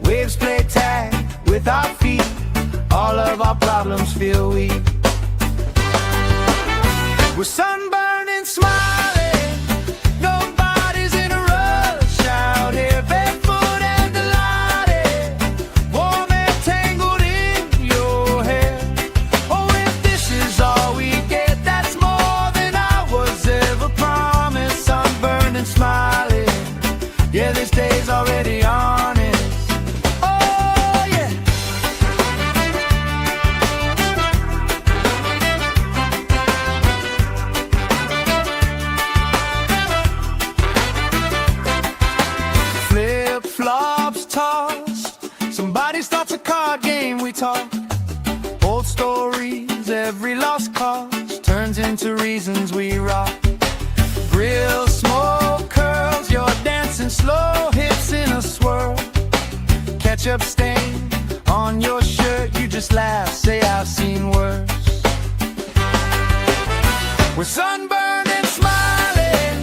Waves play tag with our feet. All of our problems feel weak. We're sunburned and smiling. Nobody's in a rush out here. Barefoot and delighted. Warm and tangled in your hair. Oh, if this is all we get, that's more than I was ever promised. Sunburned and smiling. Yeah, this day's already honest. Oh, yeah. Flip-flops tossed. Somebody starts a card game, we talk. Old stories, every lost cause turns into reasons we rock. Grill smoke curls, you're dancing slow, hips in a swirl. Ketchup stain on your shirt, you just laugh, say I've seen worse. We're sunburned and smiling.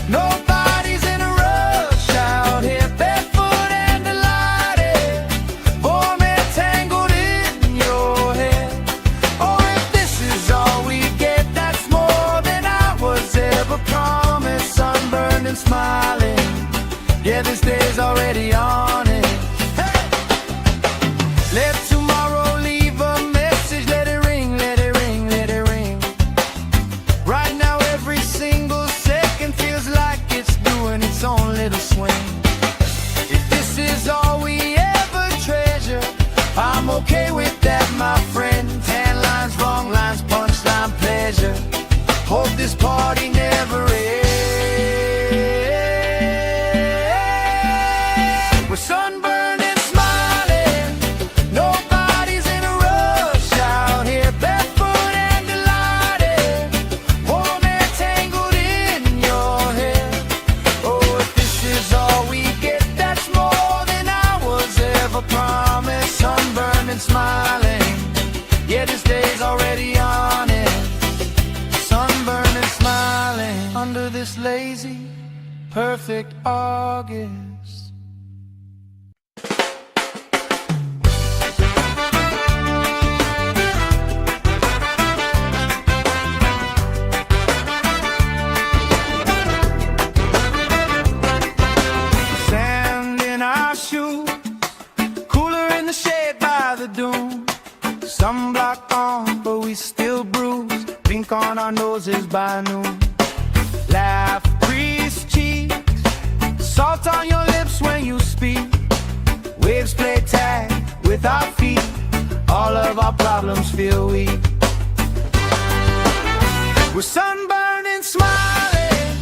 Nobody's in a rush out here. Barefoot and delighted. Warm and tangled in your hair. Oh, if this is all we get, that's more than I was ever promised. Sunburned and smiling. Yeah, this day's already on it. Hey! Let tomorrow leave a message. Let it ring, let it ring, let it ring. Right now every single second feels like it's doing its own little swing. If this is all we ever treasure, I'm okay with that, my friend. Tan lines, wrong lines, punchline, pleasure. Hope this party never ends. We're sunburned and smiling. Nobody's in a rush out here. Barefoot and delighted. Warm and tangled in your hair. Oh, if this is all we get, that's more than I was ever promised. Sunburned and smiling. Yeah, this day's already on it. Sunburned and smiling under this lazy, perfect August. Sand in our shoes, cooler in the shade by the dune. Sunblock on, but we still bruise. Pink on our noses by noon. Laugh, crease cheeks, salt on your lips when you speak. Waves play tag with our feet. All of our problems feel weak. We're sunburned and smiling.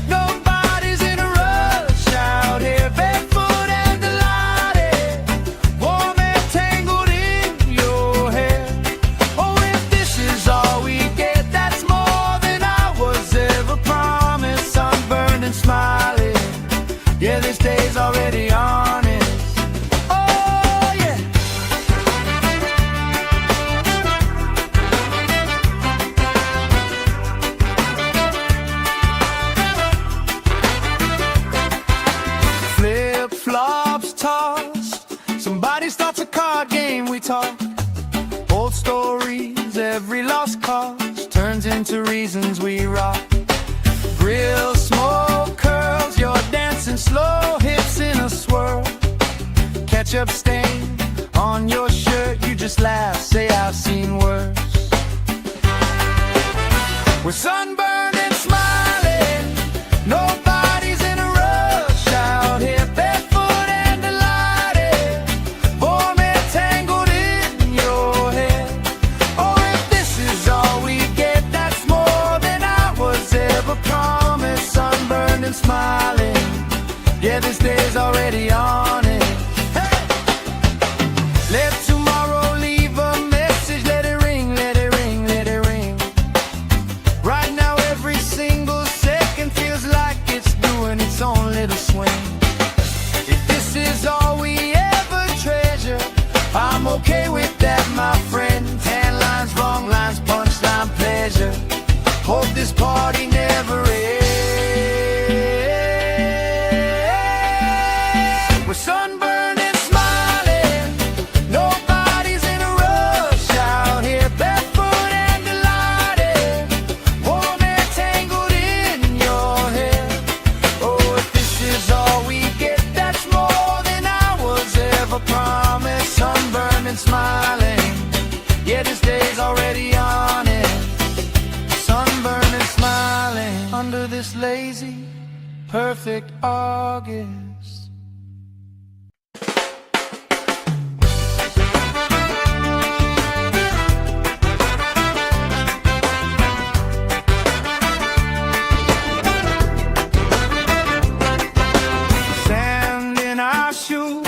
Nobody's in a rush out here. Barefoot and delighted. Warm and tangled in your hair. Oh, if this is all we get, that's more than I was ever promised. Sunburned and smiling. Yeah, this day's already honest. Oh, yeah. every lost cause turns into reasons we rock. Grill, smoke, curls, you're dancing slow, hips in a swirl. Ketchup stain on your shirt, you just laugh, say I've seen worse. We're sunburned and smiling, nobody's in a rush out here, barefoot and delighted, warm and tangled in your hair. Oh, if this is all we get, that's more than I was ever promised. Sunburned and smiling, yeah, this day's already on it. Hey! Let tomorrow leave a message, let it ring, let it ring, let it ring. Right now every single second feels like it's doing its own little swing. If this is all we ever treasure, I'm okay with that, my friend. Tan lines, wrong lines, punchline, pleasure. Hope this party never ends. We're sunburned and smiling, nobody's in a rush out here, barefoot and delighted, warm and tangled in your hair. Oh, if this is all we get, that's more than I was ever promised. Sunburned and smiling, yeah, this day's already on it. Sunburned and smiling under this lazy, perfect August. Sand in our shoes,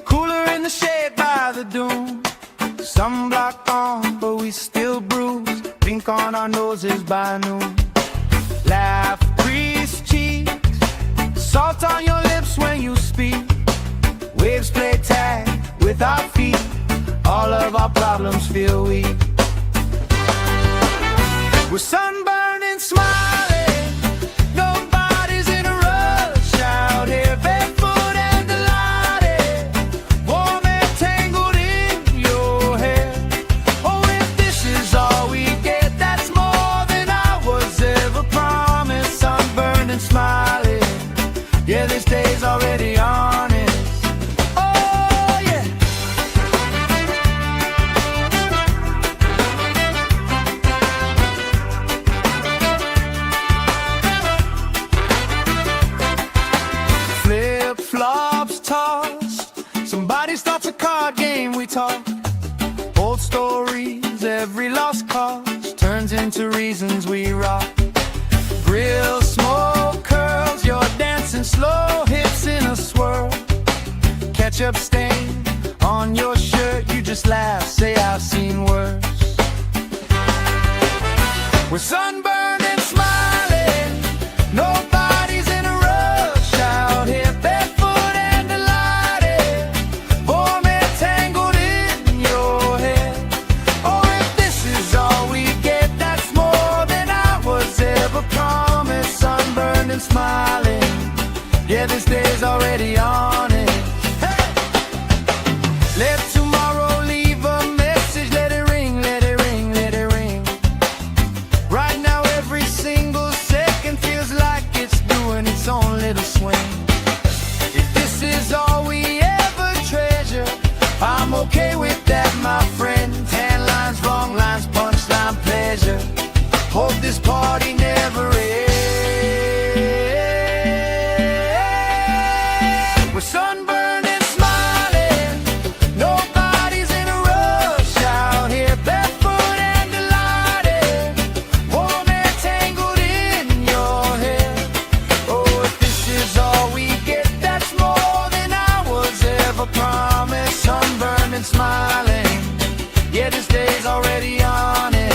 cooler in the shade by the dune. Sunblock on, but we still bruise. Pink on our noses by noon. Laugh, grease cheeks, salt on your lips when you speak. Waves play tag with our feet. All of our problems feel weak. We're sunburned and smiling, nobody's in a rush out here, barefoot and delighted, warm and tangled in your hair. Oh, if this is all we get, that's more than I was ever promised. Sunburned and smiling, yeah, this day's already on it. Oh, yeah. Flip-flops tossed, somebody starts a card game, we talk. Old stories, every lost cause turns into reasons we rock. Grill, smoke, curls, you're dancing slow, hips in a swirl. Ketchup stain on your shirt, you just laugh, say I've seen worse. We're sunburned and smiling, nobody's in a rush out here, barefoot and delighted, warm and tangled in your hair. Oh, if this is all we get, that's more than I was ever promised. Sunburned and smiling, yeah, this day's already on it. Hey! Let tomorrow leave a message, let it ring, let it ring, let it ring. Right now every single second feels like it's doing its own little swing. If this is all we ever treasure, I'm okay with that, my friend. Tan lines, wrong lines, punchline, pleasure. Hope this party never ends. We're sunburned and smiling, nobody's in a rush out here, barefoot and delighted, warm and tangled in your hair. Oh, if this is all we get, that's more than I was ever promised. Sunburned and smiling, yeah, this day's already on it.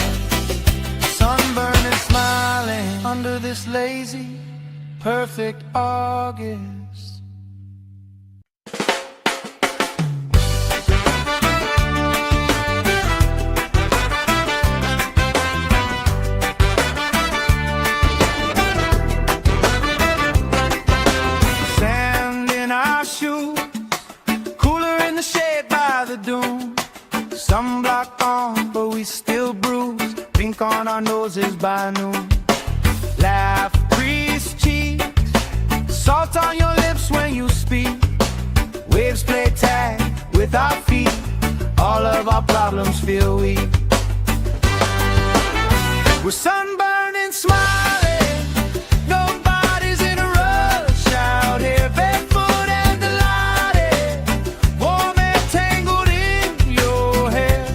Sunburned and smiling under this lazy, perfect August. Sand in our shoes, cooler in the shade by the dune. Sunblock on, but we still Pink on our noses by noon. Laugh, crease cheeks, salt on your lips when you speak. Waves play tag with our feet. All of our problems feel weak. We're sunburned and smiling. Nobody's in a rush out here, barefoot and delighted. Warm and tangled in your hair.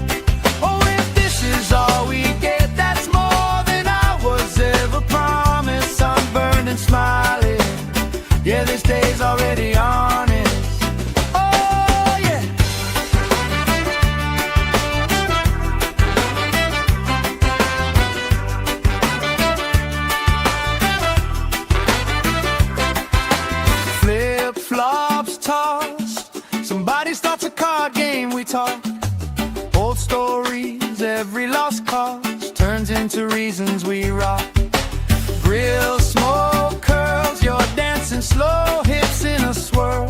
Oh, if this is all we get, that's more than I was ever promised. Sunburned and smiling. Yeah, this day's already honest. Oh, yeah. Flip-flops tossed. Somebody starts a card game, we talk. Old stories, every lost cause turns into reasons we rock. Grill smoke curls, you're dancing slow, hips in a swirl.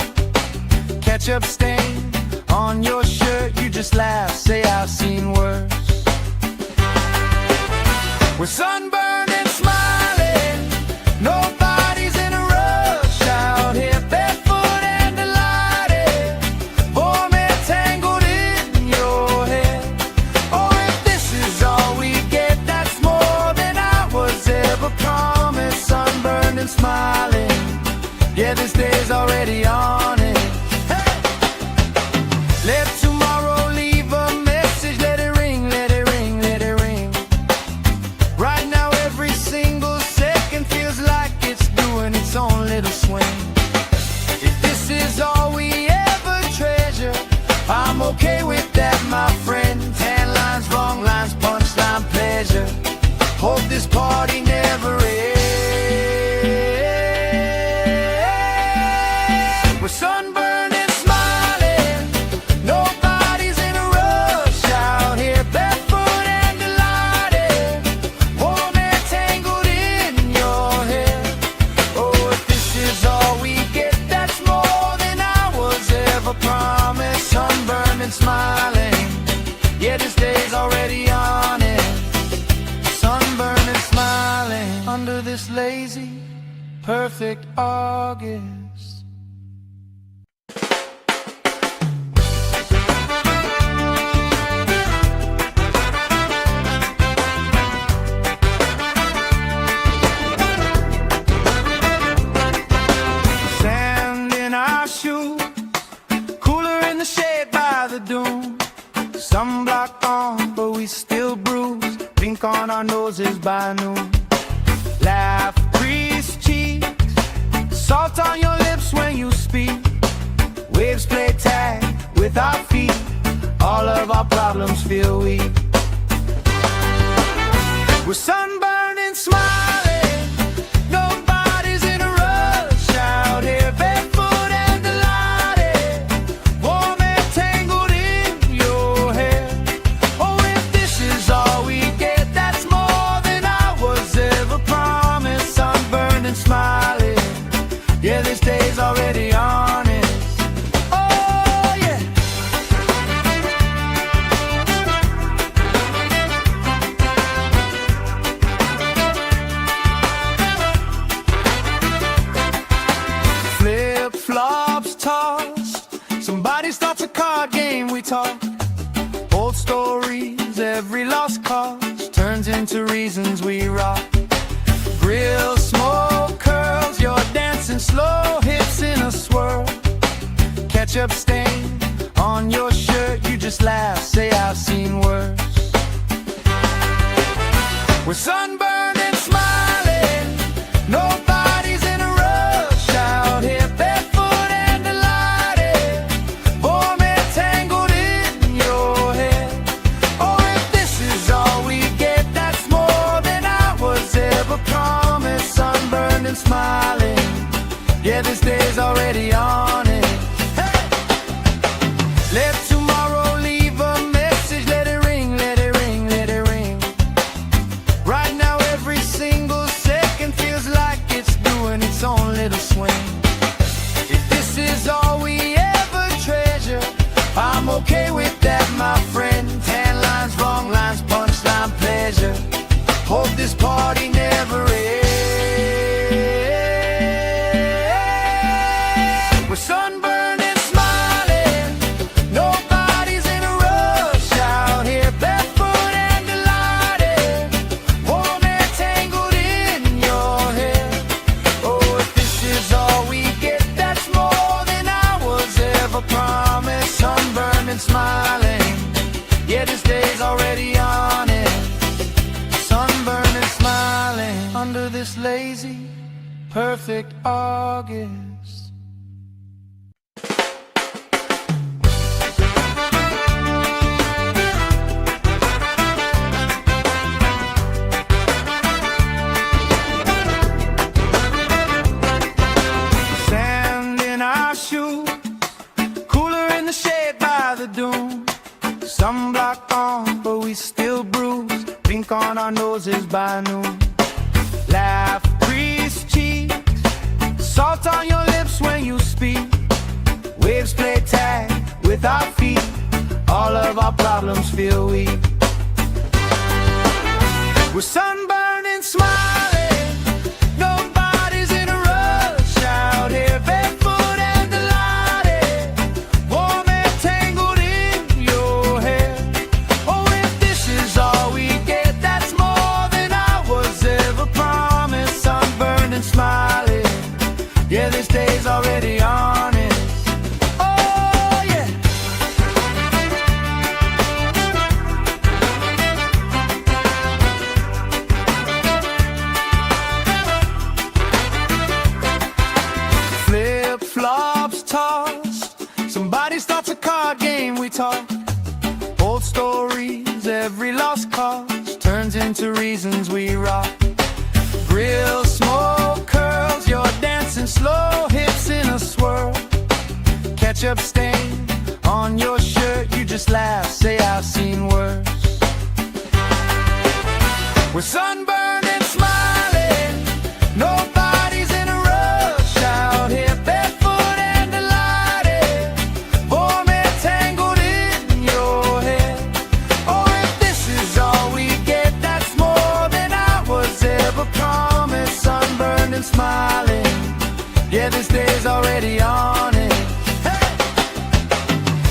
Ketchup stain on your shirt, you just laugh, say I've seen worse. We're sunburned and smiling. Nobody's in a rush out here, barefoot and delighted. Warm and tangled in your hair. Oh, if this is all we get, that's more than I was ever promised. Sunburned and smiling. Yeah, this day's already on it. Hey! Let tomorrow leave a message. Let it ring, let it ring, let it ring. Right now every single second feels like it's doing its own little swing. If this is all we ever treasure, I'm okay with that, my friend. Tan lines, wrong lines, punchline, pleasure. Hope this party never ends. We're sunburned and smiling. Nobody's in a rush out here, barefoot and delighted. Warm and tangled in your hair. Oh, if this is all we get, that's more than I was ever promised. Sunburned and smiling. Yeah, this day's already on it. Sunburned and smiling under this lazy, perfect August. Sand in our shoes, cooler in the shade by the dune. Sunblock on, but we still bruise. Pink on our noses by noon. Laugh, crease cheeks, salt on your lips when you speak. Waves play tag with our feet. All of our problems feel weak. We're sunburned and smiling. Nobody's in a rush out here, barefoot and delighted. Warm and tangled in your hair. Oh, if this is all we get, that's more than I was ever promised. Sunburned and smiling. Yeah, this day's already honest. Oh, yeah. Flip-flops tossed. Somebody starts a card game, we talk. Old stories, every lost cause turns into reasons we rock. Grill smoke curls, you're dancing slow, hips in a swirl. Ketchup stain on your shirt, you just laugh, say I've seen worse. We're sunburned and smiling. Nobody's in a rush out here, barefoot and delighted. Warm and tangled in your hair. Oh, if this is all we get, that's more than I was ever promised. Sunburned and smiling. Yeah, this day's already on it. Hey! Let tomorrow leave a message. Let it ring, let it ring, let it ring. Right now perfect August. Sand in our shoes, cooler in the shade by the dune. Sunblock on, but we still bruise. Pink on our noses by noon. Laugh, crease cheeks, salt on your lips when you speak. Waves play tag with our feet. All of our problems feel weak. We're sunburned and smiling. Nobody's in a rush out here. Barefoot and delighted, warm and tangled in your hair. Oh, if this is all we get, that's more than I was ever promised. Sunburned and smiling, yeah, this day's already honest. Oh, yeah. Flip-flops tossed, somebody starts a card game, we talk. Old stories, every lost cause turns into reasons we rock. Grill smoke curls, you're dancing slow, hips in a swirl. Ketchup stain on your shirt, you just laugh, say I've seen worse. We're sunburned and smiling, nobody's in a rush out here. Barefoot and delighted, warm and tangled in your hair. Oh, if this is all we get, that's more than I was ever promised. Sunburned and smiling, yeah, this day's already on it. Hey!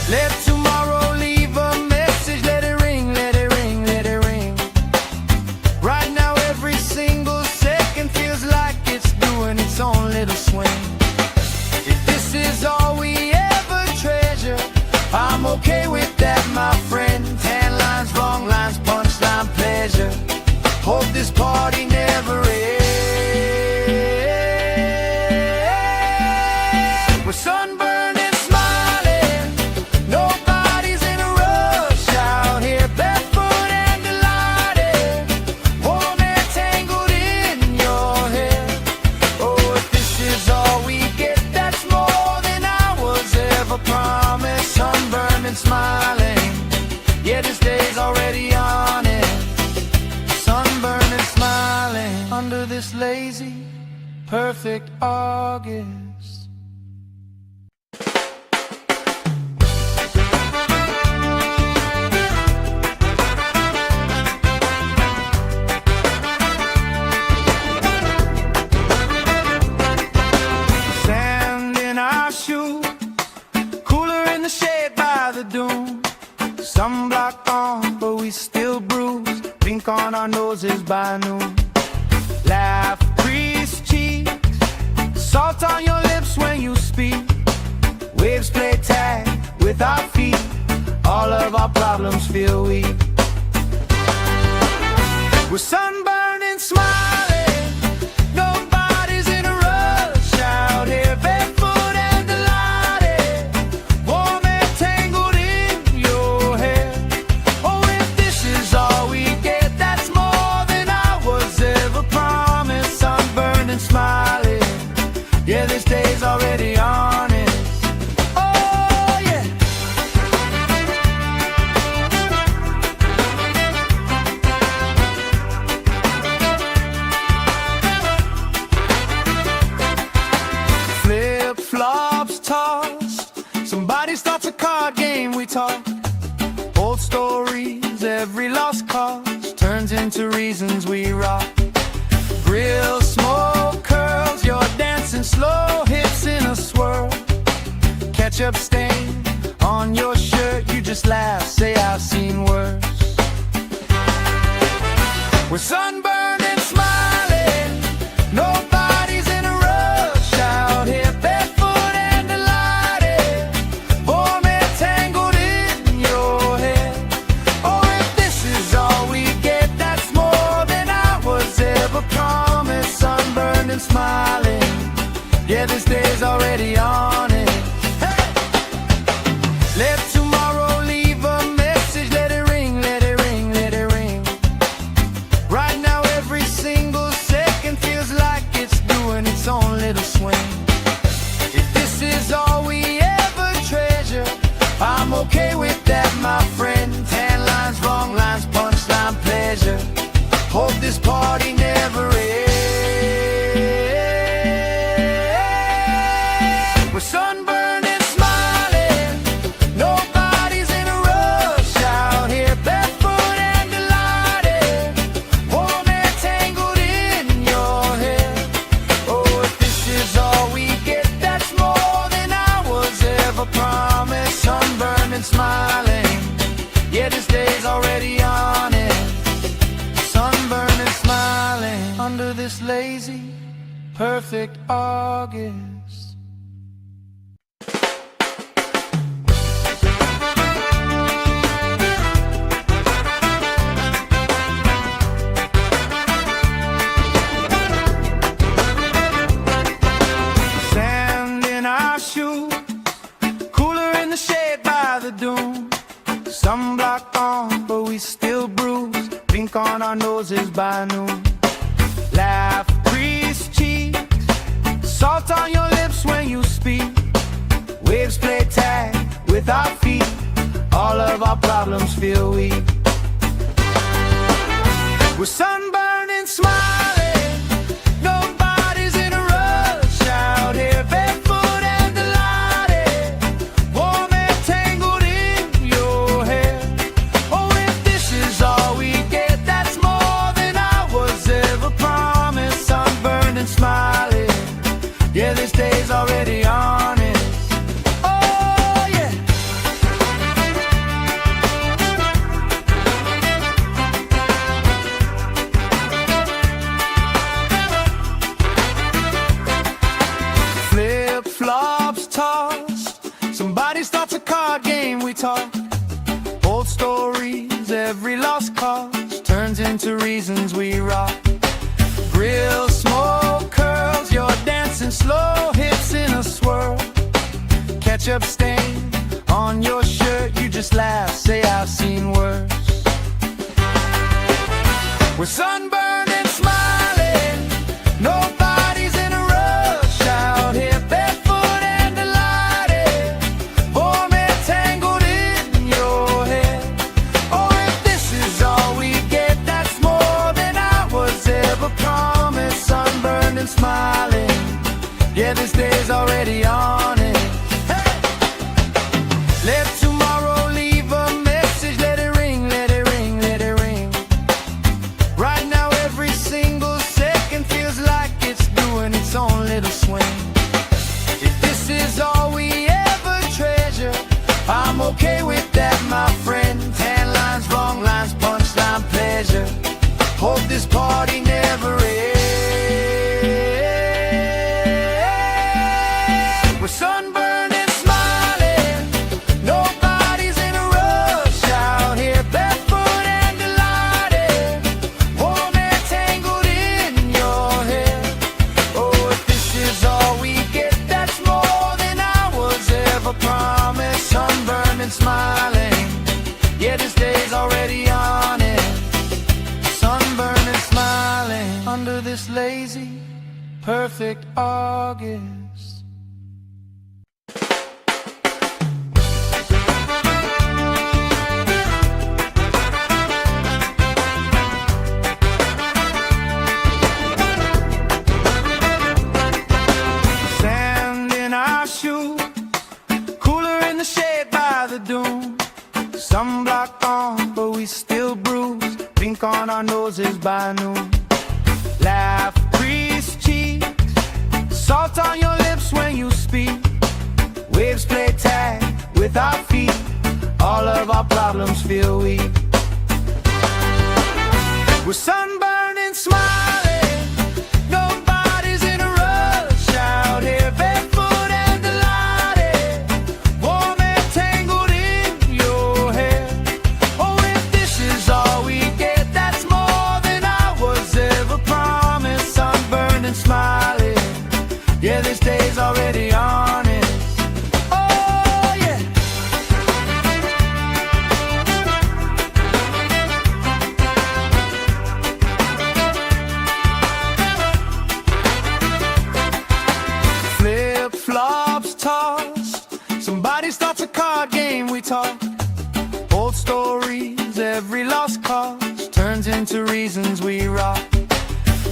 Let tomorrow leave a message, let it ring, let it ring, let it ring. Right now every single second feels like it's doing its own little swing. If this is all we ever treasure, I'm okay with that, my friend. Tan lines, wrong lines, punchline, pleasure. Hope this party never ends. We're sunburned and smiling, nobody's in a rush out here. Barefoot and delighted, warm and tangled in your hair. Oh, if this is all we get, that's more than I was ever promised. Sunburned and smiling, yeah, this day's already on it. Sunburned and smiling under this lazy, perfect August. Sand in our shoes, cooler in the shade by the dune. Sunblock on, but we still bruise. Pink on our noses by noon. Laugh, crease cheeks, salt on your lips when you speak. Waves play tag with our feet. All of our problems feel weak. We're sunburned and smiling, nobody's in a rush out here. Barefoot and delighted, warm and tangled in your hair. Oh, if this is all we get, that's more than I was ever promised. Sunburned and smiling, yeah, this day's already honest. Oh, yeah. Flip-flops tossed, somebody starts a card game, we talk. Old stories, every lost cause turns into reasons we rock. Grill smoke curls, you're dancing slow, hips in a swirl. Ketchup stain on your shirt, you just laugh, say I've seen worse. We're sunburned and smiling, nobody's in a rush out here. Barefoot and delighted, warm and tangled in your hair. Oh, if this is all we get, that's more than I was ever promised. Sunburned and smiling, Yeah, this day's already on it. Sunburned and smiling under this lazy, perfect August. Sand in our shoes, cooler in the shade by the dune. Sunblock on, but we still bruise. Pink on our noses by noon. Laugh, crease cheeks, salt on your lips when you speak. Waves play tag with our feet. All of our problems feel weak. We're sunburned and smiling. Nobody's in a rush out here, barefoot and delighted. Warm and tangled in your hair. Oh, if this is all we get, that's more than I was ever promised. Sunburned and smiling. Yeah, this day's already on it. Oh, yeah. Flip-flops tossed. Somebody starts a card game, we talk. Old stories, every lost cause turns into reasons we rock. Grill smoke curls, you're dancing slow hips in a swirl. Ketchup stain on your shirt, you just laugh, say I've seen worse. We're sunburned and smiling. Nobody's in a rush out here, barefoot and delighted. Warm and tangled in your hair. Oh, if this is all we get, that's more than I was ever promised. Sunburned and smiling. Yeah, this day's already on it. Hey! Let tomorrow leave a message. Let it ring, let it ring, let it ring. Right now every single second feels like it's doing its own little swing. If this is all we ever treasure, I'm okay with that, my friend. Tan lines, wrong lines, punchline, pleasure. Hope this party never ends. We're sunburned and smiling. Nobody's in a rush out here, barefoot and delighted. Warm and tangled in your hair. Oh, if this is all we get, that's more than I was ever promised. Sunburned and smiling. Yeah, this day's already on it. Sunburned and smiling under this lazy, perfect August. Sand in our shoes, cooler in the shade by the dune. Sunblock on, but we still bruise. Pink on our noses by noon. Laugh, crease cheeks, salt on your lips when you speak. Waves play tag with our feet. All of our problems feel weak. We're sunburned and smiling. Nobody's in a rush out here, barefoot and delighted. Warm and tangled in your hair. Oh, if this is all we get, that's more than I was ever promised. Sunburned and smiling. Yeah, this day's already on it. Oh, yeah. Flip-flops tossed. Somebody starts a card game, we talk. Old stories, every lost cause turns into reasons we rock.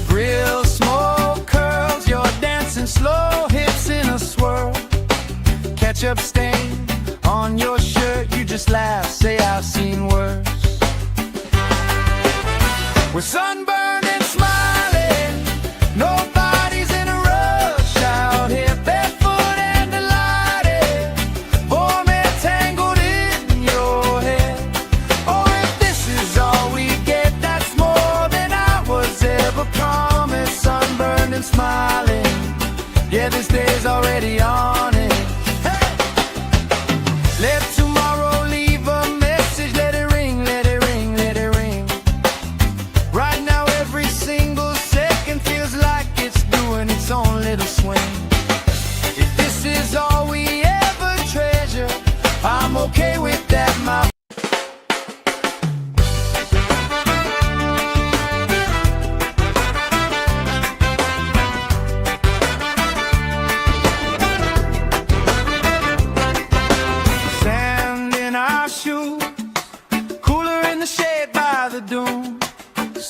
Grill smoke curls, you're dancing slow hips in a swirl. Ketchup stain on your shirt, you just laugh, say I've seen worse. We're sunburned and smiling. Nobody's in a rush out here, barefoot and delighted. Warm and tangled in your hair. and smiling. Yeah, this day's already on it. Hey! Let tomorrow leave a message. Let it ring, let it ring, let it ring. Right now every single second feels like it's doing its own little swing. If this is all we ever treasure, I'm okay with that, my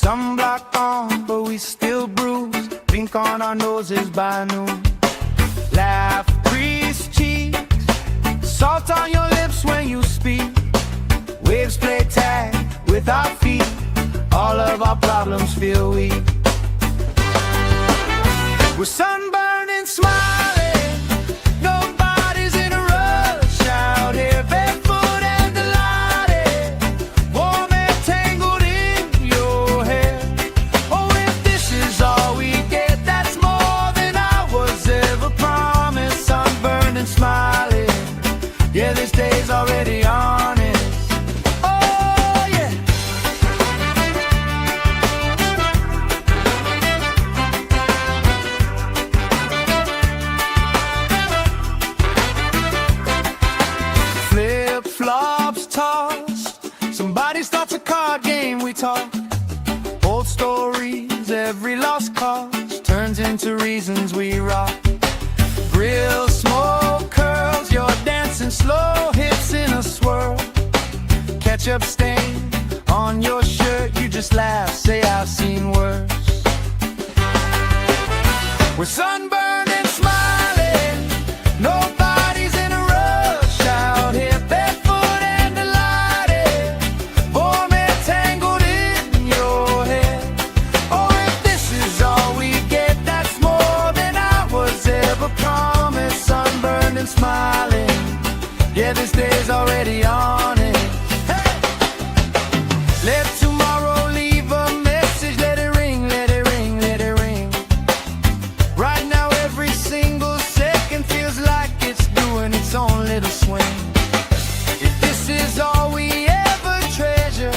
sunblock on, but we still bruise. Pink on our noses by noon. Laugh, grease cheeks, salt on your lips when you speak. Waves play tag with our feet. All of our problems feel weak. We're sunburned and smiling. Nobody's in a rush out here, barefoot and delighted. Warm and tangled in your hair. Oh, if this is all we get, that's more than I was ever promised. Sunburned and smiling. Yeah, this day's already honest. Oh, yeah. Flip-flops tossed. Somebody starts a card game, we talk. Old stories, every lost cause turns into reasons we rock. Grill smoke curls, you're dancing slow, hips in a swirl. Ketchup stain on your shirt, you just laugh, say I've seen worse. We're sunburned and smiling. Nobody's in a rush out here, barefoot and delighted. Warm and tangled in your hair. Oh, if this is all we get, that's more than I was ever promised. Sunburned and smiling. Yeah, this day's already on it. Hey! Let tomorrow leave a message. Let it ring, let it ring, let it ring. Right now every single second feels like it's doing its own little swing. If this is all we ever treasure,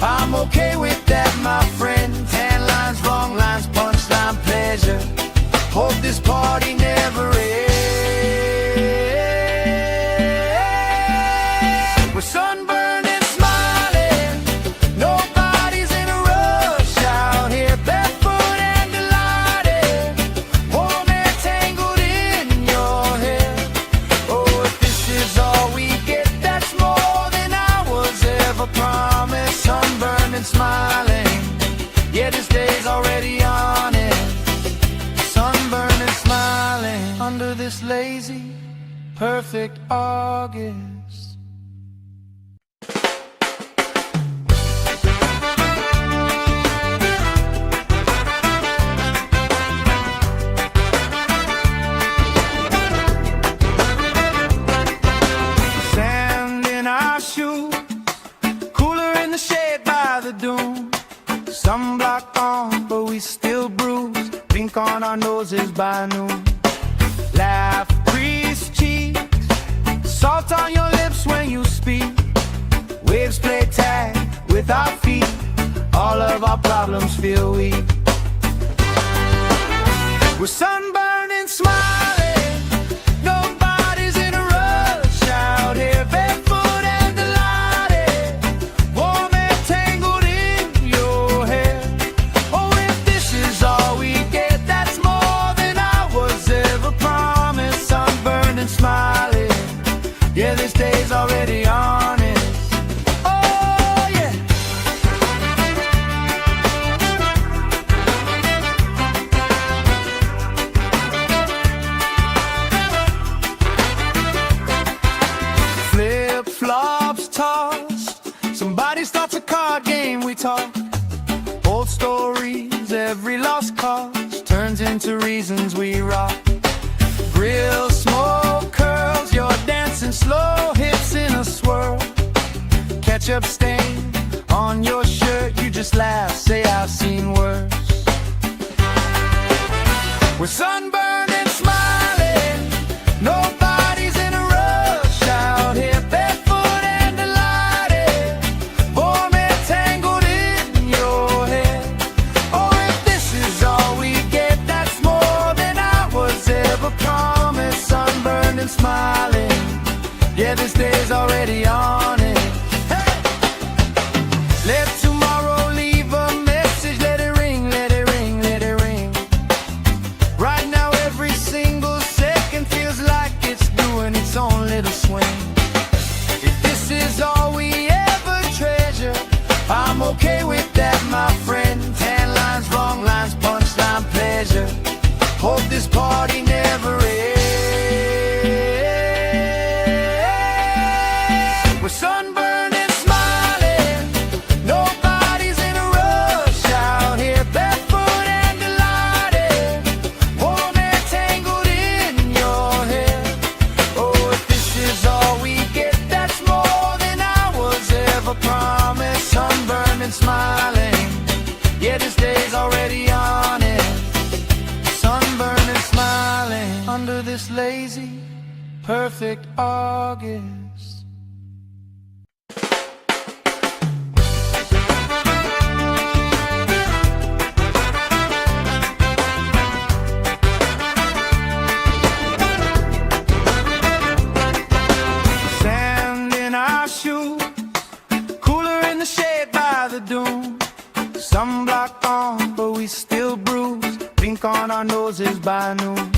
I'm okay with that, my friend. Tan lines, wrong lines, punchline, pleasure. Hope this party never ends. We're sunburned and smiling. Nobody's in a rush out here, barefoot and delighted. Warm and tangled in your hair. Oh, if this is all we get, that's more than I was ever promised. Sunburned and smiling. Yeah, this day's already on it. Sunburned and smiling under this lazy, perfect August. Sand in our shoes, cooler in the shade by the dune. Sunblock on, but we still bruise. Pink on our noses by noon. Laugh, grease cheeks, salt on your lips when you speak. Waves play tag with our feet. All of our problems feel weak. We're sunburned and smiling. Nobody's in a rush out here, barefoot and delighted. Warm and tangled in your hair. Oh, if this is all we get, that's more than I was ever promised. Sunburned and smiling. Yeah, this day's already honest. Oh, yeah. Flip-flops tossed. Somebody starts a card game, we talk. Old stories, every lost cause turns into reasons we rock. Grill smoke curls, you're dancing slow, hips in a swirl. Ketchup stain on your shirt, you just laugh, say I've seen worse. We're sunburned and smiling. Nobody's in a rush out here, barefoot and delighted. Warm and tangled in your hair. Oh, if this is all we get, that's more than I was ever promised. Sunburned and smiling. Yeah, this day's already on it. Hey! Let tomorrow leave a message. Let it ring, let it ring, let it ring. Right now every single second feels like it's doing its own little swing. If this is all we ever treasure, I'm okay with that, my friend. Tan lines, wrong lines, punchline, pleasure. Hope this party never ends. We're sunburned and smiling. Nobody's in a rush out here, barefoot and delighted. Warm and tangled in your hair. Oh, if this is all we get, that's more than I was ever promised. Sunburned and smiling. Yeah, this day's already on it. Sunburned and smiling under this lazy, perfect August. Sunblock on, but we still bruise. Pink on our noses by noon.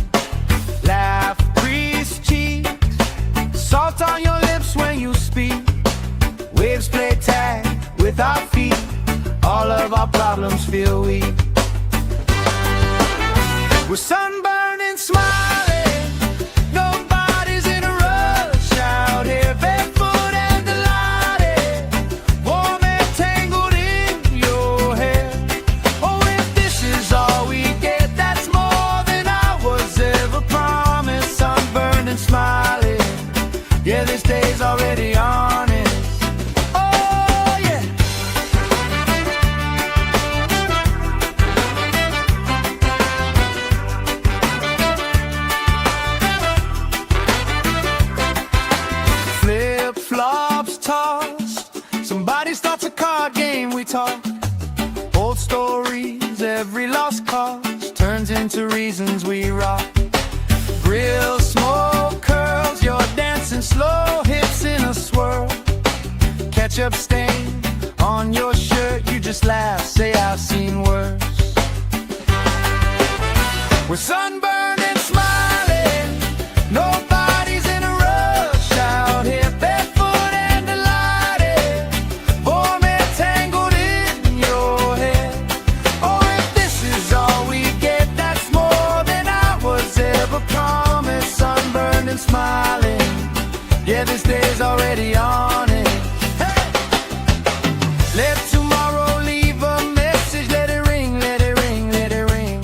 Laugh, grease cheeks. Salt on your lips when you speak. Waves play tag with our feet. All of our problems feel weak. We're sunburned and smiling. Nobody's in a rush out here, barefoot and delighted. Warm and tangled in your hair. Oh, if this is all we get, that's more than I was ever promised. Sunburned and smiling. Yeah, this day's already on it. Oh, yeah. Flip-flops tossed. Somebody starts a card game, we talk. Old stories, every lost cause turns into reasons we rock. Grill smoke curls, you're dancing slow, hips in a swirl. Ketchup stain on your shirt, you just laugh, say I've seen worse. We're sunburned and smiling. Nobody's in a rush out here, barefoot and delighted. Warm and tangled in your hair. Oh, if this is all we get, that's more than I was ever promised. Sunburned and smiling. Yeah, this day's already on it. Hey! Let tomorrow leave a message. Let it ring, let it ring, let it ring.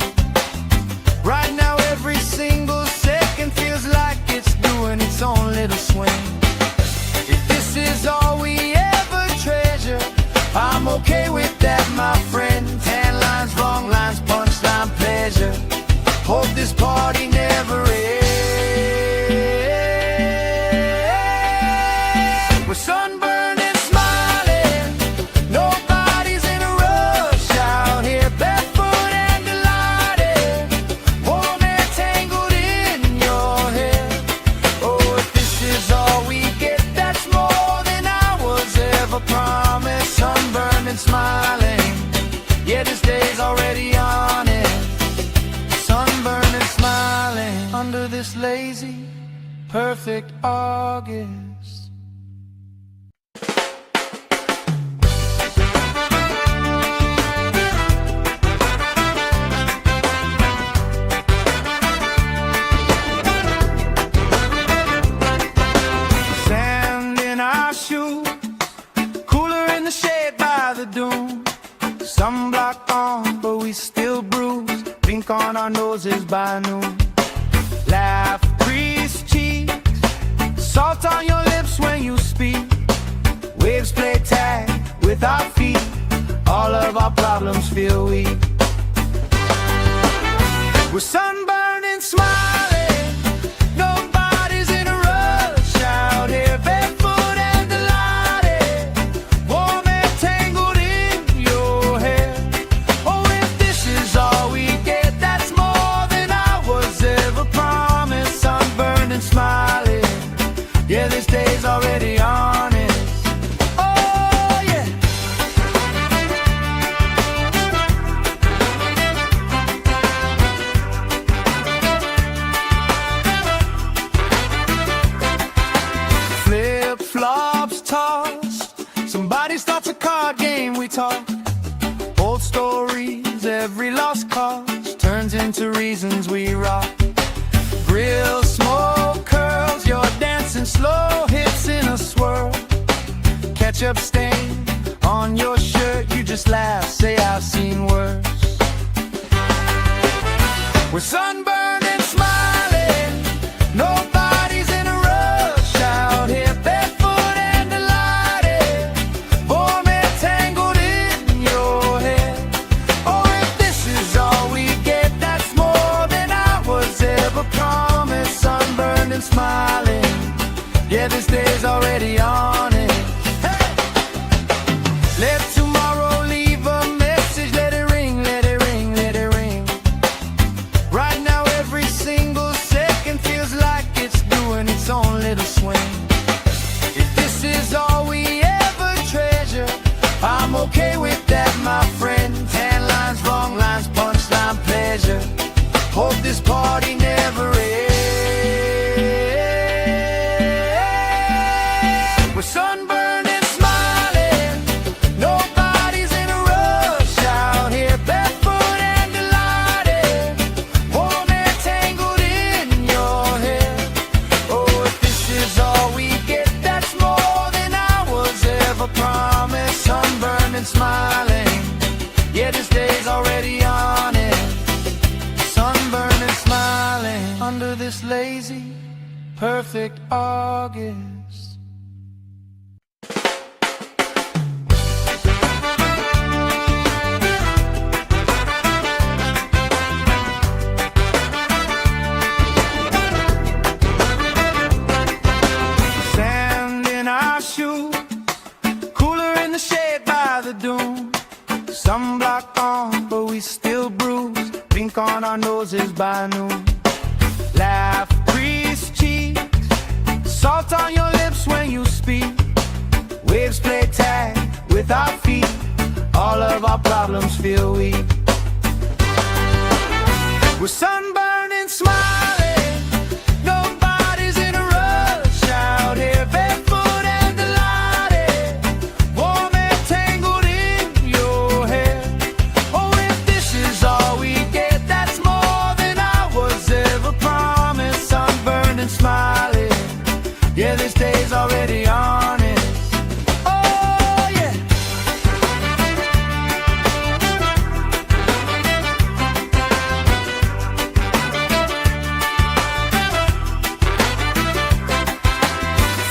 Right now every single second feels like it's doing its own little swing. If this is all we ever treasure, I'm okay with that, my friend. Tan lines, wrong lines, punchline, pleasure. Hope this party never ends. We're sunburned and smiling. Nobody's in a rush out here, barefoot and delighted. Warm and tangled in your hair. Oh, if this is all we get, that's more than I was ever promised. Sunburned and smiling. Yeah, this day's already on it. Sunburned and smiling under this lazy, perfect August. Sand in our shoes, cooler in the shade by the dune. Sunblock on, but we still bruise. Pink on our noses by noon. Laugh, grease cheeks. Salt on your lips when you speak. Waves play tag with our feet. All of our problems feel weak. We're sunburned and smiling. Nobody's in a rush out here, barefoot and delighted, warm and tangled in your hair. Oh, if this is all we get, that's more than I was ever promised. Sunburned and smiling, yeah, this day's already honest. Oh, yeah. Flip-flops tossed, somebody starts a card game, we talk old stories, every lost cause turns into reasons we rock. Grill smoke curls, you're dancing slow, hips in a swirl. Ketchup stain on your shirt, you just laugh, say I've seen worse. We're sunburned and smiling, nobody's in a rush out here, barefoot and delighted, warm and tangled in your hair. Oh, if this is all we get, that's more than I was ever promised. Sunburned and smiling, yeah, this day's already on it. Hey! Let tomorrow leave a message, let it ring, let it ring, let it ring. Right now every single second feels like it's doing its own little swing. If this is all we ever treasure, I'm okay with that, my friend. Tan lines, wrong lines, punchline, pleasure. Hope this party never ends. We're sunburned and smiling, nobody's in a rush out here, barefoot and delighted, warm and tangled in your hair. Oh, if this is all we get, that's more than I was ever promised. Sunburned and smiling, yeah, this day's already on it. Sunburned and smiling under this lazy, perfect August. Sand in our shoes, cooler in the shade by the dune. Sunblock on, but we still bruise. Pink on our noses by noon. Laugh, grease cheeks, salt on your lips when you speak. Waves play tag with our feet. All of our problems feel weak. We're sunburned and smiling, nobody's in a rush out here, barefoot and delighted, warm and tangled in your hair. Oh, if this is all we get, that's more than I was ever promised. Sunburned and smiling, yeah, this day's already on it. Oh, yeah.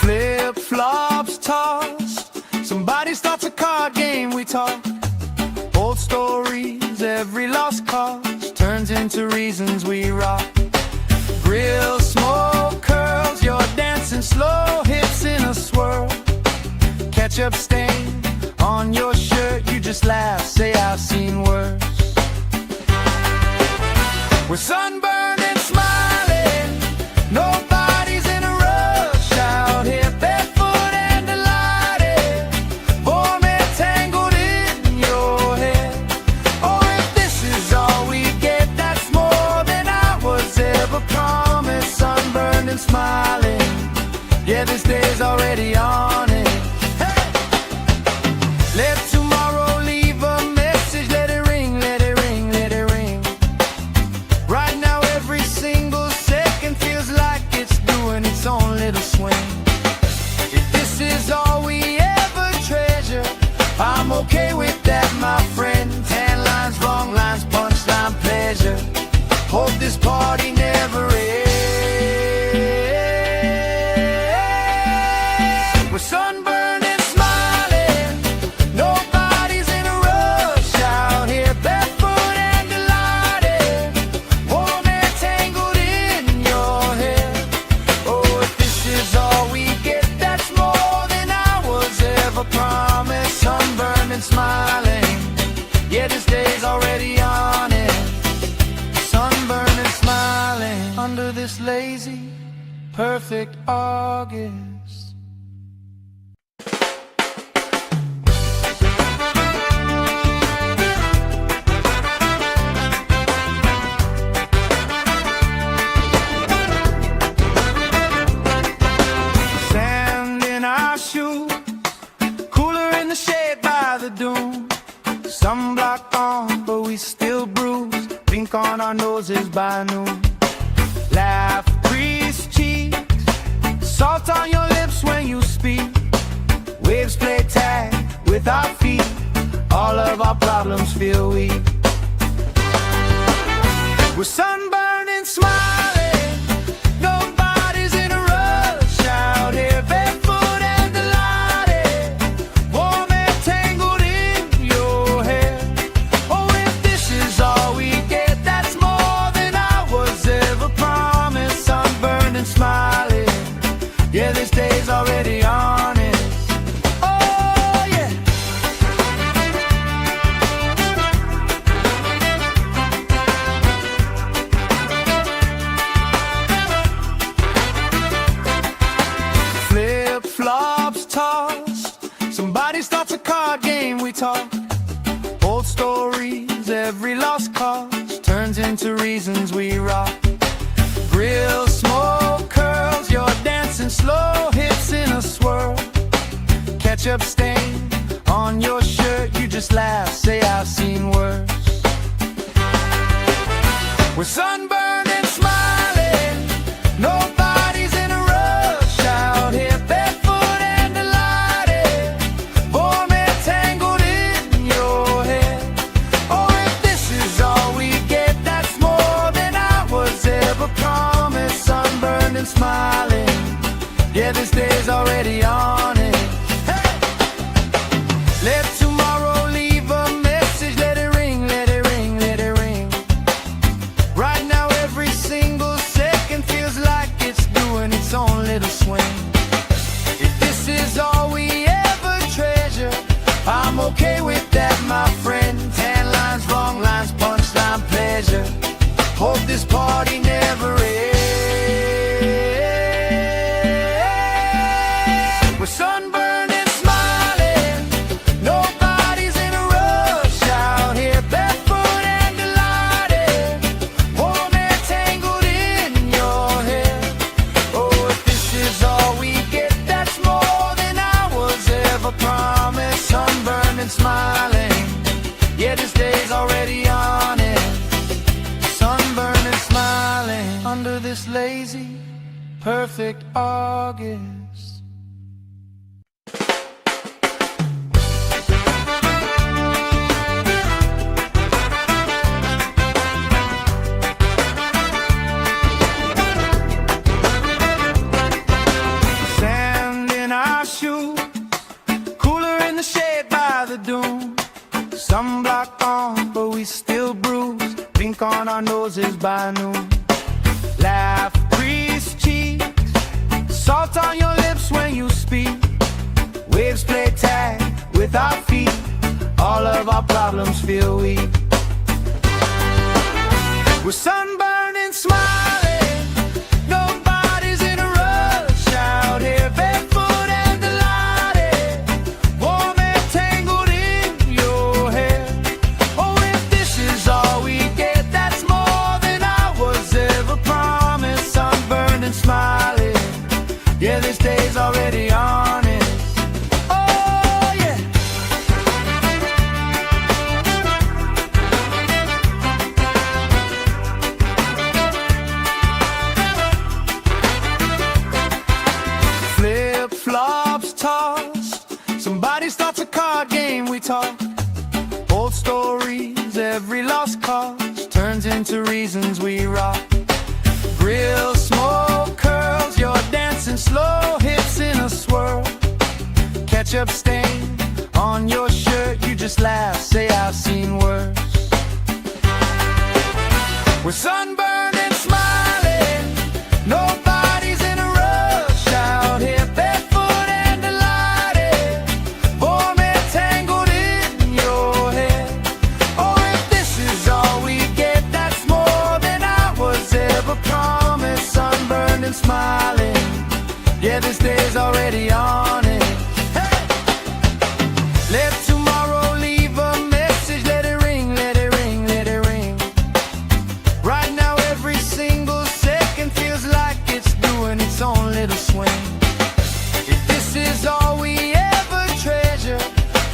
Flip-flops tossed, somebody starts a card game, we talk old stories, every lost cause turns into reasons we rock. Grill smoke curls, you're dancing slow, hips in a swirl. Ketchup stain on your shirt, you just laugh, say I've seen worse. We're sunburned and smiling, nobody's in a rush out here, barefoot and delighted, warm and tangled in your hair. Oh, if this is all we get, that's more than I was ever promised. Sunburned and smiling, yeah, this day's already on it. Hey! Let tomorrow leave a message, let it ring, let it ring, let it ring. Right now Yeah, this day's already honest. Sunburned and smiling under this lazy, perfect August. Sand in our shoes, cooler in the shade by the dune. Sunblock on, but we still bruise. Pink on our noses by noon. Laugh, crease cheeks, salt on your lips when you speak. Waves play tag with our feet. All of our problems feel weak. We're sunburned and smiling. Nobody's in a rush out here, barefoot and delighted. Warm and tangled in your hair. Oh, if this is all we get, that's more than I was ever promised. Sunburned and smiling. Yeah, this day's already honest. Oh, yeah. Flip-flops tossed. Somebody starts a card game, we talk. Old stories, every lost cause turns into reasons we rock. Grill smoke curls, you're dancing slow, hips in a swirl. Ketchup stain on your shirt, you just laugh, say I've seen worse. We're sunburned and smiling. Nobody's in a rush out here, barefoot and delighted. Warm and tangled in your hair. Oh, if this is all we get, that's more than I was ever promised. Sunburned and smiling. Yeah, this day's already on it. Hey! Let tomorrow leave a message. Let it ring, let it ring, let it ring. Right now every single second feels like it's doing its own little swing. If this is all we ever treasure, I'm okay with that, my friend. Tan lines, wrong lines, punchline, pleasure. Hope this party never ends. We're sunburned and smiling. Nobody's in a rush out here, barefoot and delighted. Warm and tangled in your hair. Oh, if this is all we get, that's more than I was ever promised. Sunburned and smiling. Yeah, this day's already on it. Sunburned and smiling under this lazy, perfect August. Sand in our shoes, cooler in the shade by the dune. Sunblock on, but we still bruise. Pink on our noses by noon. Laugh, crease cheeks, salt on your lips when you speak. Waves play tag with our feet. All of our problems feel weak. We're sunburned and smiling. Nobody's in a rush out here, barefoot and delighted. Warm and tangled in your hair. Oh, if this is all we get, that's more than I was ever promised. Sunburned and smiling. Yeah, this day's already honest. Oh, yeah. Flip-flops tossed. Somebody starts a card game, we talk. Old stories, every lost cause turns into reasons we rock. Grill smoke curls, you're dancing slow, hips in a swirl. Ketchup stain on your shirt, you just laugh, say I've seen worse. We're sunburned and smiling. Nobody's in a rush out here, barefoot and delighted. Warm and tangled in your hair. day's already on it. Hey! Let tomorrow leave a message, let it ring, let it ring, let it ring. Right now every single second feels like it's doing its own little swing. If this is all we ever treasure,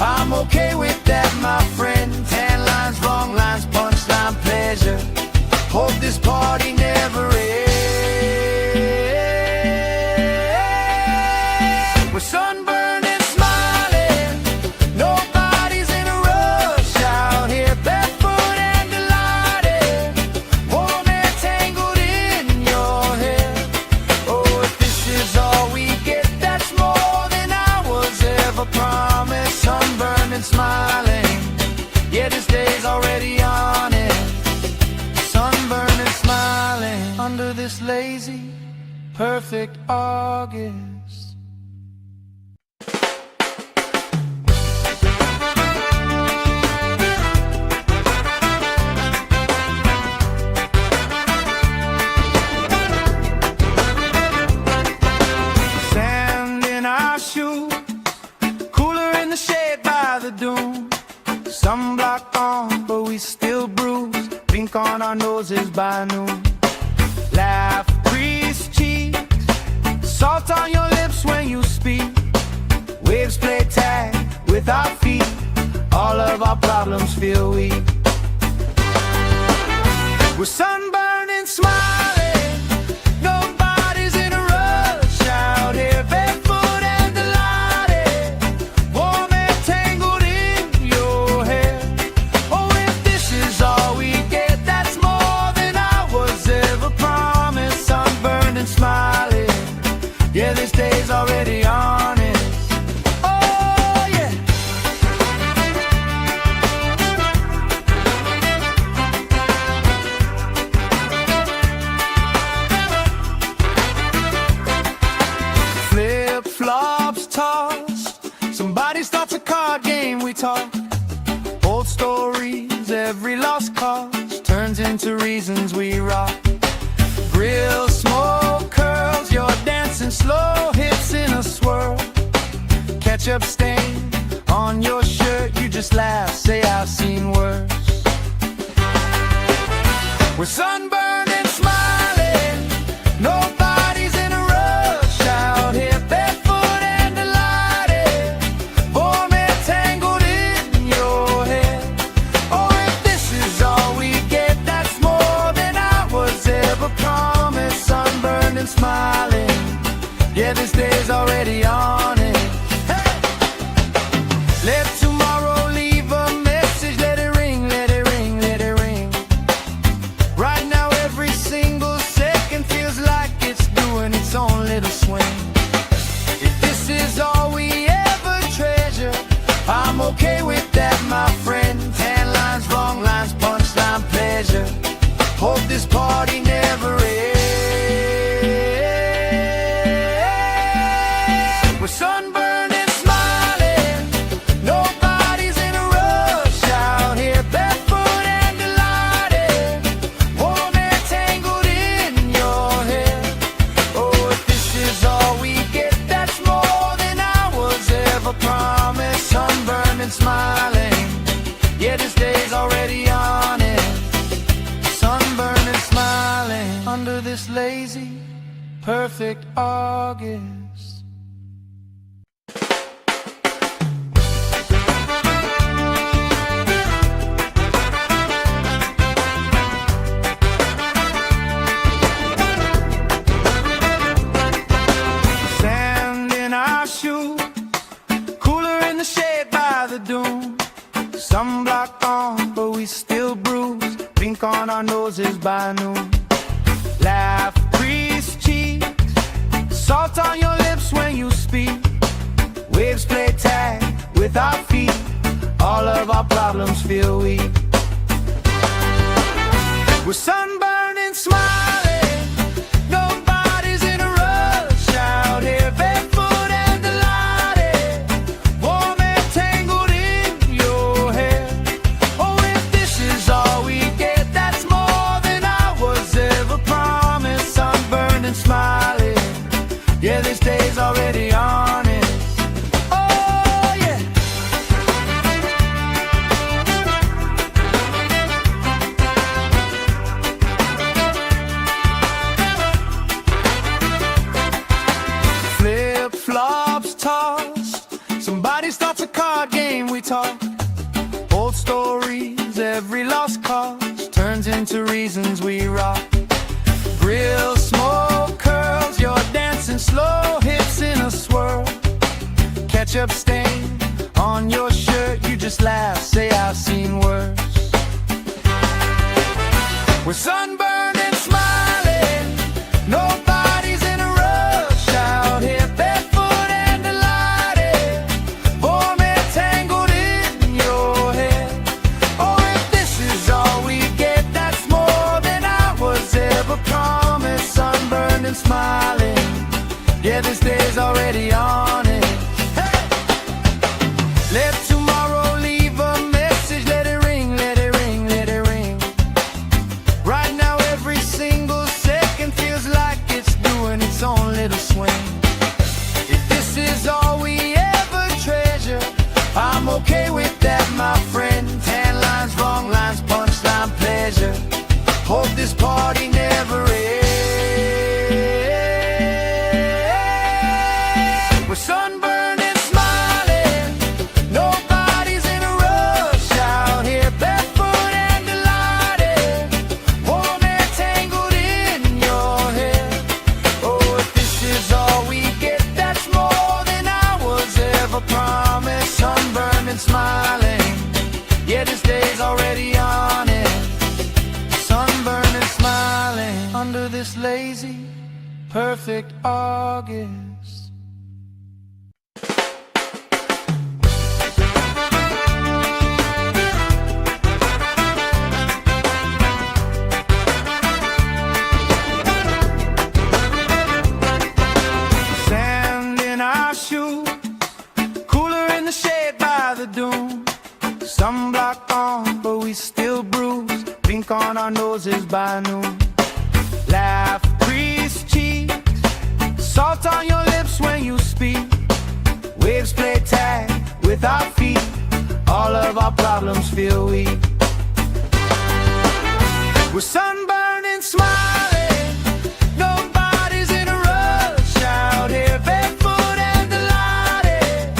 I'm okay with that, my friend. Tan lines, wrong lines, punchline, pleasure. Hope this party never ends. We're sunburned and smiling, nobody's in a rush out here, barefoot and delighted, warm and tangled in your hair. Oh, if this is all we get, that's more than I was ever promised. Sunburned and smiling, yeah, this day's already on it. Sunburned and smiling under this lazy, perfect August. Sand in our shoes, cooler in the shade by the dune. Sunblock on, but we still bruise. Pink on our noses by noon. Laugh, grease cheeks, salt on your lips when you speak. Waves play tag with our feet. All of our problems feel weak. We're sunburned and smiling, nobody's in a rush out here, barefoot and delighted, warm and tangled in your hair. Oh, if this is all we get, that's more than I was ever promised. Sunburned and smiling, yeah, this day's already on it. Oh, yeah. Flip-flops tossed, somebody starts a card game, we talk. Old stories, every lost cause turns into reasons we rock. Grill, smoke, curls, you're dancing slow, hips in a swirl. Ketchup stain on your shirt, you just laugh, say I've seen worse. We're sunburned and smiling, nobody's in a rush out here, barefoot and delighted, warm and tangled in your hair. Oh, if this is all we get, that's more than I was ever promised. Sunburned and smiling, yeah, this day's already on it. Hey! Let tomorrow leave a message, let it ring, let it ring, let it ring. Right now every single second feels like it's doing its own little swing. If this is all we ever treasure, I'm okay with that, my friend. Tan lines, wrong lines, punchline, pleasure. Hope this party never ends. We're sunburned and smiling, nobody's in a rush out here, barefoot and delighted, warm and tangled in your hair. Oh, if this is all we get, that's more than I was ever promised. Sunburned and smiling, yeah, this day's already on it. Sunburned and smiling under this lazy, perfect August. Sand in our shoes, cooler in the shade by the dune. Sunblock on, but we still bruise. Pink on our noses by noon. Laugh, grease cheeks, salt on your lips when you speak. Waves play tag with our feet. All of our problems feel weak. We're sunburned and smiling, nobody's in a rush out here, barefoot and delighted, warm and tangled in your hair. Oh, if this is all we get, that's more than I was ever promised. Sunburned and smiling, yeah, this day's already every lost cause turns into reasons we rock. Real smoke curls, you're dancing slow, hips in a swirl. Ketchup stain on your shirt, you just laugh, say I've seen worse. We're sunburned and smiling, nobody's in a rush out here, barefoot and delighted, warm and tangled in your hair. Oh, if this is all we get, that's more than I was ever promised. Sunburned and smiling, yeah, this day's already on it. Let tomorrow leave a message, let it ring, let it ring, let it ring. Right now every single second feels like it's doing its own little swing. If this is all we ever treasure, I'm okay with that, my friend. Tan lines, wrong lines, punchline, pleasure. Hope this party never ends. We're sunburned and smiling, nobody's in a rush out here, barefoot and delighted, warm and tangled in your hair. Oh, if this is all we get, that's more than I was ever promised. Sunburned and smiling, yeah, this day's already on it. Sunburned and smiling under this lazy, perfect August. Sand in our shoes, cooler in the shade by the dune. Sunblock on, but we still bruise. Pink on our noses by noon. Laugh, crease cheeks, salt on your lips when you speak. Waves play tag with our feet. All of our problems feel weak. We're sunburned and smiling, nobody's in a rush out here, barefoot and delighted,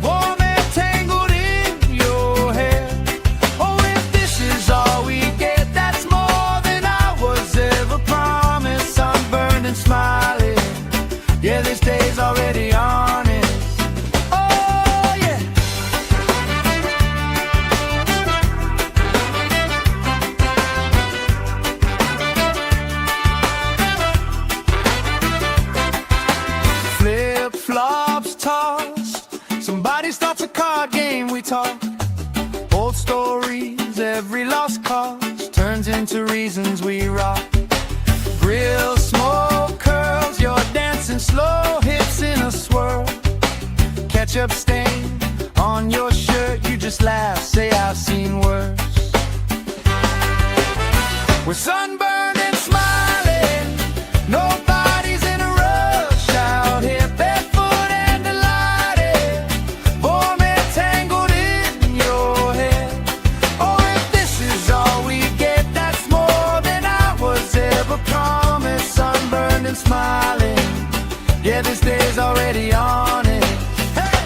warm and tangled in your hair. Oh, if this is all we get, that's more than I was ever promised. Sunburned and smiling, yeah, this day's already on it. Oh, yeah. Flip-flops tossed, somebody starts a card game, we talk. Old stories, every lost cause turns into reasons we rock. Real smoke curls, you're dancing slow, hips in a swirl. Ketchup stain on your shirt, you just laugh, say I've seen worse. We're sunburned and smiling, nobody's in a rush out here, barefoot and delighted, warm and tangled in your hair. Oh, if this is all we get, that's more than I was ever promised. Sunburned and smiling, yeah, this day's already on it. Hey!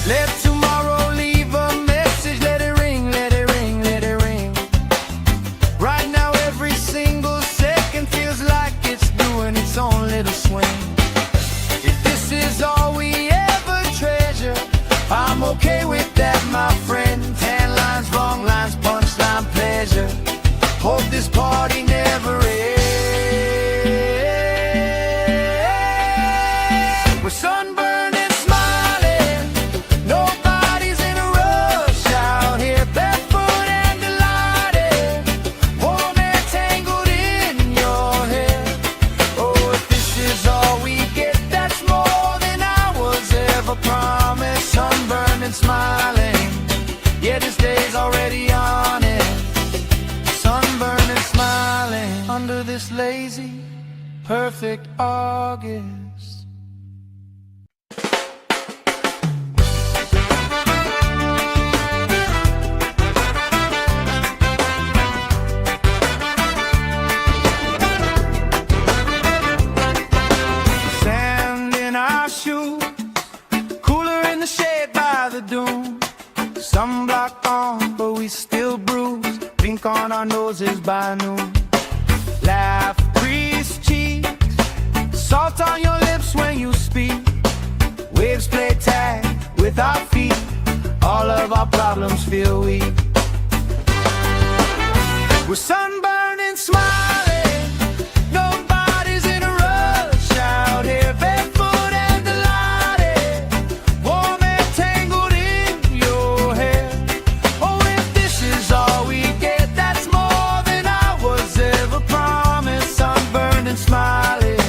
Let tomorrow leave a message, let it ring, let it ring, let it ring. Right now every single second feels like it's doing its own little swing. If this is all we ever treasure, I'm okay with that, my friend. Tan lines, wrong lines, punchline, pleasure. Hope this party never ends. We're sunburned and smiling, nobody's in a rush out here, barefoot and delighted, warm and tangled in your hair. Oh, if this is all we get, that's more than I was ever promised. Sunburned and smiling, yeah, this day's already on it. Sunburned and smiling under this lazy, perfect August. Sunblock on, but we still drink on our noses by noon. Laugh, grease cheeks, salt on your lips when you speak. Waves play tag with our feet, all of our problems feel weak. We're sunburned and smiling, nobody's in a rush out here, barefoot and delighted, warm and tangled in your hair. Oh, if this is all we get, that's more than I was ever promised. Sunburned and smiling,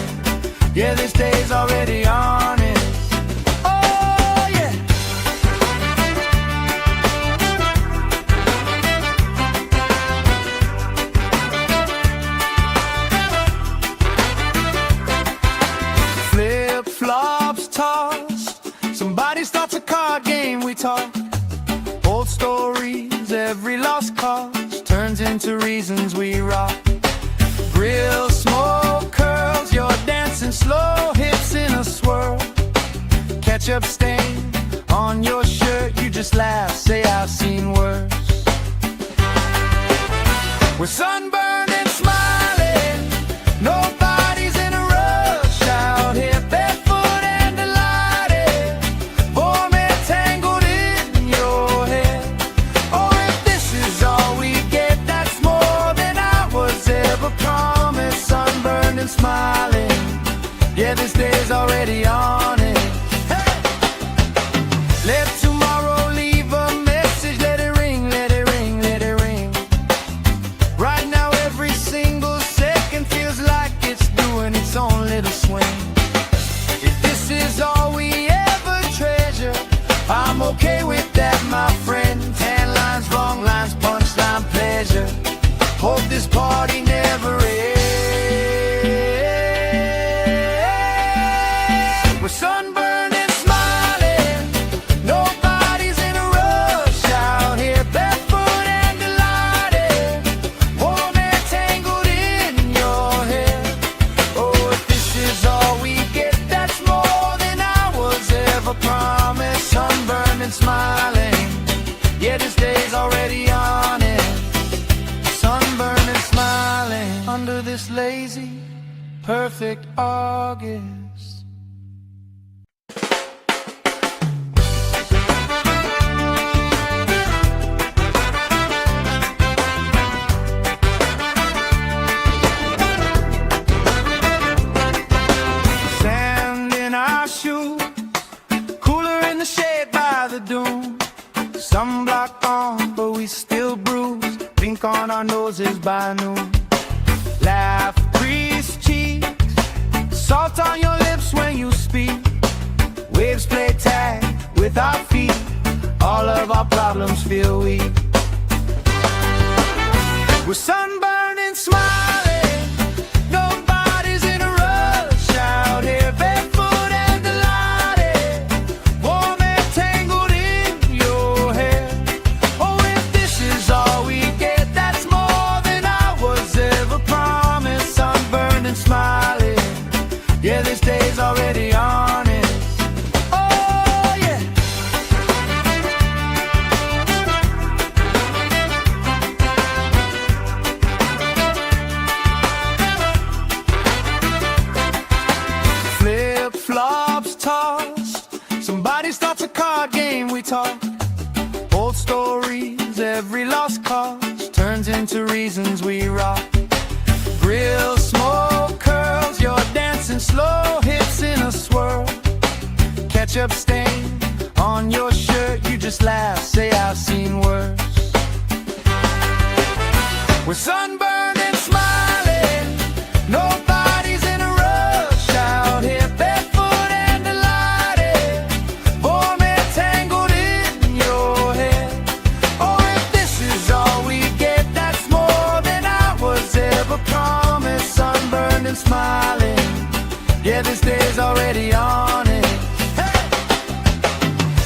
yeah, this day's already honest. Oh, yeah. Flip-flops tossed, somebody starts a card game, we talk. Old stories, every lost cause turns into reasons we rock. Grill smoke curls, you're dancing slow, hips in a swirl. Ketchup stain on your shirt, you just laugh, say I've seen worse. We're sunburned and smiling, nobody's in a rush out here, barefoot and delighted, warm and tangled in your hair. Oh, if this is all we get, that's more than I was ever promised. Sunburned and smiling, yeah, this day's already on it. Hey! Let tomorrow leave a message, let it ring, let it ring, let it ring. Right now every single second feels like it's doing its own little swing. If this is all we ever treasure, I'm okay with that, my friend. Tan lines, wrong lines, punchline, pleasure. Hope this party never ends. We're sunburned and smiling, nobody's in a rush out here, barefoot and delighted, warm and tangled in your hair. Oh, if this is all we get, that's more than I was ever promised. Sunburned and smiling, yeah, this day's already on it. Sunburned and smiling under this lazy, perfect August. Sand in our shoes, cooler in the shade by the dune. Sunblock on, but we still bruise. Pink on our noses by noon. Laugh, grease cheeks, salt on your lips when you speak. Waves play tag with our feet, all of our problems feel weak. We're sunburned and smiling, nobody's in a rush out here, barefoot and delighted, warm and tangled in your hair. Oh, if this is all we get, that's more than I was ever promised. Sunburned and smiling, yeah, this day's already honest. Oh, yeah. Flip-flops tossed, somebody starts a card game, we talk. Old stories, every lost cause turns into reasons we rock. Grill smoke curls, you're dancing slow, hips in a swirl. Ketchup stain on your shirt, you just laugh, say I've seen worse. We're sunburned and smiling, nobody's in a rush out here, barefoot and delighted, warm and tangled in your hair. Oh, if this is all we get, that's more than I was ever promised. Sunburned and smiling, yeah, this day's already on it. Hey!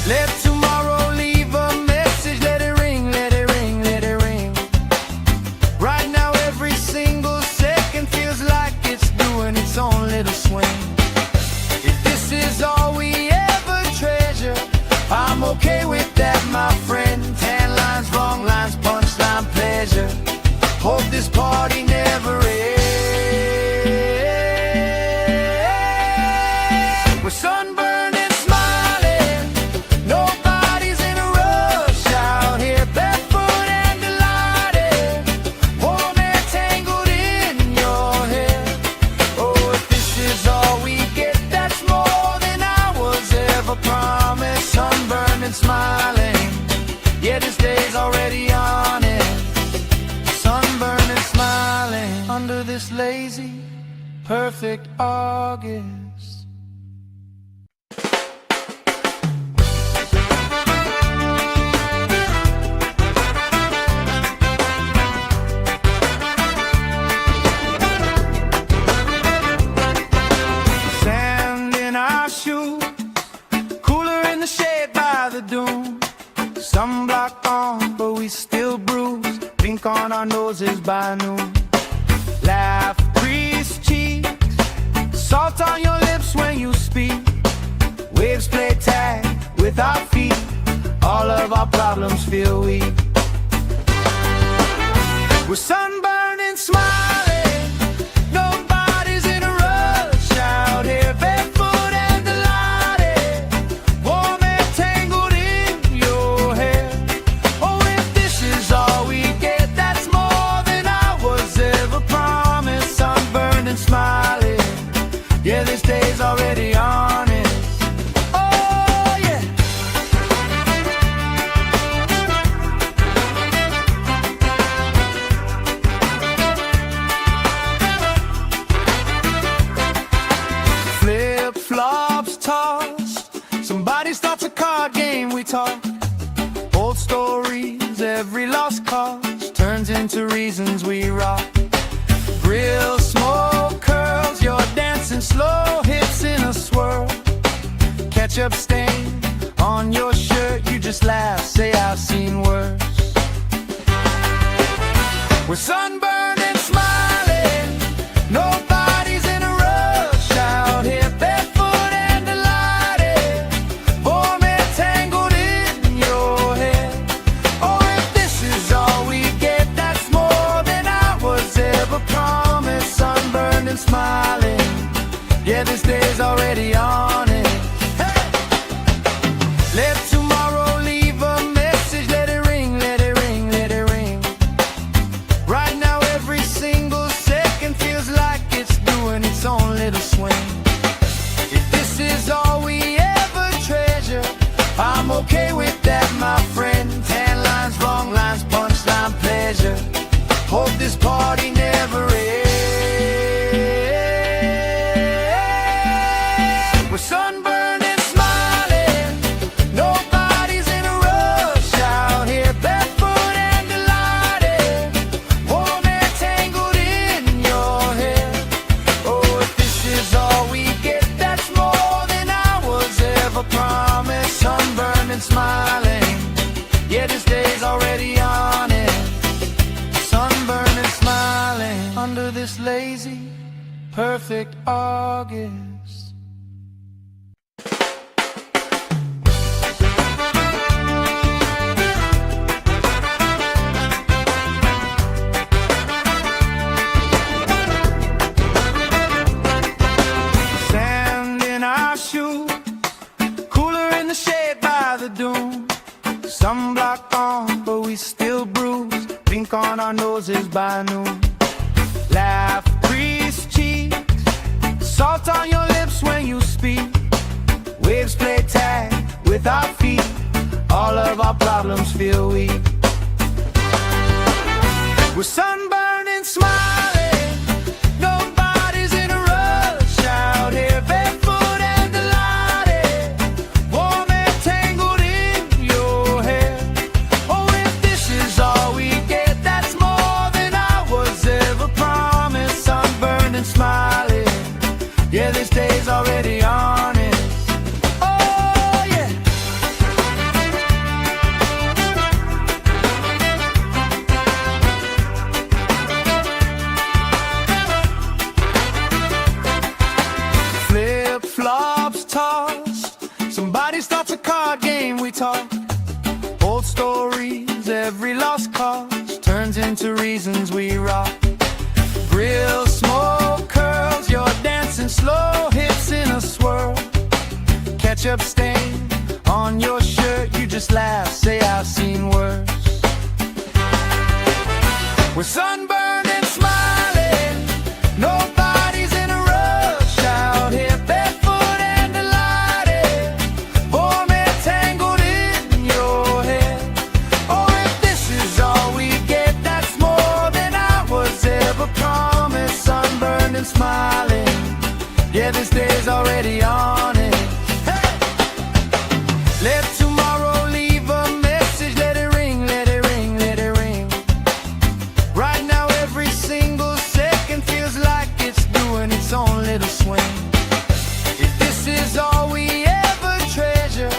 Let tomorrow leave a message, let it ring, let it ring, let it ring. Right now every single second feels like it's doing its own little swing. If this is all we ever treasure, I'm okay with that, my friend. Tan lines, wrong lines, punchline, pleasure. already on it. Sunburned and smiling under this lazy, perfect August. Sand in our shoes, cooler in the shade by the dune. Sunblock on, but we still bruise. Pink on our noses by noon. Laugh, grease cheeks, salt on your lips when you speak. Waves play tag with our feet. All of our problems feel weak. We're sunburned and smiling. Nobody's in a rush out here, barefoot and delighted. Warm and tangled in your hair. Oh, if this is all we get, that's more than I was ever promised. Sunburned and smiling. Yeah, this day's already honest. Oh, yeah. Flip-flops tossed. Somebody starts a card game, we talk. Old stories, every lost cause turns into reasons we rock. Grill smoke curls, you're dancing slow hits in a swirl. Ketchup stain on your shirt, you just laugh, say I've seen worse. We're sunburned and smiling. Nobody's in a rush out here, barefoot and delighted. Warm and tangled in your hair. Oh, if this is all we get, that's more than I was ever promised. Sunburned and smiling. Yeah, this day's already on it. Hey! Let tomorrow leave a message. Let it ring, let it ring, let it ring. Right now every single second feels like it's doing its own little swing. If this is all we ever treasure, I'm okay with that, my friend. Tan lines, wrong lines, punchline, pleasure. Hope this party never ends. We're sunburned and smiling. Nobody's in a rush out here, barefoot and delighted. Warm and tangled in your hair. Oh, if this is all we get, that's more than I was ever promised. Sunburned and smiling. Yeah, this day's already on it. Sunburned and smiling under this lazy, perfect August. Sand in our shoes, cooler in the shade by the dune. Sunblock on, but we still bruise. Pink on our noses by noon. Laugh, grease cheeks, salt on your lips when you speak. Waves play tag with our feet. All of our problems feel weak. We're sunburned and smiling. Nobody's in a rush out here, barefoot and delighted. Warm and tangled in your hair. Oh, if this is all we get, that's more than I was ever promised. Sunburned and smiling. Yeah, this day's already honest. Oh, yeah. Flip-flops tossed. Somebody starts a card game, we talk. Old stories, every lost cause turns into reasons we rock. Grill smoke curls, you're dancing slow hits in a swirl. Ketchup stain on your shirt, you just laugh, say I've seen worse. We're sunburned and smiling. Nobody's in a rush out here, barefoot and delighted. Warm and tangled in your hair. Oh, if this smiling. Yeah, this day's already on it. Hey! Let tomorrow leave a message. Let it ring, let it ring, let it ring. Right now every single second feels like it's doing its own little swing. If this is all we ever treasure,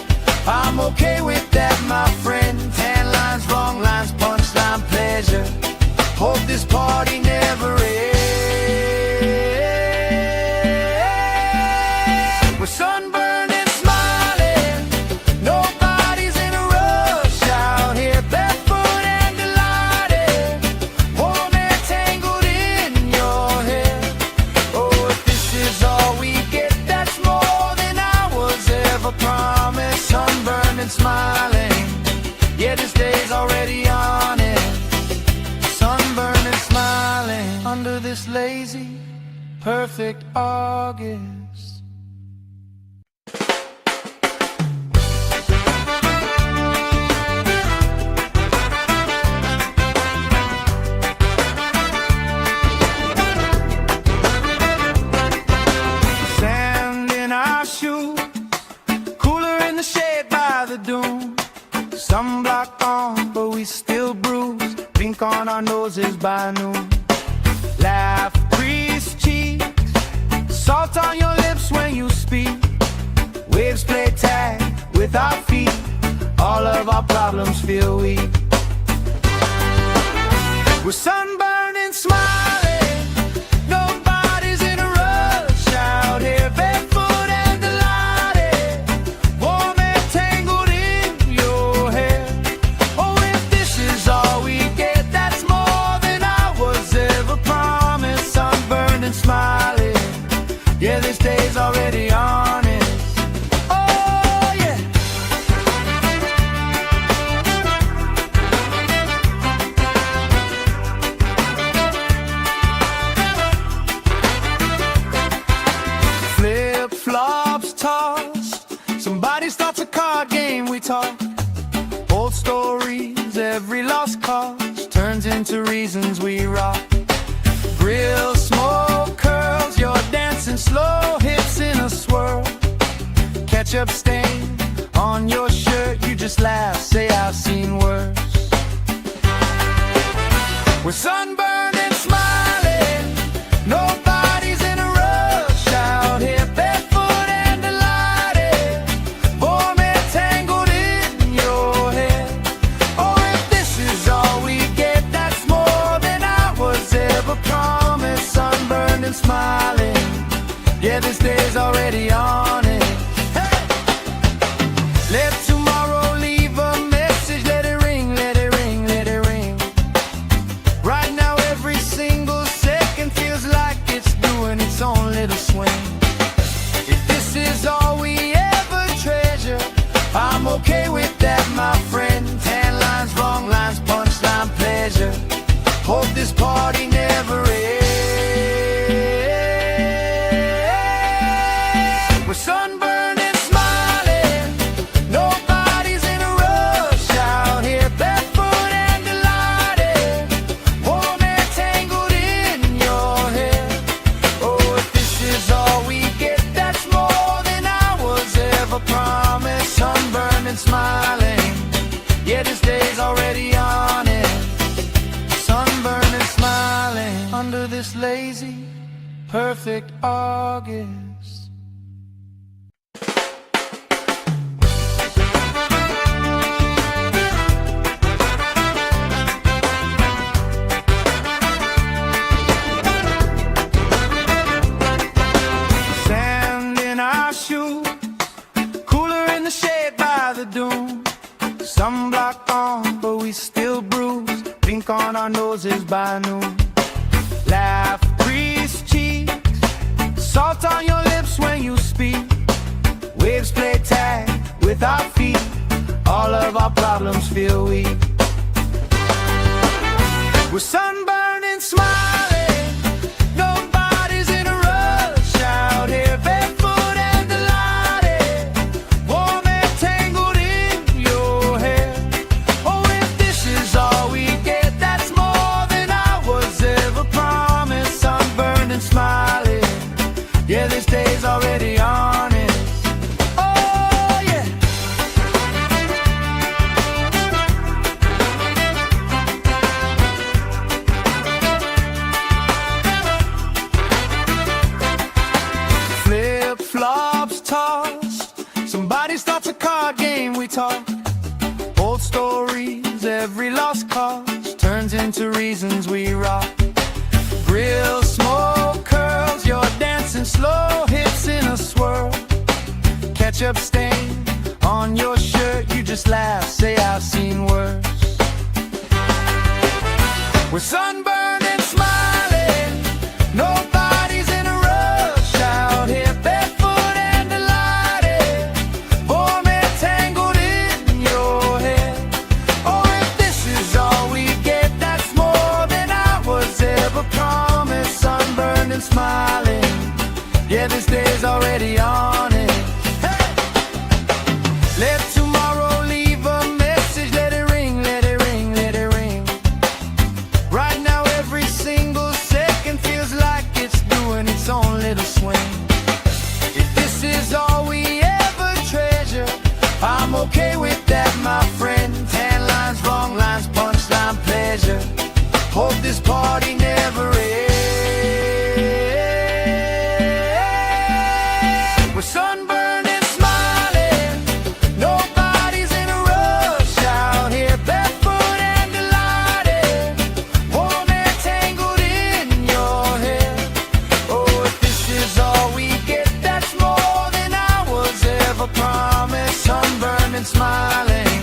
I'm okay with that, my friend. Tan lines, wrong lines, punchline, pleasure. Hope this party never ends. We're sunburned and smiling. Nobody's in a rush out here, barefoot and delighted. Warm and tangled in your hair. Oh, if this is all we get, that's more than I was ever promised. Sunburned and smiling. Yeah, this day's already on it. Sunburned and smiling under this lazy, perfect August. Sand in our shoes, cooler in the shade by the dune. Sunblock on, but we still bruise. Pink on our noses by noon. Laugh, grease cheeks, salt on your lips when you speak. Waves play tag with our feet. All of our problems feel weak. We're sunburned and smiling. Nobody's in a rush out here, barefoot and delighted. Warm and tangled in your hair. Oh, if this is all we get, that's more than I was ever promised. Sunburned and smiling. Yeah, this day's already on it. Oh, yeah. Flip-flops tossed. Somebody starts a card game, we talk. Old stories, every lost cause turns into reasons we rock. Grill, smoke, curls, you're dancing slow, hips in a swirl. Ketchup stain on your shirt, you just laugh, say I've seen worse. We're sunburned and smiling. Nobody's in a rush out here, barefoot and delighted. Warm and tangled in your hair. Oh, if this is all we get, that's more than I was ever promised. Sunburned and smiling. Yeah, this day's already on it. Hey! Let tomorrow leave a message. Let it ring, let it ring, let it ring. Right now every single second feels like it's doing its own little swing. If this is all we ever treasure, I'm okay with that, my friend. Tan lines, wrong lines, punchline, pleasure. Hope this party never ends. We're sunburned and smiling. Nobody's in a rush out here, barefoot and delighted. Warm and tangled in your hair. Oh, if this is all we get, that's more than I was ever promised. Sunburned and smiling. Yeah, this day's already on it. Sunburned and smiling under this lazy, perfect August. Sand in our shoes, cooler in the shade by the dune. Sunblock on, but we still bruise. Pink on our noses by noon. Laugh, grease cheeks, salt on your lips when you speak. Waves play tag with our feet. All of our problems feel weak. We're sunburned and smiling. Nobody's in a rush out here, barefoot and delighted. Warm and tangled in your hair. Oh, if this is all we get, that's more than I was ever promised. Sunburned and smiling. turns into reasons we rock. Grill, smoke, curls, you're dancing slow, hips in a swirl. Ketchup stain on your shirt, you just laugh, say I've seen worse. We're sunburned and smiling, nobody's in a rush out here, barefoot and delighted, warm and tangled in your hair. Oh, if this is all we get, that's more than I was ever promised. Sunburned and smiling, yeah, this day's already on it. Hey! Let tomorrow leave a message, let it ring, let it ring, let it ring. Right now every single second feels like it's doing its own little swing. If this is all we ever treasure, I'm okay with that, my friend. Tan lines, wrong lines, punchline, pleasure. Hope this party never ends. We're sunburned and smiling, nobody's in a rush out here, barefoot and delighted, warm and tangled in your hair. Oh, if this is all we get, that's more than I was ever promised. Sunburned and smiling,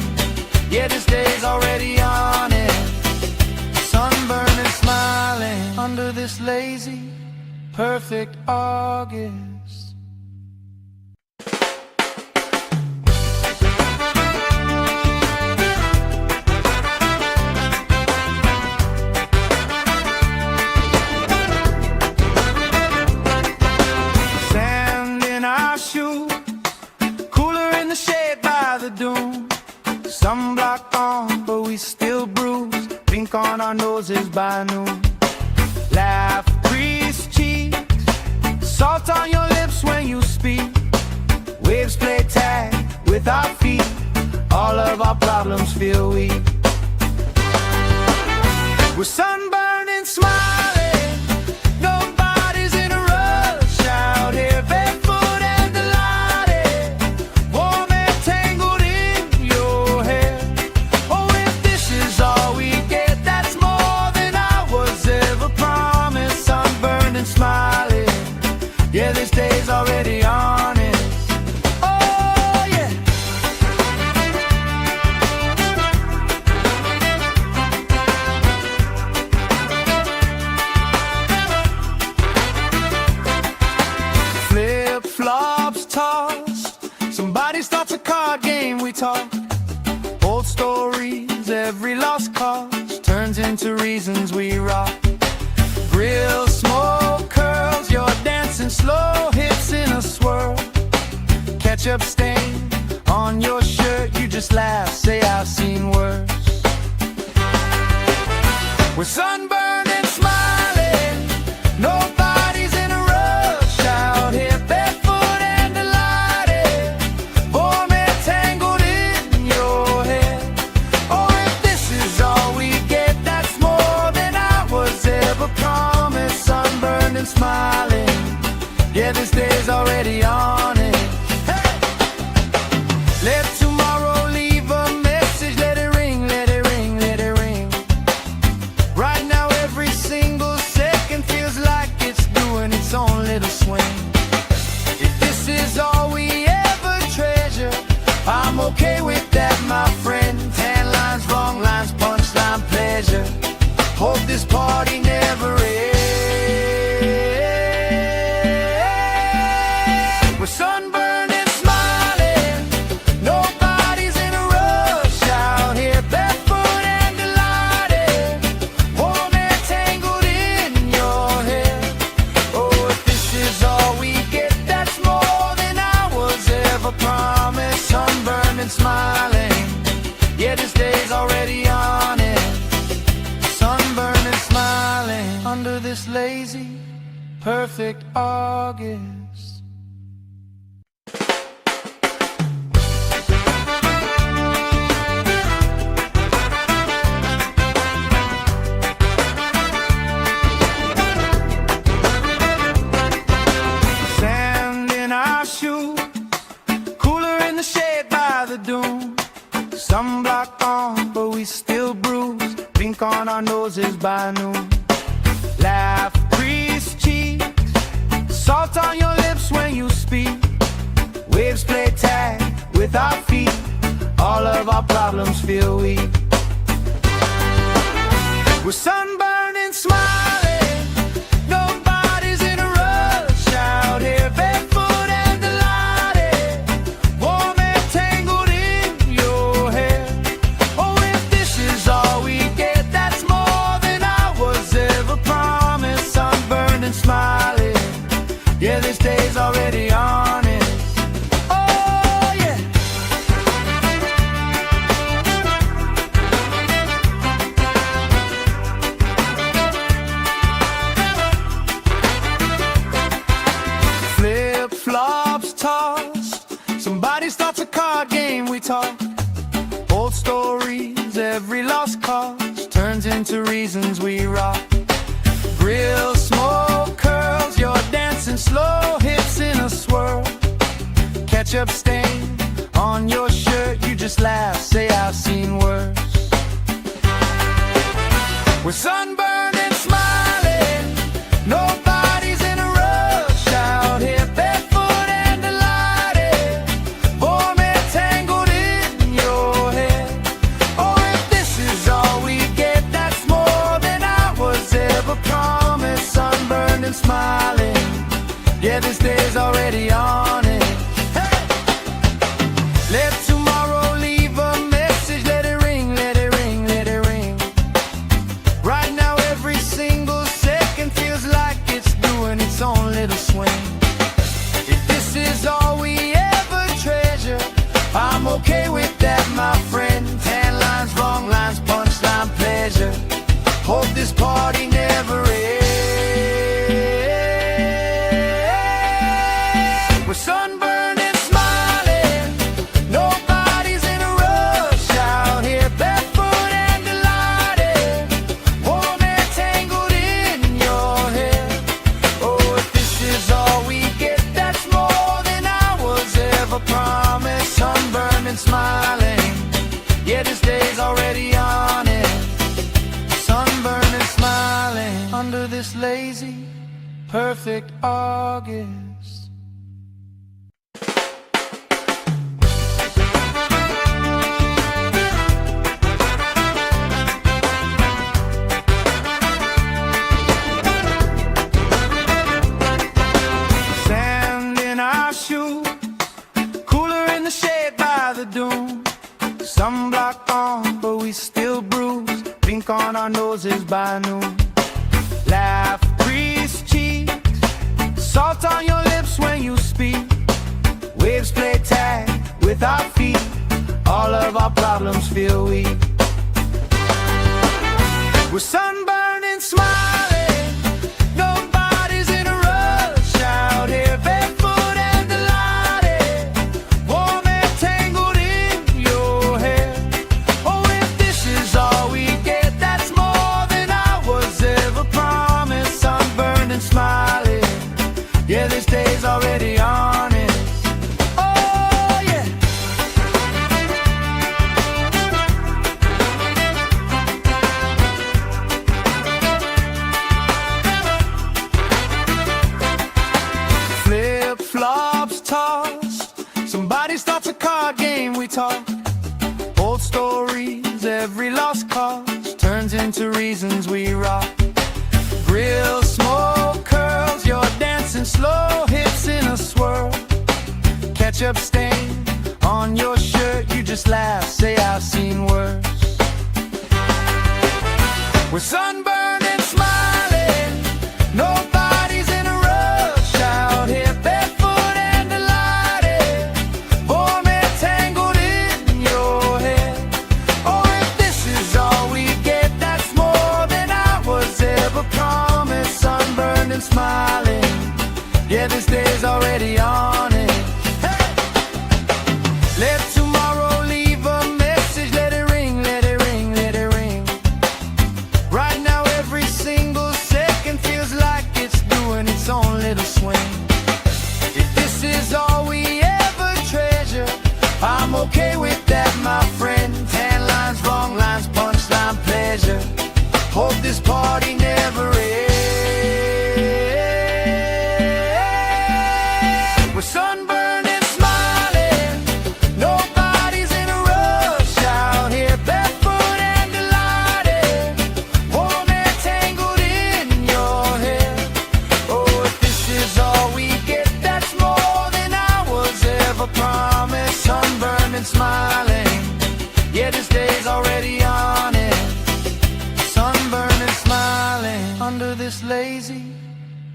yeah, this day's already on it. Sunburned and smiling under this lazy, perfect August. Sand in our shoes, cooler in the shade by the dune. Sunblock on, but we still bruise. Pink on our noses by noon. Laugh, crease cheeks, salt on your lips when you speak. Waves play tag with our feet. All of our problems feel weak. We're sunburned and smiling, nobody's in a rush out here, barefoot and delighted, warm and tangled in your hair. Oh, if this is all we get, that's more than I was ever promised. Sunburned and smiling, yeah, this day's already on it. Oh, yeah. Flip-flops tossed, somebody starts a card game, we talk. Old stories, every lost cause turns into reasons we rock. Grill, smoke, curls, you're dancing slow, hips in a swirl. Ketchup stain on your shirt, you just laugh, say I've seen worse. We're sunburned and smiling, nobody's in a rush out here, barefoot and delighted, warm and tangled in your hair. Oh, if this is all we get, that's more than I was ever promised. Sunburned and smiling, yeah, this day's already on it. Hey! Let tomorrow leave a message, let it ring, let it ring, let it ring. Right now every single second feels like it's doing its own little swing. If this is all we ever treasure, I'm okay with that, my friend. Tan lines, wrong lines, punchline, pleasure. Hope this party never ends. We're sunburned and smiling, nobody's in a rush out here, barefoot and delighted, warm and tangled in your hair. Oh, if this is all we get, that's more than I was ever promised. Sunburned and smiling, yeah, this day's already on it. Sunburned and smiling under this lazy, perfect August. Sand in our shoes, cooler in the shade by the dune. Sunblock on, but we still bruise. Pink on our our noses by noon. Laugh, crease cheeks, salt on your lips when you speak. Waves play tag with our feet, all of our problems feel weak. We're sunburned and smiling, nobody's in a rush out here, barefoot and delighted, warm and tangled in your hair. Oh, if this is all we get, that's more than I was ever promised. Sunburned and smiling, yeah, this day's already honest. Oh, yeah. Flip-flops tossed, somebody starts a card game, we talk. Old stories, every lost cause turns into reasons we rock. Grill smoke curls, you're dancing slow hips in a swirl. Ketchup stain on your shirt, you just laugh, say I've seen worse. We're sunburned and smiling, nobody's in a rush out here, barefoot and delighted, warm and tangled in your hair. Oh, if this is all we get, that's more than I was ever promised. Sunburned and smiling, yeah, this day's already on it. Hey! Let tomorrow leave a message, let it ring, let it ring, let it ring. Right now every single second feels like it's doing its own little swing. If this is all we ever treasure, I'm okay with that, my friend. Tan lines, wrong lines, punchline, pleasure. Hope this party never ends. We're sunburned and smiling, nobody's in a rush out here, barefoot and delighted, warm and tangled in your hair. Oh, if this is all we get, that's more than I was ever promised. Sunburned and smiling, yeah, this day's already on it. Sunburned and smiling under this lazy, perfect August. Sand in our shoes, cooler in the shade by the dune. Sunblock on, but we still bruise. Pink on our noses by noon. Laugh, crease cheeks, salt on your lips when you speak. Waves play tag with our feet, all of our problems feel weak. We're sunburned and smiling, nobody's in a rush out here, barefoot and delighted, warm and tangled in your hair. Oh, if this is all we get, that's more than I was ever promised. Sunburned and smiling, yeah, this day's already honest. Oh, yeah. Flip-flops tossed, somebody starts a card game, we talk. Old stories, every lost cause turns into reasons we rock. Grill smoke curls, you're dancing slow hips in a swirl. Ketchup stain on your shirt, you just laugh, say I've seen worse. We're sunburned and smiling, nobody's in a rush out here, barefoot and delighted, warm and tangled in your hair. Oh, if this is all we get, that's more than I was ever promised. Sunburned and smiling, yeah, this day's already on it. Hey! Let tomorrow leave a message, let it ring, let it ring, let it ring. Right now every single second feels like it's doing its own little swing. If this is all we ever treasure, I'm okay with that, my friend. Tan lines, wrong lines, punchline, pleasure. Hope this party never ends. We're sunburned and smiling, nobody's in a rush out here, barefoot and delighted, warm and tangled in your hair. Oh, if this is all we get, that's more than I was ever promised. Sunburned and smiling, yeah, this day's already on it. Sunburned and smiling under this lazy,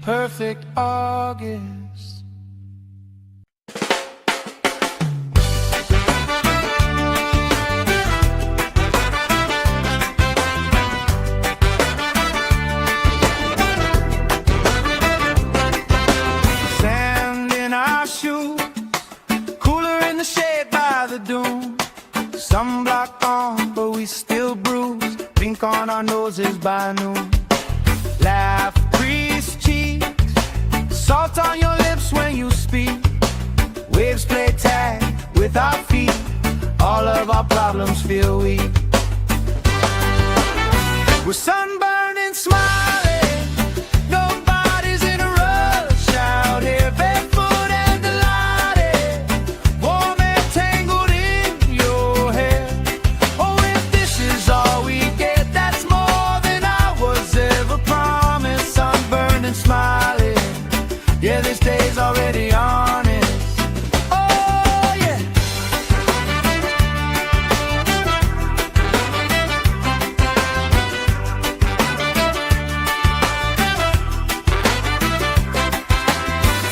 perfect August. Sand in our shoes, cooler in the shade by the dune. Sunblock on, but we still bruise. Pink on our noses by noon. Laugh, crease cheeks, salt on your lips when you speak. Waves play tag with our feet. All of our problems feel weak. We're sunburned and smiling, nobody's in a rush out here, barefoot and delighted, warm and tangled in your hair. Oh, if this is all we get, that's more than I was ever promised. Sunburned and smiling, yeah, this day's already honest. Oh, yeah.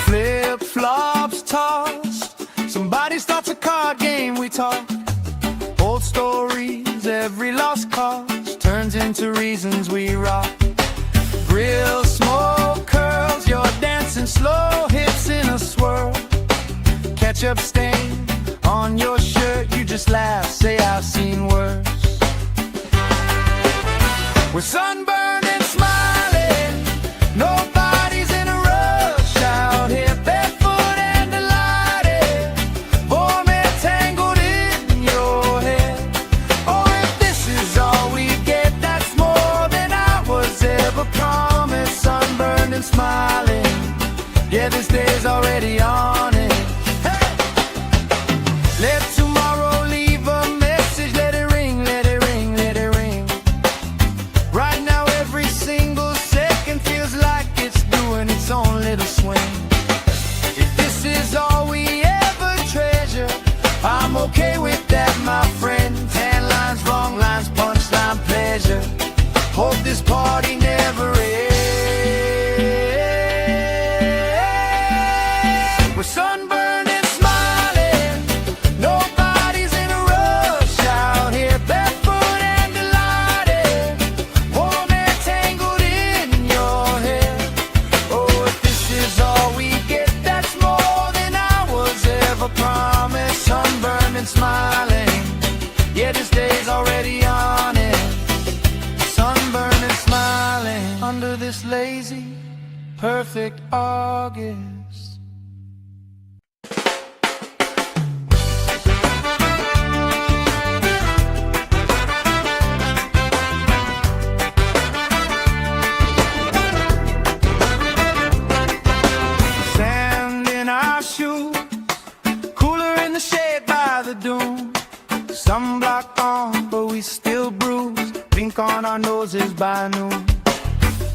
Flip-flops tossed, somebody starts a card game, we talk. Old stories, every lost cause turns into reasons we rock. Grill, smoke, curls, you're dancing slow, hips in a swirl. Ketchup stain on your shirt, you just laugh, say I've seen worse. We're sunburned and smiling, nobody's in a rush out here, barefoot and delighted, warm and tangled in your hair. Oh, if this is all we get, that's more than I was ever promised. Sunburned and smiling, yeah, this day's already on it. Hey! Let tomorrow leave a message, let it ring, let it ring, let it ring. Right now every single second feels like it's doing its own little swing. If this is all we ever treasure, I'm okay with that, my friend. Tan lines, wrong lines, punchline, pleasure. Hope this party never ends. We're sunburned and smiling, nobody's in a rush out here, barefoot and delighted, warm and tangled in your hair. Oh, if this is all we get, that's more than I was ever promised. Sunburned and smiling, yeah, this day's already on it. Sunburned and smiling under this lazy, perfect August. Sand in our shoes, cooler in the shade by the dune. Sunblock on, but we still bruise. Pink on our noses by noon.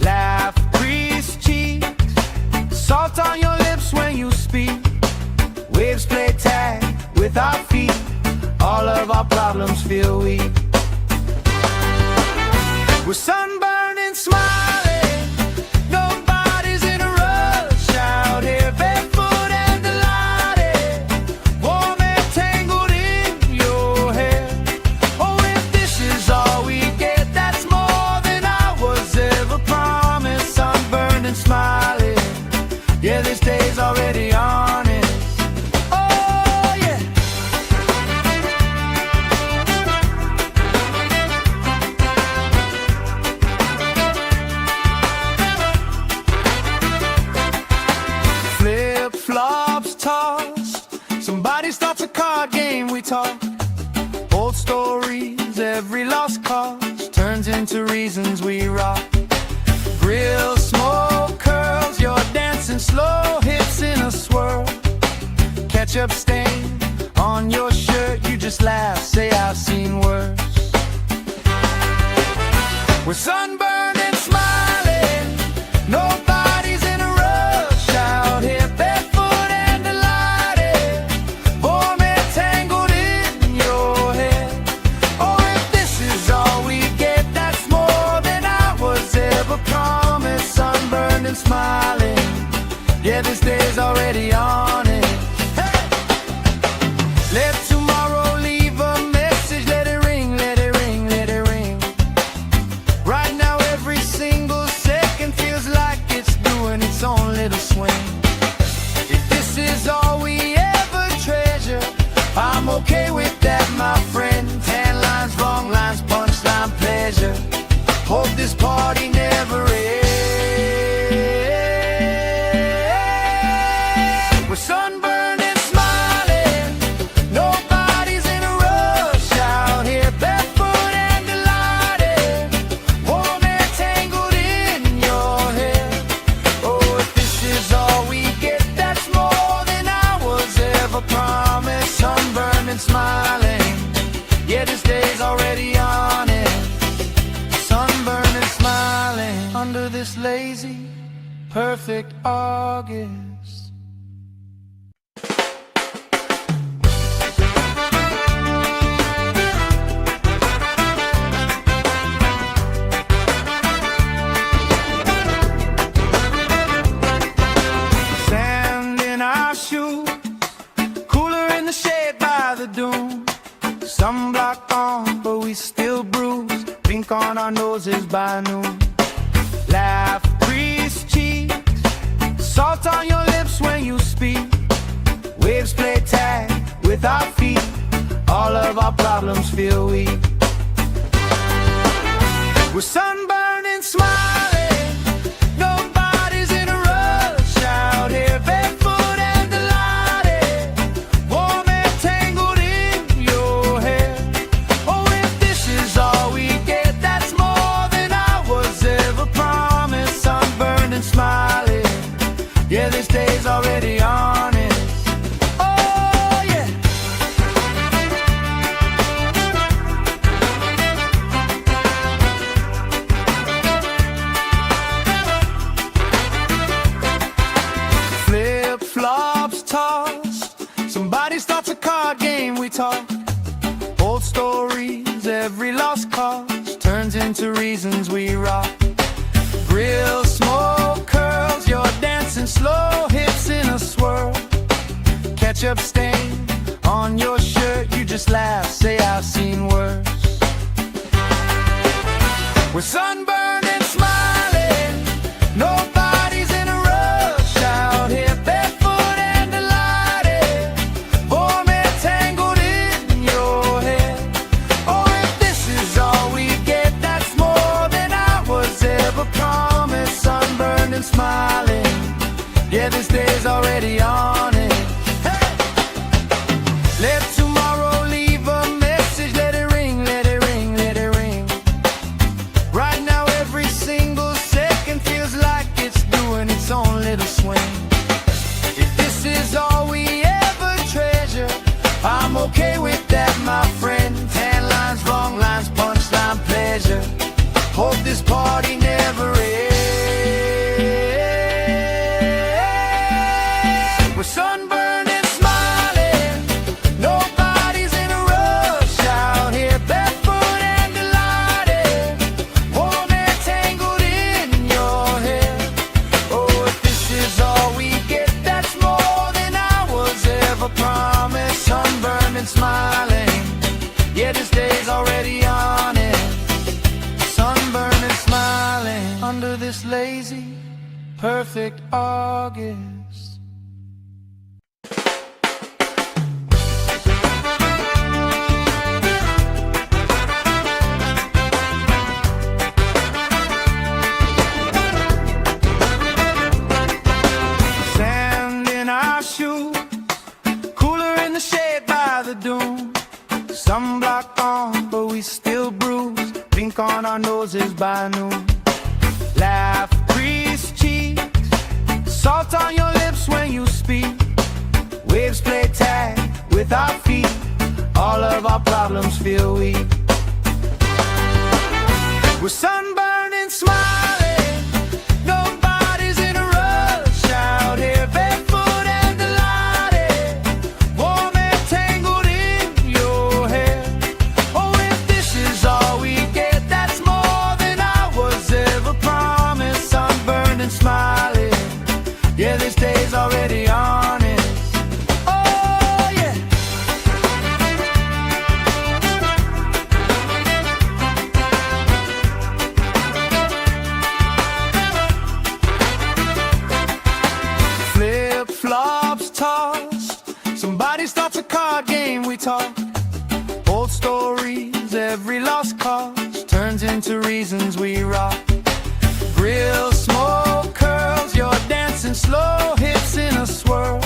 Laugh, crease cheeks, salt on your lips when you speak. Waves play tag with our feet. All of our problems feel weak. We're sunburned and smiling, nobody's in a rush out here, barefoot and delighted, warm and tangled in your hair. Oh, if this is all we get, that's more than I was ever promised. Sunburned and smiling, yeah, this day's already on it. Oh, yeah. talk. Old stories, every lost cause turns into reason. reasons we rock. Grill, smoke, curls, you're dancing slow, hips in a swirl. Ketchup stain on your shirt, you just laugh, say I've seen worse. We're sunburned and smiling, nobody's in a rush out here, barefoot and delighted, warm and tangled in your hair. Oh, if this is all we get, that's more than I was ever promised. Sunburned and smiling, yeah, this day's already on it. Let tomorrow leave a message, let it ring, let it ring, let it ring. Right now every single second feels like it's doing its own little swing. If this is all we ever treasure, I'm okay with that, my friend. Tan lines, wrong lines, punchline, pleasure. Hope this party never ends. We're sunburned and smiling, nobody's in a rush out here, barefoot and delighted, warm and tangled in your hair. Oh, if this is all we get, that's more than I was ever promised. Sunburned and smiling, yeah, this day's already on it. Sunburned and smiling under this lazy, perfect August. Sand in our shoes, cooler in the shade by the dune. Sunblock on, but we still bruise. Pink on our noses by noon. Laugh, grease cheeks, salt on your lips when you speak. Waves play tag with our feet. All of our problems feel weak. We're sunburned and smiling, nobody's in a rush out here, barefoot and delighted, warm and tangled in your hair. Oh, if this is all we get, that's more than I was ever promised. Sunburned and smiling, yeah, this day's already on it. Oh, yeah. Flip-flops tossed, somebody starts a card game, we talk. Old stories, every lost cause turns into reasons we rock. Grill, smoke, curls, you're dancing slow, hips in a swirl. Ketchup stain on your shirt, you just laugh, say I've seen worse. We're sunburned and smiling, nobody's in a rush out here, barefoot and delighted, warm and tangled in your hair. Oh, if this is all we get, that's more than I was ever promised. Sunburned and smiling, yeah, this day's already on it. Hey! Let tomorrow leave a message, let it ring, let it ring, let it ring. Right now every single second feels like it's doing its own little swing. If this is all we ever treasure, I'm okay with that, my friend. Tan lines, wrong lines, punchline, pleasure. Hope this party never ends. We're sunburned and smiling, nobody's in a rush out here, barefoot and delighted, warm and tangled in your hair. Oh, if this is all we get, that's more than I was ever promised. Sunburned and smiling, yeah, this day's already on it. Sunburned and smiling under this lazy, perfect August. Sand in our shoes, cooler in the shade by the dune. Sunblock on, but we still bruise. Pink on our nose noses by noon. Laugh, crease cheeks, salt on your lips when you speak. Waves play tag with our feet, all of our problems feel weak. We're sunburned and smiling, nobody's in a rush out here, barefoot and delighted, warm and tangled in your hair. Oh, if this is all we get, that's more than I was ever promised. Sunburned and smiling, yeah, this day's already honest. Oh, yeah. Flip-flops tossed, somebody starts a card game, we talk. Old stories, every lost cause turns into reasons we rock. Grill smoke curls, you're dancing slow, hips in a swirl.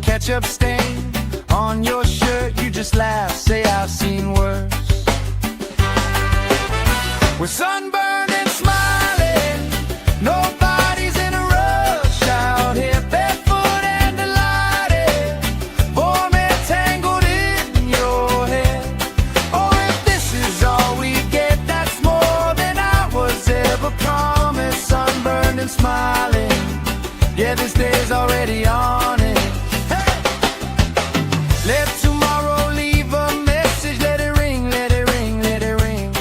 Ketchup stain on your shirt, you just laugh, say I've seen worse. We're sunburned and smiling, nobody's in a rush out here, barefoot and delighted, warm and tangled in your hair. Oh, if this is all we get, that's more than I was ever promised. Sunburned and smiling, yeah, this day's already on it. Hey! Let tomorrow leave a message, let it ring, let it ring, let it ring.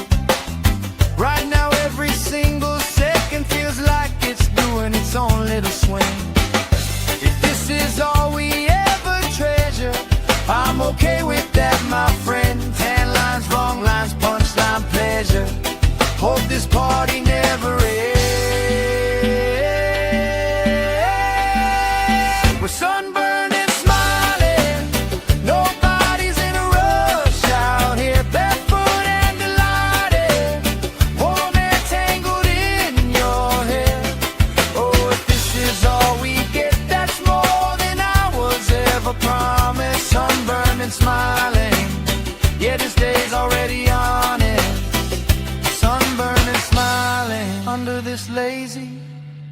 Right now every single second feels like it's doing its own little swing. If this is all we ever treasure, I'm okay with that, my friend. Tan lines, wrong lines, punchline, pleasure. Hope this party never ends. We're sunburned and smiling, nobody's in a rush out here, barefoot and delighted, warm and tangled in your hair. Oh, if this is all we get, that's more than I was ever promised. Sunburned and smiling, yeah, this day's already on it. Sunburned and smiling under this lazy,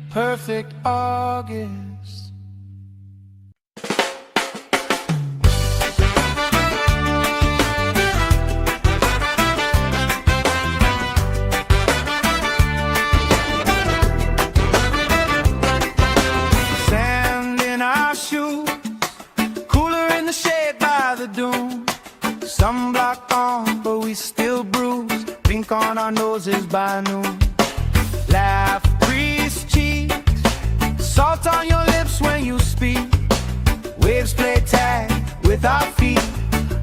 perfect August. Sand in our shoes, cooler in the shade by the dune. Sunblock on, but we still bruised, pink on our noses by noon. Laugh, crease cheeks, salt on your lips when you speak. Waves play tag with our feet,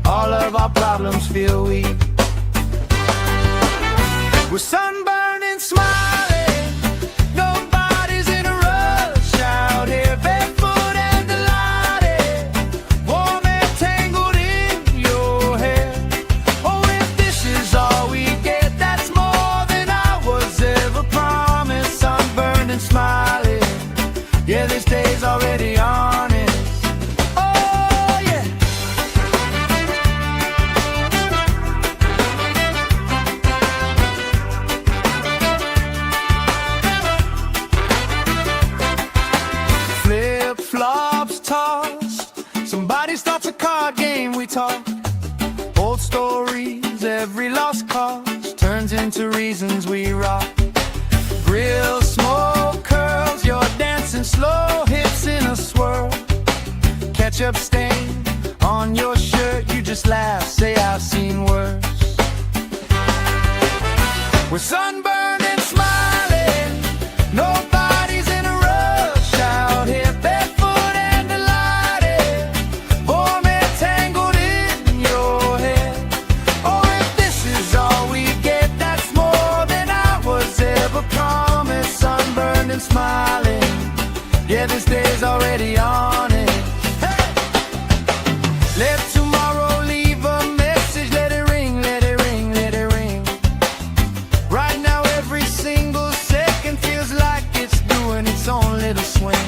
all of our problems feel weak. We're sunburned and smiling, nobody's in a rush out here, barefoot and delighted, warm and tangled in your hair. Oh, if this is all we get, that's more than I was ever promised. Sunburned and smiling, yeah, this day's already honest. Oh, yeah. Flip-flops tossed, somebody starts a card game, we talk. Old stories, every lost cause turns into reasons we rock. Grill smoke curls, you're dancing slow, hips in a swirl. Ketchup stain on your shirt, you just laugh, say I've seen worse. We're sunburned and smiling, nobody's in a rush out here, barefoot and delighted, warm and tangled in your hair. Oh, if this is all we get, that's more than I was ever promised. Sunburned and smiling, yeah, this day's already on it. Hey! Let tomorrow leave a message, let it ring, let it ring, let it ring. Right now every single second feels like it's doing its own little swing.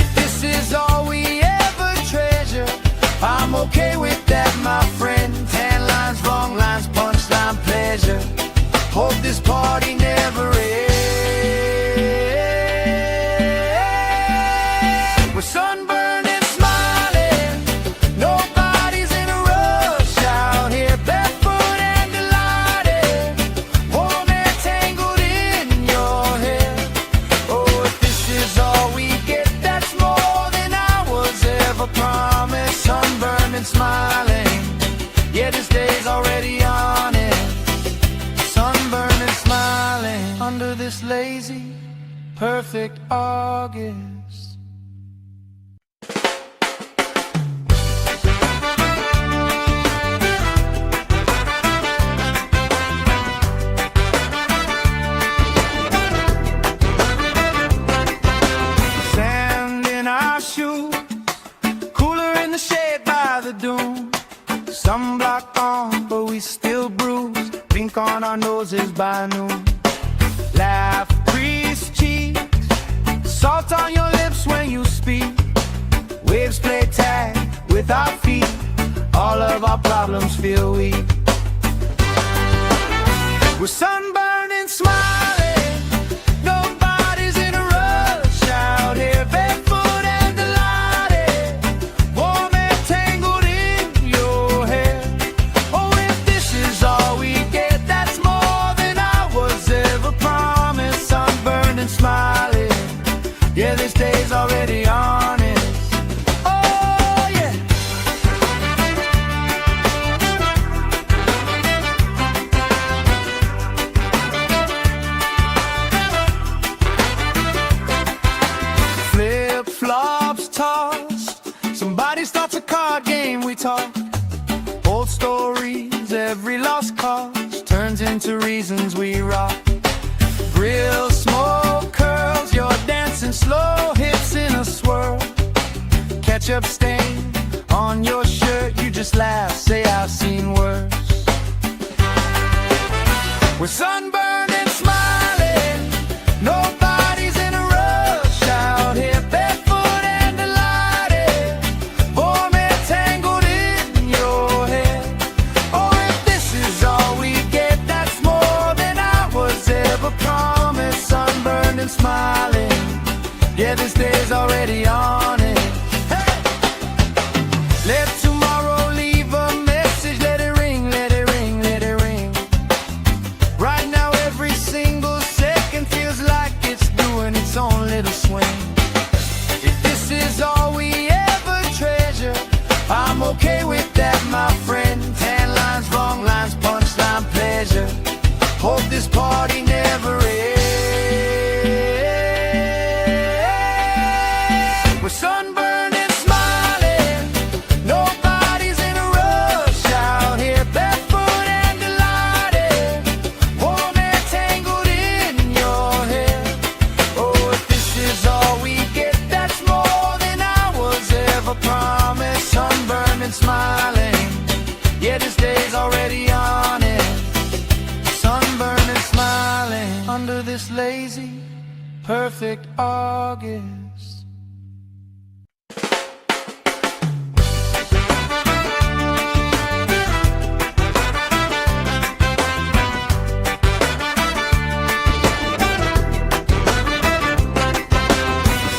If this is all we ever treasure, I'm okay with that, my friend. Tan lines, wrong lines, punchline, pleasure. Hope this this lazy, perfect August. Sand in our shoes, cooler in the shade by the dune. Sunblock on, but we still bruise. Pink on our noses by noon. Laugh, crease cheeks, salt on your lips when you speak. Waves play tag with our feet. All of our problems feel weak. We're sunburned and smiling. Nobody's in a rush out here, barefoot and delighted. Warm and tangled in your hair. Oh, if this is all we get, that's more than I was ever promised. Sunburned and smiling. Yeah, this day's already honest. Oh, yeah. Flip-flops tossed. Somebody starts a card game, we talk. Old stories, every lost cause turns into reasons we rock. Grill smoke curls, you're dancing slow, hips in a swirl. Ketchup stain on your shirt, you just laugh, say I've seen worse. We're sunburned and smiling. Nobody's in a rush out here, barefoot and delighted. Warm and tangled in your hair. Oh, if this is all we get, that's more than I was ever promised. Sunburned and smiling. Yeah, this day's already on it. Hey! Let tomorrow leave a message. Let it ring, let it ring, let it ring. Right now every single second feels like it's doing its own little swing. If this is all we ever treasure, I'm okay with that, my friend. Tan lines, wrong lines, punchline, pleasure. Hope this party never ends. We're sunburned and smiling. Nobody's in a rush out here, barefoot and delighted. Warm and tangled in your hair. Oh, if this is all we get, that's more than I was ever promised. Sunburned and smiling. Yeah, this day's already on it. Sunburned and smiling under this lazy, perfect August.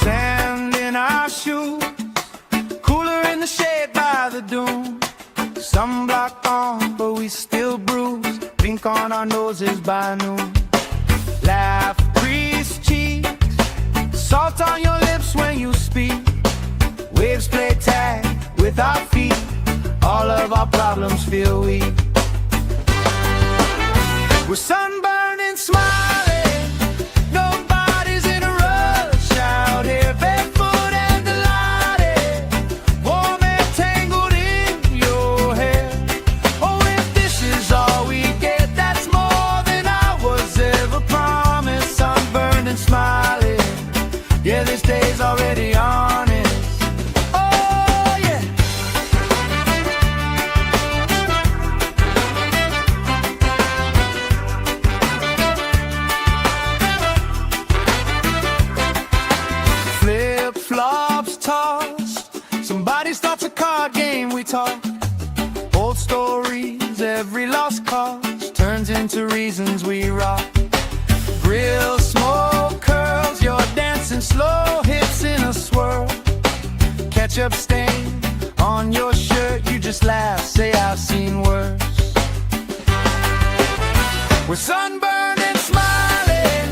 Sand in our shoes, cooler in the shade by the dune. Sunblock on, but we still bruise. Pink on our noses by noon. Laugh, crease cheeks, salt on your lips when you speak. Waves play tag with our feet. All of our problems feel weak. We're sunburned and smiling. Nobody's in a rush out here, barefoot and delighted. Warm and tangled in your hair. Oh, if this is all we get, that's more than I was ever promised. Sunburned and smiling. Yeah, this day's already honest. Oh, yeah. Flip-flops tossed. Somebody starts a card game, we talk. Old stories, every lost cause turns into reasons we rock. Grill smoke curls, you're dancing slow, hips in a swirl. Ketchup stain on your shirt, you just laugh, say I've seen worse. We're sunburned and smiling.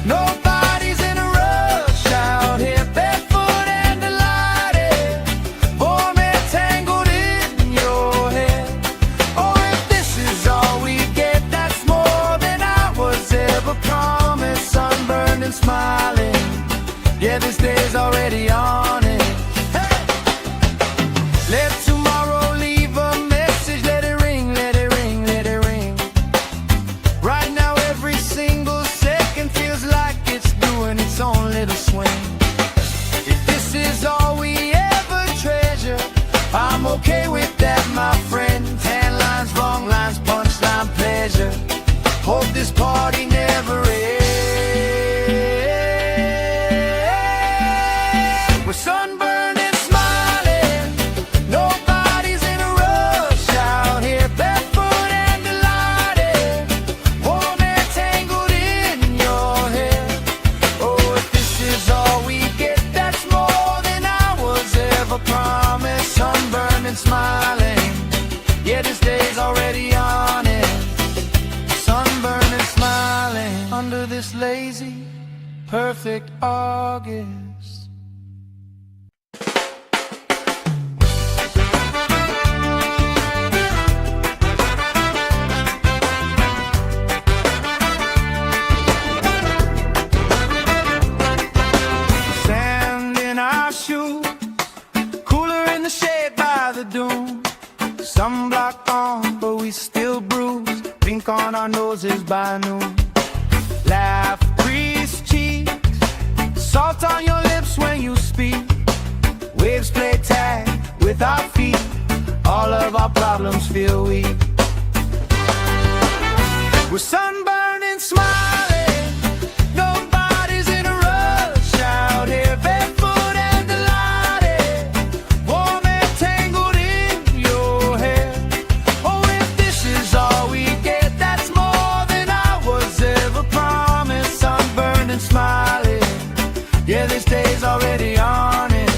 Nobody's in a rush out here, barefoot and delighted. Warm and tangled in your hair. Oh, if this is all we get, that's more than I was ever promised. and smiling. Yeah, this day's already on it. Sunburned and smiling under this lazy, perfect August. Sand in our shoes, cooler in the shade by the dune. Sunblock on, but we still bruise. Pink on our noses by noon. Laugh, grease cheeks, salt on your lips when you speak. Waves play tag with our feet. All of our problems feel weak. We're sunburned and smiling. Nobody's in a rush out here, barefoot and delighted. Warm and tangled in your hair. Oh, if this is all we get, that's more than I was ever promised. Sunburned and smiling. Yeah, this day's already honest.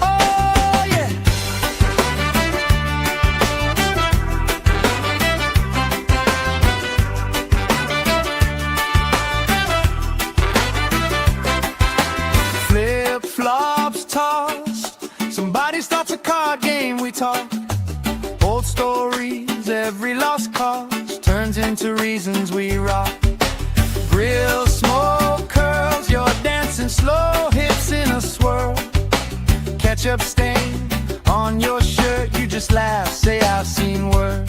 Oh, yeah. Flip-flops tossed. Somebody starts a card game, we talk. Old stories, every lost cause turns into reasons we rock. Grill smoke curls, you're dancing slow, hips in a swirl. Ketchup stain on your shirt, you just laugh, say I've seen worse.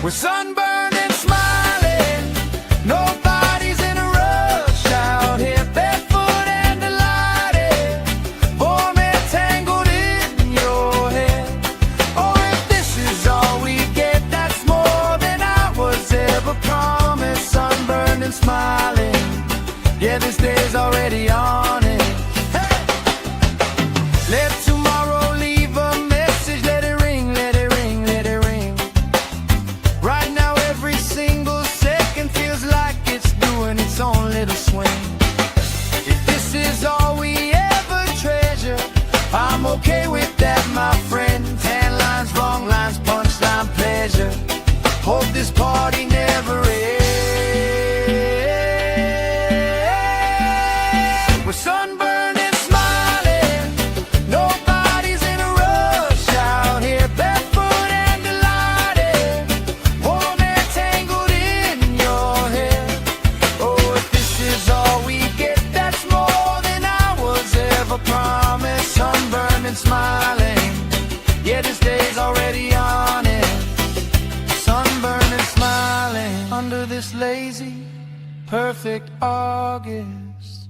We're sunburned and smiling. Nobody's in a rush out here, barefoot and delighted. Warm and tangled in your hair. Oh, if this is all we get, that's more than I was ever promised. Sunburned and smiling. Yeah, this day's already on it. Hey! Let tomorrow leave a message. Let it ring, let it ring, let it ring. Right now every single second feels like it's doing its own little swing. If this is all we ever treasure, I'm okay with that, my friend. Tan lines, wrong lines, punchline, pleasure. Hope this party never ends. We're sunburned and smiling. Nobody's in a rush out here, barefoot and delighted. Warm and tangled in your hair. Oh, if this is all we get, that's more than I was ever promised. Sunburned and smiling. Yeah, this day's already on it. Sunburned and smiling under this lazy, perfect August.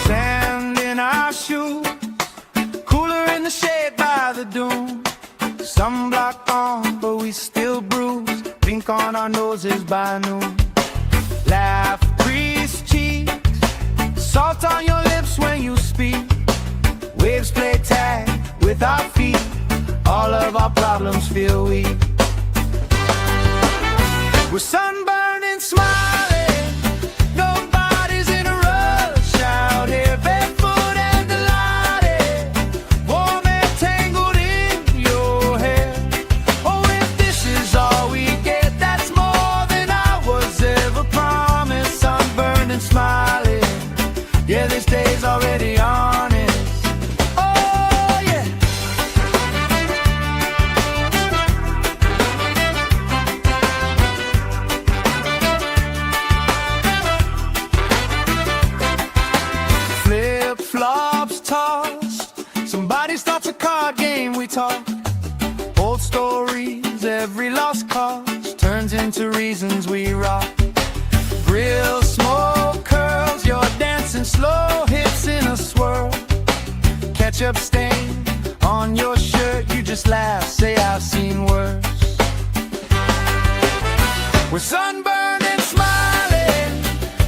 Sand in our shoes, cooler in the shade by the dune. Sunblock on, but we still bruise. Pink on our noses by noon. Laugh, grease cheeks, salt on your lips when you speak. Waves play tag with our feet. All of our problems feel weak. We're sunburned and smiling. Nobody's in a rush out here, barefoot and delighted. Warm and tangled in your hair. Oh, if this is all we get, that's more than I was ever promised. Sunburned and smiling. Yeah, this day's already honest. Oh, yeah. Flip-flops tossed. Somebody starts a card game, we talk. Old stories, every lost cause turns into reasons we rock. Grill smoke curls, you're dancing slow, hips in a swirl. Ketchup stain on your shirt, you just laugh, say I've seen worse. We're sunburned and smiling.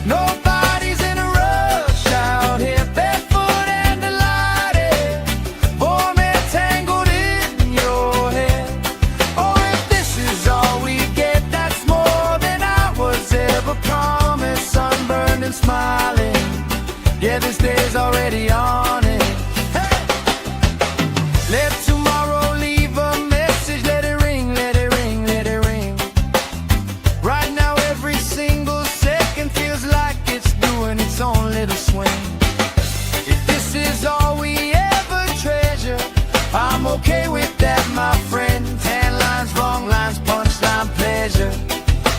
Nobody's in a rush out here, barefoot and delighted. Warm and tangled in and smiling. Yeah, this day's already on it. Hey! Let tomorrow leave a message. Let it ring, let it ring, let it ring. Right now every single second feels like it's doing its own little swing. If this is all we ever treasure, I'm okay with that, my friend. Tan lines, wrong lines, punchline, pleasure.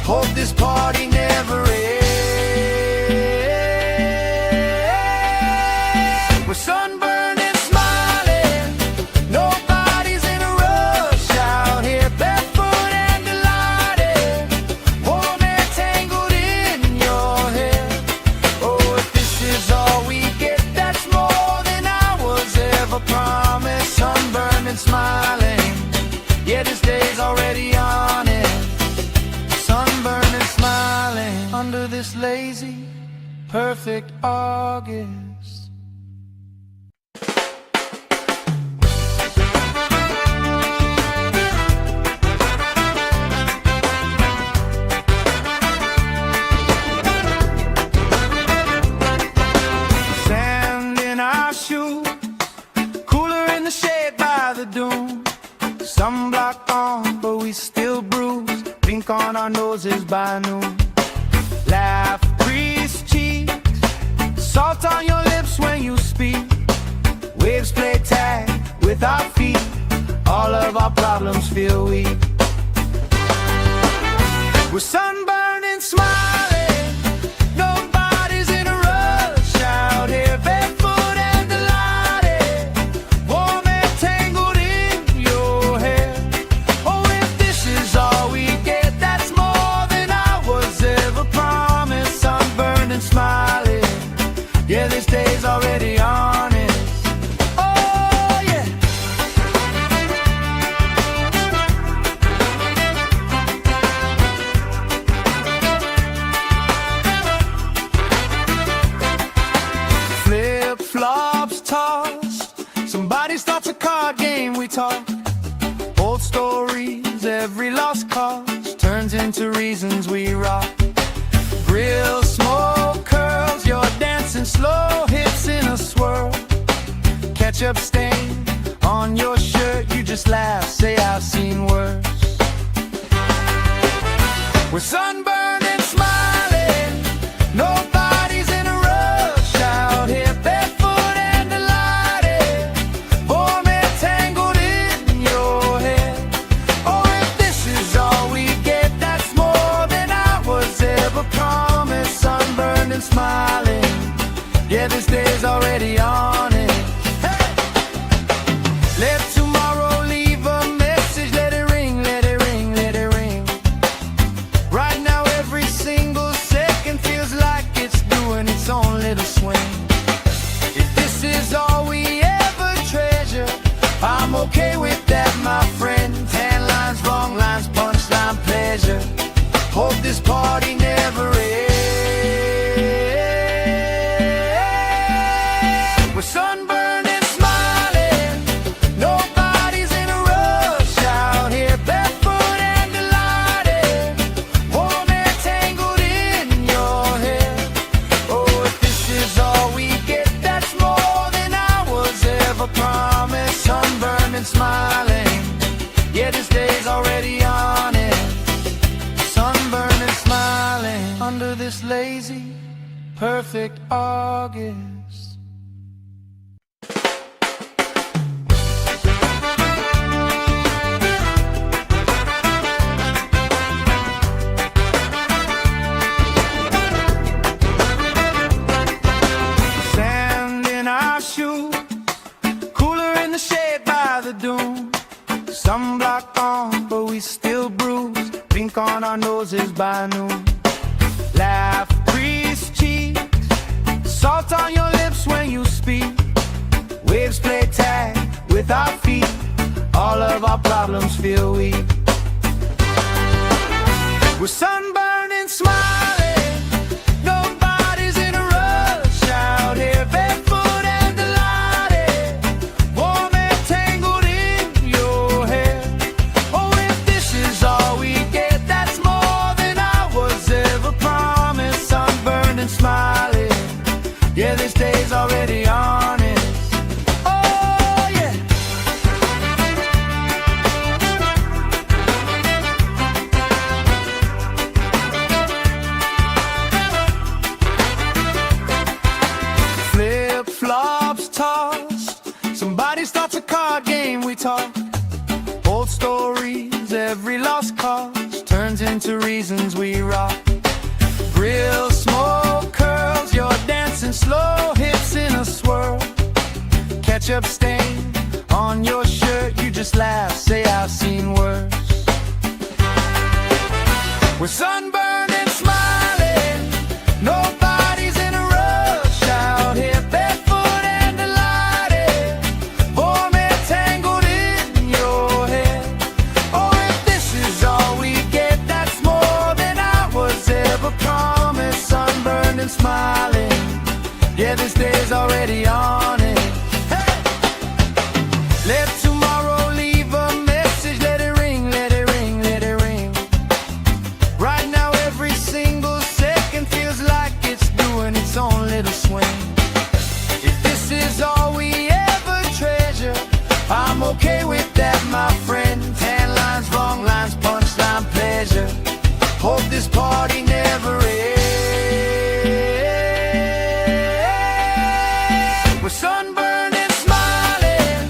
Hope this party never ends. We're sunburned and smiling. Nobody's in a rush out here, barefoot and delighted. Warm air tangled in your hair. Oh, if this is all we get, that's more than I was ever promised. Sunburned and smiling. Yeah, this day's already on it. Sunburned and smiling under this lazy, perfect August. Sand in our shoes, cooler in the shade by the dune. Sunblock on, but we still bruise. Pink on our noses by noon. Laugh, crease cheeks, salt on your lips when you speak. Waves play tag with our feet. All of our problems feel weak. We're sunburned and smiling. Nobody's in a rush out here, barefoot and delighted. Warm air tangled in your hair. Oh, if this is all we get, that's more than I was ever promised. Sunburned and smiling. Yeah, this day's already honest. Oh, yeah. Flip-flops tossed. Somebody starts a card game, we talk. Old stories, every lost cause turns into reasons we rock. Grill, smoke, curls, you're dancing slow, hips in a swirl. Ketchup stain on your shirt, you just laugh, say I've seen worse. We're sunburned and smiling. Nobody's in a rush out here, barefoot and delighted. Warm air tangled in your hair. Oh, if this is all we get, that's more than I was ever promised. Sunburned and smiling. Yeah, this day's already on it. Hey! Let tomorrow leave a message. Let it ring, let it ring, let it ring. Right now every single second feels like it's doing its own little swing. If this is all we ever treasure, I'm okay with that, my friend. Tan lines, wrong lines, punchline, pleasure. Hope this party never ends. We're sunburned and smiling. Nobody's in a rush out here, barefoot and delighted. Warm air tangled in your hair. Oh, if this is all we get, that's more than I was ever promised. Sunburned and smiling. Yeah, this day's already on it. Sunburned and smiling under this lazy, perfect August. Sand in our shoes, cooler in the shade by the dune. Sunblock on, but we still bruise. Pink on our noses by noon. Laugh, crease cheeks, salt on your lips when you speak. Waves play tag with our feet. All of our problems feel weak. We're sunburned and smiling. Nobody's in a rush out here, barefoot and delighted. Warm air tangled in your hair. Oh, if this is all we get, that's more than I was ever promised. Sunburned and smiling. card game we talk. Old stories, every lost cause turns into reasons we rock. Real smoke curls, you're dancing slow, hips in a swirl. Ketchup stain on your shirt, you just laugh, say I've seen worse. We're sunburned and smiling, nobody's in a rush out here, barefoot and delighted, warm and tangled in your hair. Oh, if this is all we get, that's more than I was ever promised. Sunburned and smiling, yeah, this day's already on it. Hey! Let tomorrow leave a message, let it ring, let it ring, let it ring. Right now every single second feels like it's doing its own little swing. If this is all we ever treasure, I'm okay with that, my friend. Tan lines, wrong lines, punchline, pleasure. Hope this party never ends. We're sunburned and smiling,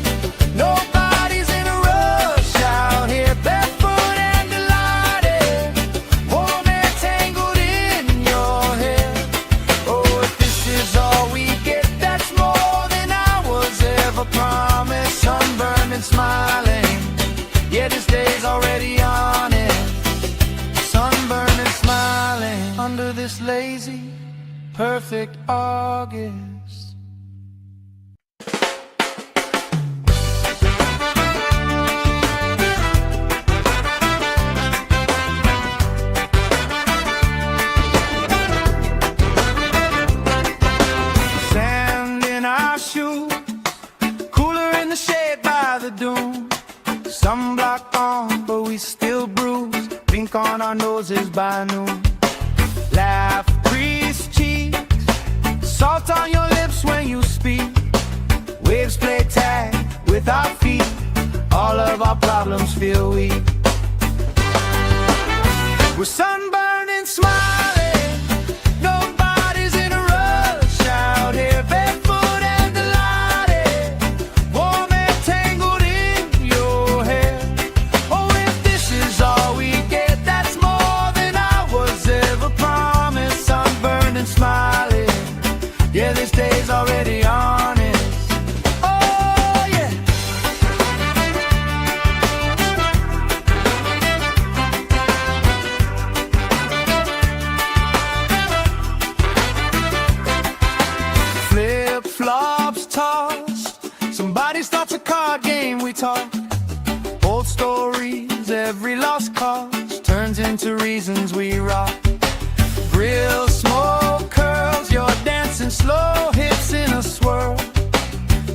nobody's in a rush out here, barefoot and delighted, warm and tangled in your hair. Oh, if this is all we get, that's more than I was ever promised. Sunburned and smiling, yeah, this day's already on it. Sunburned and smiling under this lazy, perfect August. Sand in our shoes, cooler in the shade by the dune. Sunblock on, but we still bruise. Pink on our noses by noon. Laugh, crease cheeks, salt on your lips when you speak. Waves play tag with our feet. All of our problems feel weak. We're sunburned and smiling, nobody's in a rush out here, barefoot and delighted, warm and tangled in your hair. Oh, if this is all we get, that's more than I was ever promised. Sunburned and smiling, yeah, this day's already on it. Oh, yeah. Flip-flops tossed, somebody starts a card game we talk. Old stories, every lost cause turns into reasons we rock. Real smoke curls, you're dancing slow, hips in a swirl.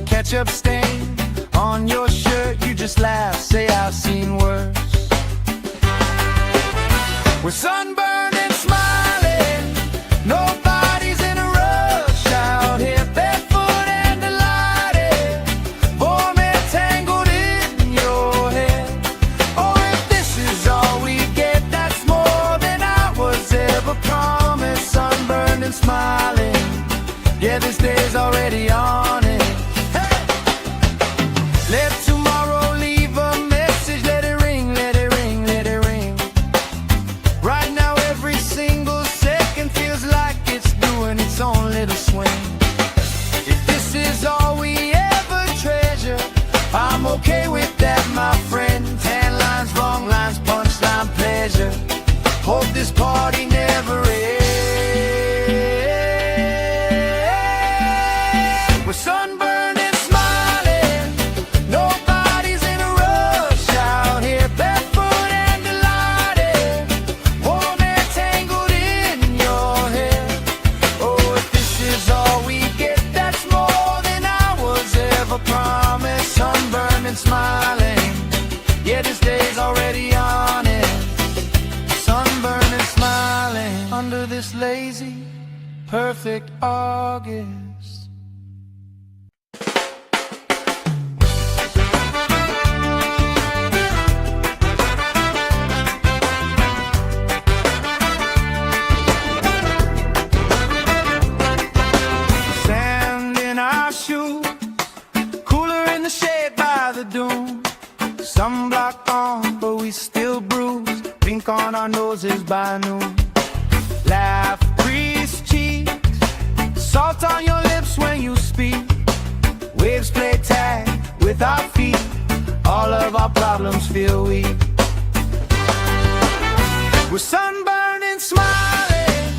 Ketchup stain on your shirt, you just laugh, say I've seen worse. We're sunburned and smiling, nobody's in a rush out here, barefoot and delighted, warm and tangled in your hair. Oh, if this is all we get, that's more than I was ever promised. Sunburned and smiling, yeah, this day's already on it. Hey! Let tomorrow leave a message, let it ring, let it ring, let it ring. Right now every single second feels like it's doing its own little swing. If this is all we ever treasure, I'm okay with that, my friend. Tan lines, wrong lines, punchline, pleasure. Hope this party never ends. We're sunburned and smiling, nobody's in a rush out here, barefoot and delighted, warm and tangled in your hair. Oh, if this is all we get, that's more than I was ever promised. Sunburned and smiling, yeah, this day's already on it. Sunburned and smiling under this lazy, perfect August. Sand in our shoes, cooler in the shade by the by noon. Laugh, grease cheeks, salt on your lips when you speak. Waves play tag with our feet, all of our problems feel weak. We're sunburned and smiling,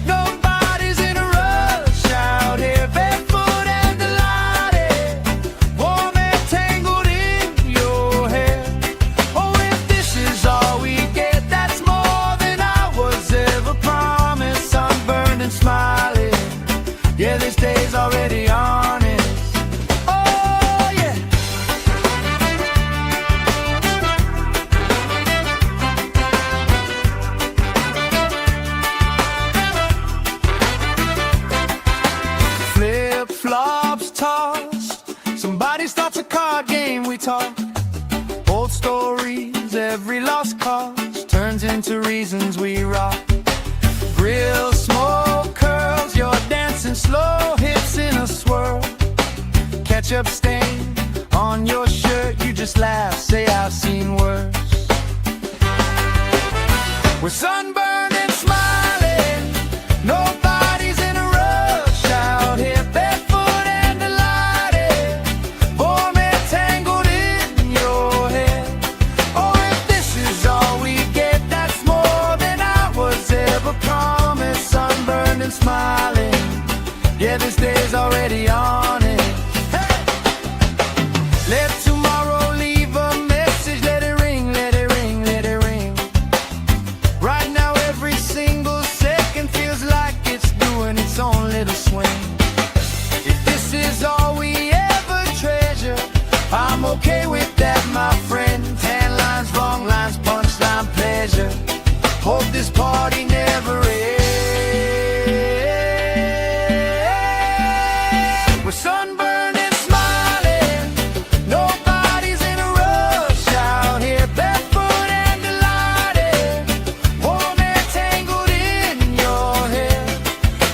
nobody's in a rush out here, barefoot and delighted, warm and tangled in your hair. Oh, if this is all we get, that's more than I was ever promised. Sunburned and smiling, yeah, this day's already honest. Oh, yeah. Flip-flops tossed, somebody starts a card game, we talk. Old stories, every lost cause turns into reasons we rock. Grill smoke curls, you're dancing slow, hips in a swirl. Ketchup stain on your shirt, you just laugh, say I've seen worse. We're sunburned and smiling, nobody's in a rush out here, barefoot and delighted, warm and tangled in your hair. Oh, if this is all we get, that's more than I was ever promised. Sunburned and smiling, yeah, this day's already on it. Hey! Let tomorrow leave a message, let it ring, let it ring, let it ring. Right now every single second feels like it's doing its own little swing. If this is all we ever treasure, I'm okay with that, my friend. Tan lines, wrong lines, punchline, pleasure. Hope this party never ends. We're sunburned and smiling, nobody's in a rush out here, barefoot and delighted, warm and tangled in your hair.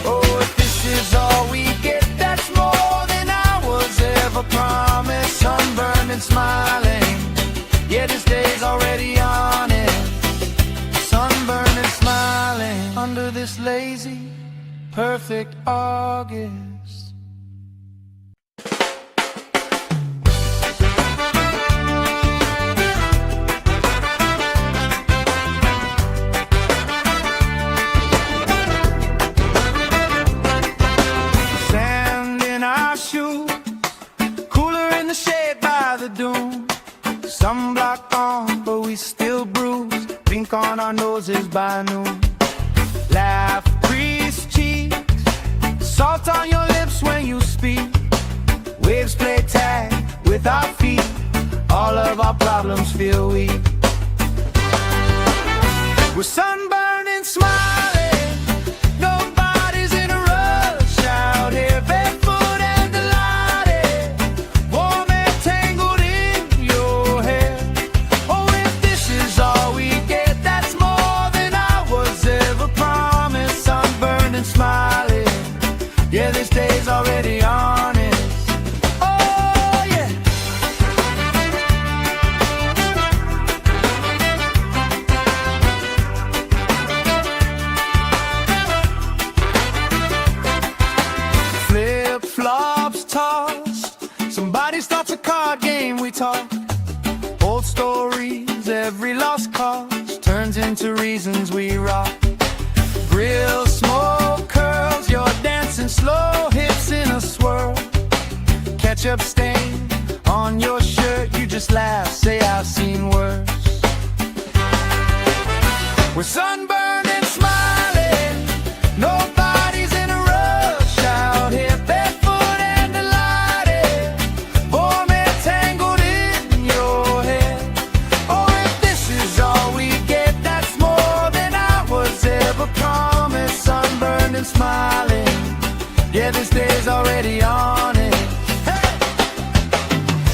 Oh, if this is all we get, that's more than I was ever promised. Sunburned and smiling, yeah, this day's already on it. Sunburned and smiling under this lazy, perfect August. Sand in our shoes, cooler in the shade by the dune. Sunblock on, but we still bruise, pink on our noses by noon. Laugh, grease cheeks, salt on your lips when you speak. Waves play tag with our feet, all of our problems feel weak. We're sunburned and smiling, nobody's in a rush out here, barefoot and delighted, warm and tangled in your hair. Oh, if this is all we get, that's more than I was ever promised. Sunburned and smiling, yeah, this day's already honest. Oh, yeah. Flip-flops tossed, somebody starts a card game, we talk. Old stories, every lost cause turns into reasons we rock. Grill smoke curls, you're dancing slow, hips in a swirl. Ketchup stain on your shirt, you just laugh, say I've seen worse. We're sunburned and smiling, nobody's in a rush out here, barefoot and delighted, warm and tangled in your hair. Oh, if this is all we get, that's more than I was ever promised. Sunburned and smiling, yeah, this day's already on it. Hey!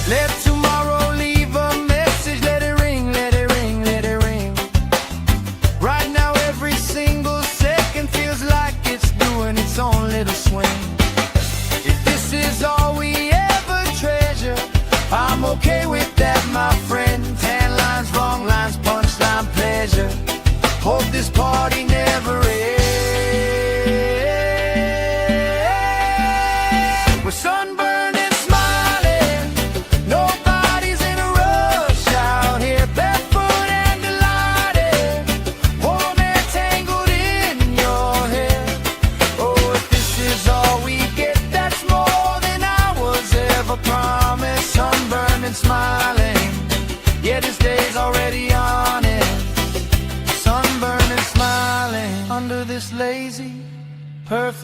Let tomorrow leave a message, let it ring, let it ring, let it ring. Right now every single second feels like it's doing its own little swing. If this is all we ever treasure, I'm okay with that, my friend. Tan lines, wrong lines, punchline, pleasure. Hope this part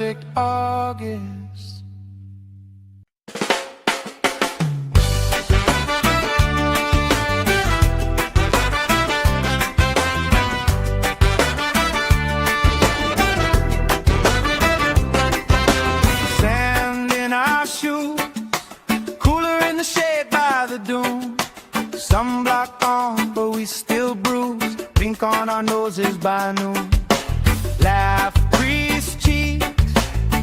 perfect August. Sand in our shoes, cooler in the shade by the dune. Sunblock on, but we still bruise. Pink on our noses by noon. Laugh, grease cheeks,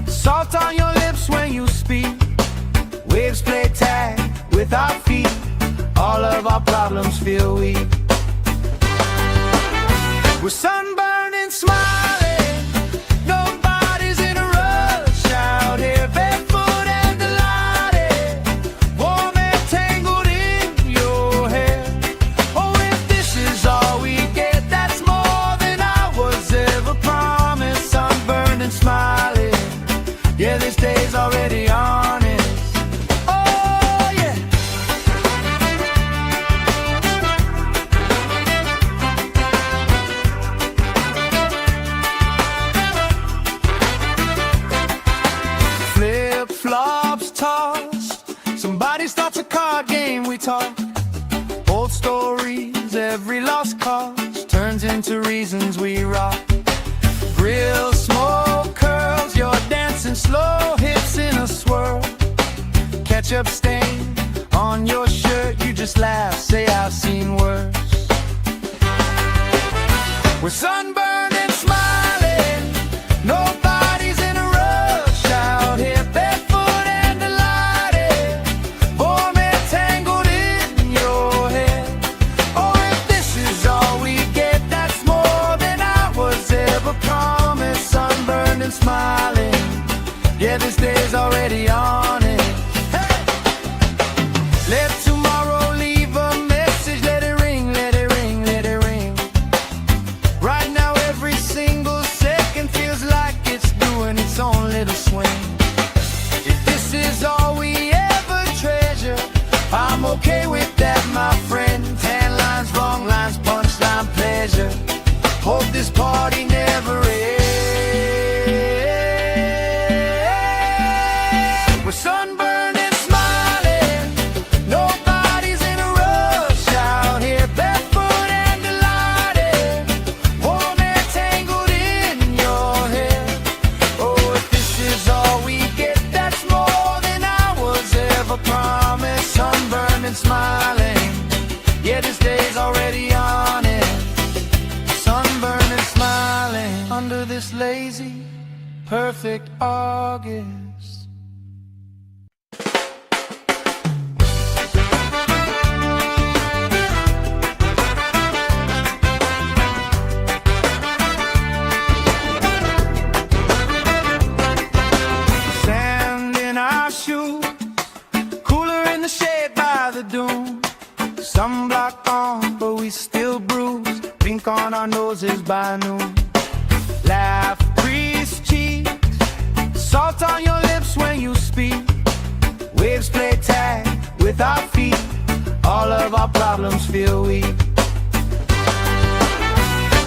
salt on your lips when you speak. Waves play tag with our feet. All of our problems feel weak. We're sunburned and smiling. Nobody's in a rush out here, barefoot and delighted. Warm and tangled in your hair. Oh, if this is all we get, that's more than I was ever promised. Sunburned and smiling. Yeah, this day's already honest. Oh, yeah. Flip-flops tossed. Somebody starts a card game, we talk. Old stories, every lost cause turns into reasons we rock. Grill smoke curls, you're dancing slow, hips in a swirl. Ketchup stain on your shirt, you just laugh, say I've seen worse. We're sunburned and smiling. Nobody's in a rush out here, barefoot and delighted. Warm and tangled in your hair. Oh, if this is all we get, that's more than I was ever promised. Sunburned and smiling. Yeah, this day's already on it. Hey! Let tomorrow leave a message. Let it ring, let it ring, let it ring. Right now every single second feels like it's doing its own little swing. If this is all we ever treasure, I'm okay with that, my friend. Tan lines, wrong lines, punchline, pleasure. Hope this party never ends. We're sunburned and smiling. Nobody's in a rush out here, barefoot and delighted. Warm and tangled in your hair. Oh, if this is all we get, that's more than I was ever promised. Sunburned and smiling. Yeah, this day's already on it. Sunburned and smiling under this lazy, perfect August. Sand in our shoes, cooler in the shade by the dune. Sunblock on, but we still bruise. Pink on our noses by noon. Laugh, grease cheeks, salt on your lips when you speak. Waves play tag with our feet. All of our problems feel weak.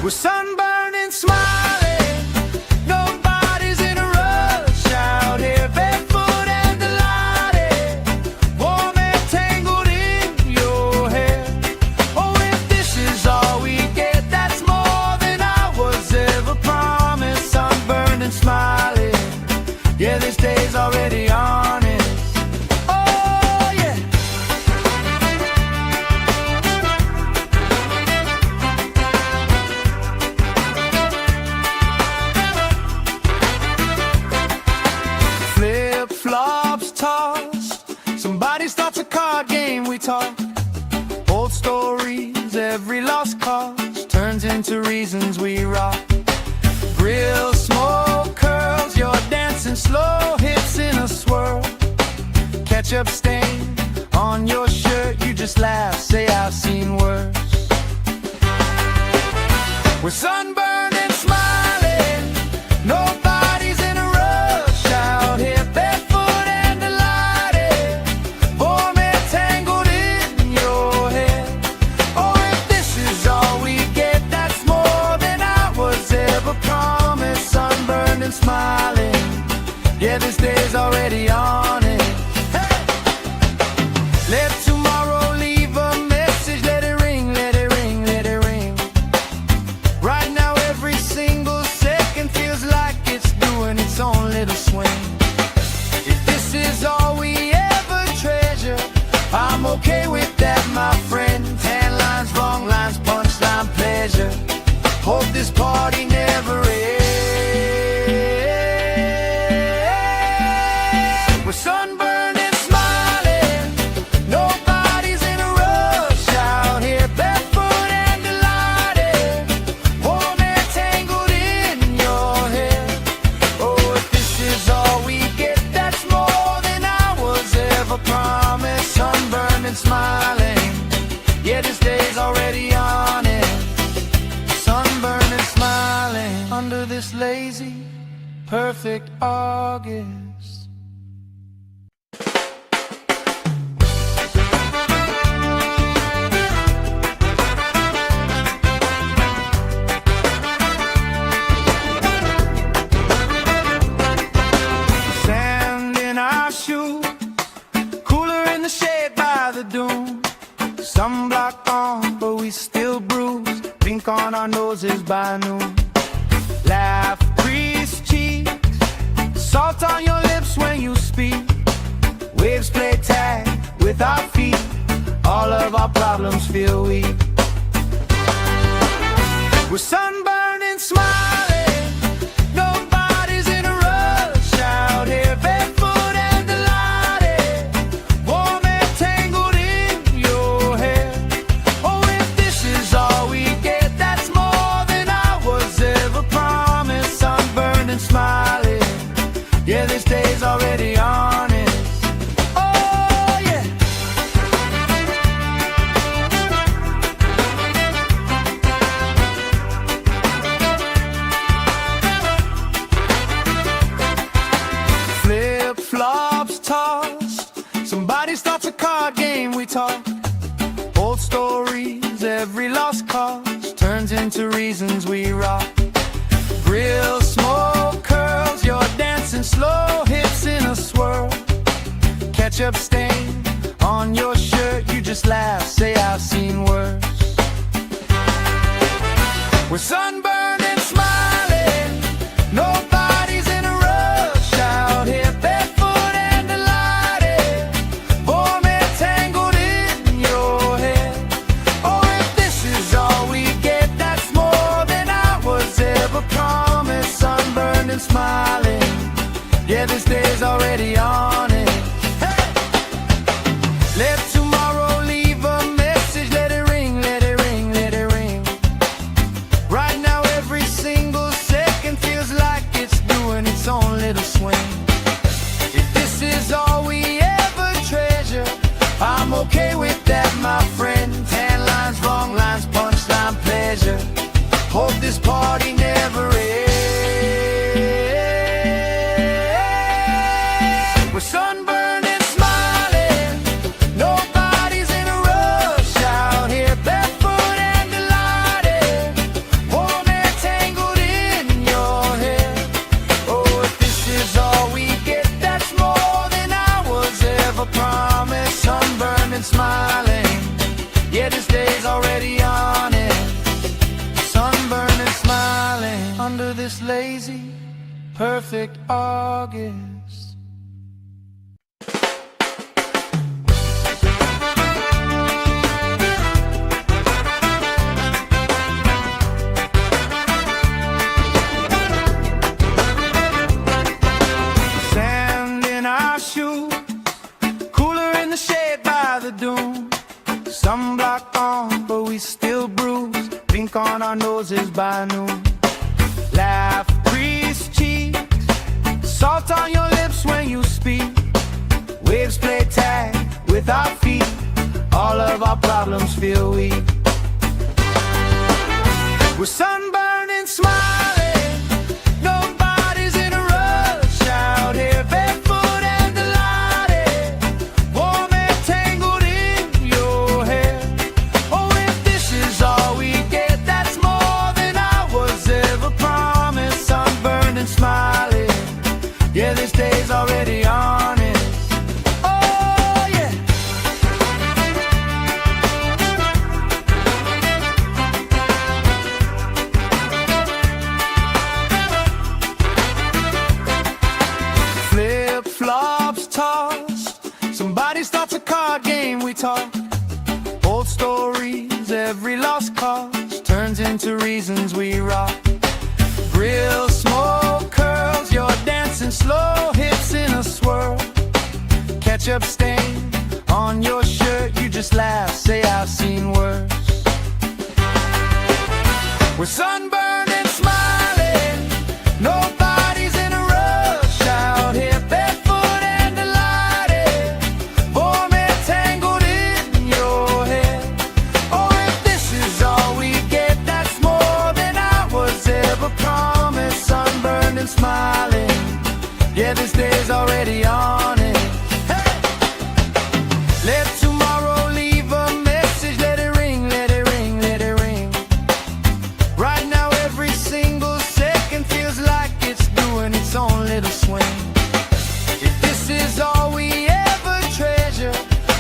We're sunburned and smiling. Nobody's in a rush out here, barefoot and delighted. Warm and tangled in your hair. Oh, if this is all we get, that's more than I was ever promised. Sunburned and smiling. Yeah, this day's already honest. Oh, yeah. Flip-flops tossed. Somebody starts a card game, we talk. Old stories, every lost cause turns into reasons we rock. Grill smoke curls, you're dancing slow, hips in a swirl. Ketchup stain on your shirt, you just laugh, say I've seen worse. We're sunburned and smiling. Nobody's in a rush out here, barefoot and delighted. Warm and tangled in your hair. Oh, if this is all we get, that's more than I was ever promised. Sunburned and smiling. Yeah, this day's already on it. Hey! Let tomorrow leave a message. Let it ring, let it ring, let it ring. Right now every single second feels like it's doing its own little swing. If this is all we ever treasure, I'm okay with that, my friend. Tan lines, wrong lines, punchline, pleasure. Hope this party never ends. We're sunburned and smiling, nobody's in a rush out here, barefoot and delighted, warm and tangled in your hair. Oh, if this is all we get, that's more than I was ever promised. Sunburned and smiling, yeah, this day's already on it. Sunburned and smiling under this lazy, perfect August. Sand in our shoes, cooler in the shade by the dune. Sunblock on, but we still bruise. Pink on our noses by noon. Laugh, grease cheeks, salt on your lips when you speak. Waves play tag with our feet. All of our problems feel weak. We're sunburned and smiling, nobody's in a rush out here, barefoot and delighted, warm and tangled in your hair. Oh, if this is all we get, that's more than I was ever promised. Sunburned and smiling, yeah, this day's already on it. Oh, yeah. Flip-flops tossed, somebody starts a card game, we talk. Old stories, every lost cause turns into reasons we rock. Grill smoke curls, you're dancing slow, hips in a swirl. Ketchup stain on your shirt, you just laugh, say I've seen worse. We're sunburned and smiling, nobody's in a rush out here, barefoot and delighted, warm and tangled in your hair. Oh, if this is all we get, that's more than I was ever promised. Sunburned and smiling, yeah, this day's already on it. Hey! Let tomorrow leave a message. Let it ring, let it ring, let it ring. Right now every single second feels like it's doing its own little swing. If this is all we ever treasure, I'm okay with that, my friend. Tan lines, wrong lines, punchline, pleasure. Hope this party never ends. We're sunburned and smiling, nobody's in a rush out here, barefoot and delighted, warm and tangled in your hair. Oh, if this is all we get, that's more than I was ever promised. Sunburned and smiling, yeah, this day's already on it. Sunburned and smiling under this lazy, perfect August. Sand in our shoes, cooler in the shade by the dune. Sunblock on, but we still bruise. Pink on our noses by noon. Laugh, grease cheeks, salt on your lips when you speak. Waves play tag with our feet. All of our problems feel weak. We're sunburned and smiling, nobody's in a rush out here, barefoot and delighted, warm and tangled in your hair. Oh, if this is all we get, that's more than I was ever promised. Sunburned and smiling, yeah, this day's already honest. Oh yeah. Flip-flops tossed, somebody starts a card game, we talk. Old stories, every lost cause turns into reasons we rock. Grill smoke curls, you're dancing slow, hips in a swirl. Ketchup stain on your shirt, you just laugh, say I've seen worse. We're sunburned and smiling, nobody's in a rush out here, barefoot and delighted, warm and tangled in your hair. Oh, if this is all we get, that's more than I was ever promised. Sunburned and smiling, yeah, this day's already on it. Hey! Let tomorrow leave a message, let it ring, let it ring, let it ring. Right now every single second feels like it's doing its own little swing. If this is all we ever treasure,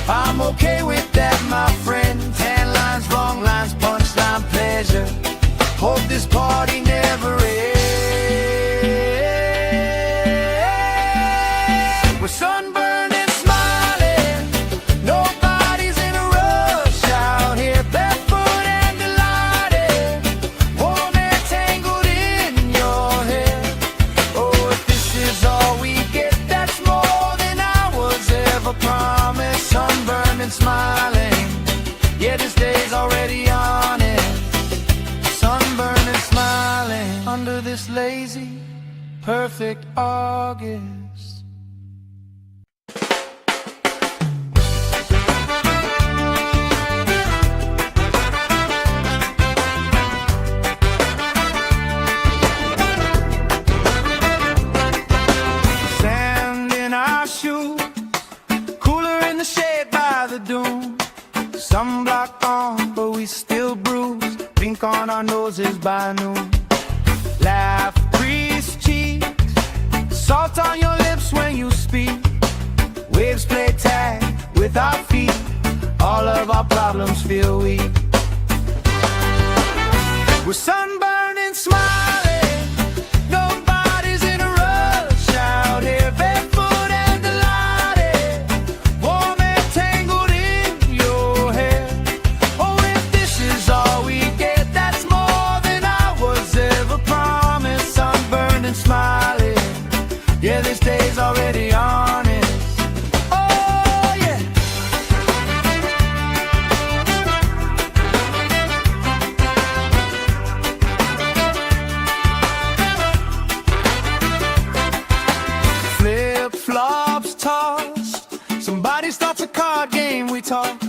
I'm okay with that, my friend. Tan lines, wrong lines, punchline, pleasure. Hope this party never ends. We're sunburned and smiling, nobody's in a rush out here, barefoot and delighted, warm and tangled in your hair. Oh, if this is all we get, that's more than I was ever promised. Sunburned and smiling, yeah, this day's already on it. Sunburned and smiling under this lazy, perfect August. Sand in our shoes, cooler in the shade by the dune. Sunblock on, but we still bruise. Pink on our noses by noon. Laugh, grease cheeks, salt on your lips when you speak. Waves play tag with our feet. All of our problems feel weak. We're sunburned and smiling, nobody's in a rush out here, barefoot and delighted, warm and tangled in your hair. Oh, if this is all we get, that's more than I was ever promised. Sunburned and smiling, yeah, this day's already honest. Oh yeah. Flip-flops tossed, somebody starts a card game, we talk.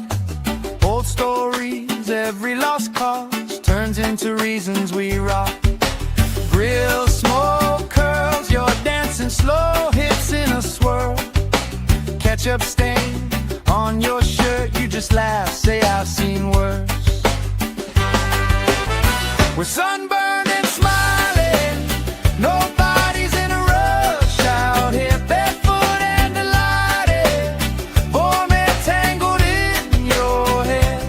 Old stories, every lost cause turns into reasons we rock. Grill smoke curls, you're dancing slow, hips in a swirl. Ketchup stain on your shirt, you just laugh, say I've seen worse. We're sunburned and smiling, nobody's in a rush out here, barefoot and delighted, warm and tangled in your hair.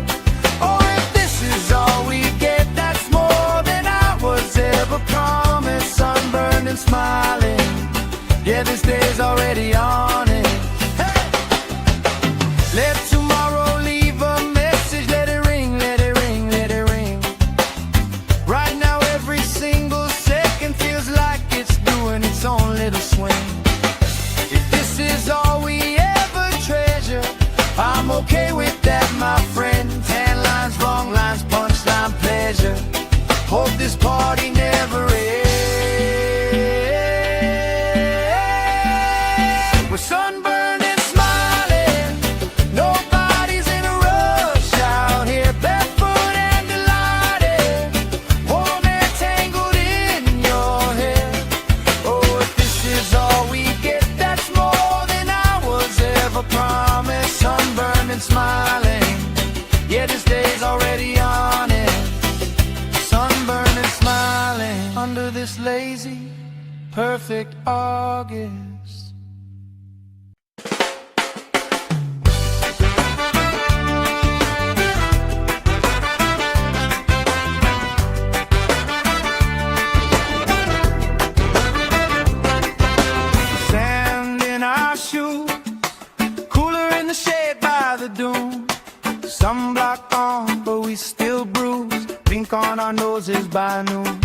Oh, if this is all we get, that's more than I was ever promised. Sunburned and smiling, yeah, this day's already on it. Hey! Let tomorrow leave a message, let it ring, let it ring, let it ring. Right now every single second feels like it's doing its own little swing. If this is all we ever treasure, I'm okay with that, my friend. Tan lines, wrong lines, punchline, pleasure. Hope this party never ends. We're sunburned and smiling, nobody's in a rush out here, barefoot and delighted, warm and tangled in your hair. Oh, if this is all we get, that's more than I was ever promised. Sunburned and smiling, yeah, this day's already on it. Sunburned and smiling under this lazy, perfect August. our noses by noon.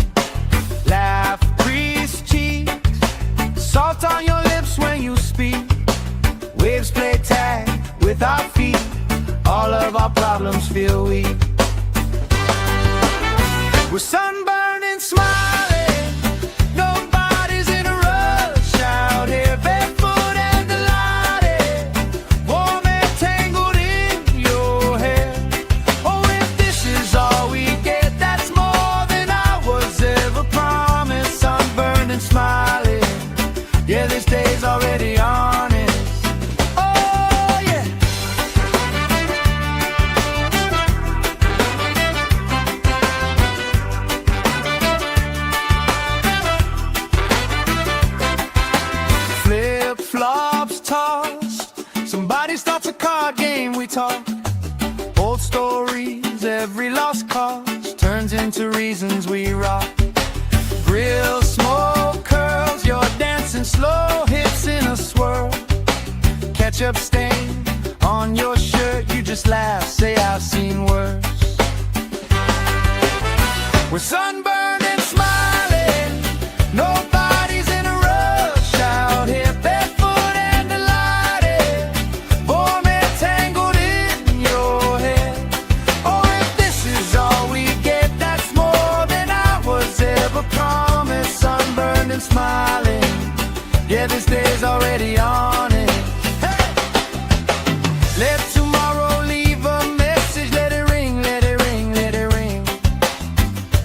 Laugh, crease cheeks, salt on your lips when you speak. Waves play tag with our feet, all of our problems feel weak. We're sunburned and smiling, nobody's in a rush out here, barefoot and delighted, warm and tangled in your hair. Oh, if this is all we get, that's more than I was ever promised. Sunburned and smiling, yeah, this day's already honest. Oh, yeah. Flip-flops tossed, somebody starts a card game, we talk. Old stories, every lost cause turns into reasons we rock. Grill smoke curls, you're dancing slow hips in a swirl. Ketchup stain on your shirt, you just laugh, say I've seen worse. We're sunburned and smiling, nobody's in a rush out here, barefoot and delighted, warm and tangled in your hair. Oh, if this is all we get, that's more than I was ever promised. Sunburned and smiling, yeah, this day's already on it. Hey! Let tomorrow leave a message, let it ring, let it ring, let it ring.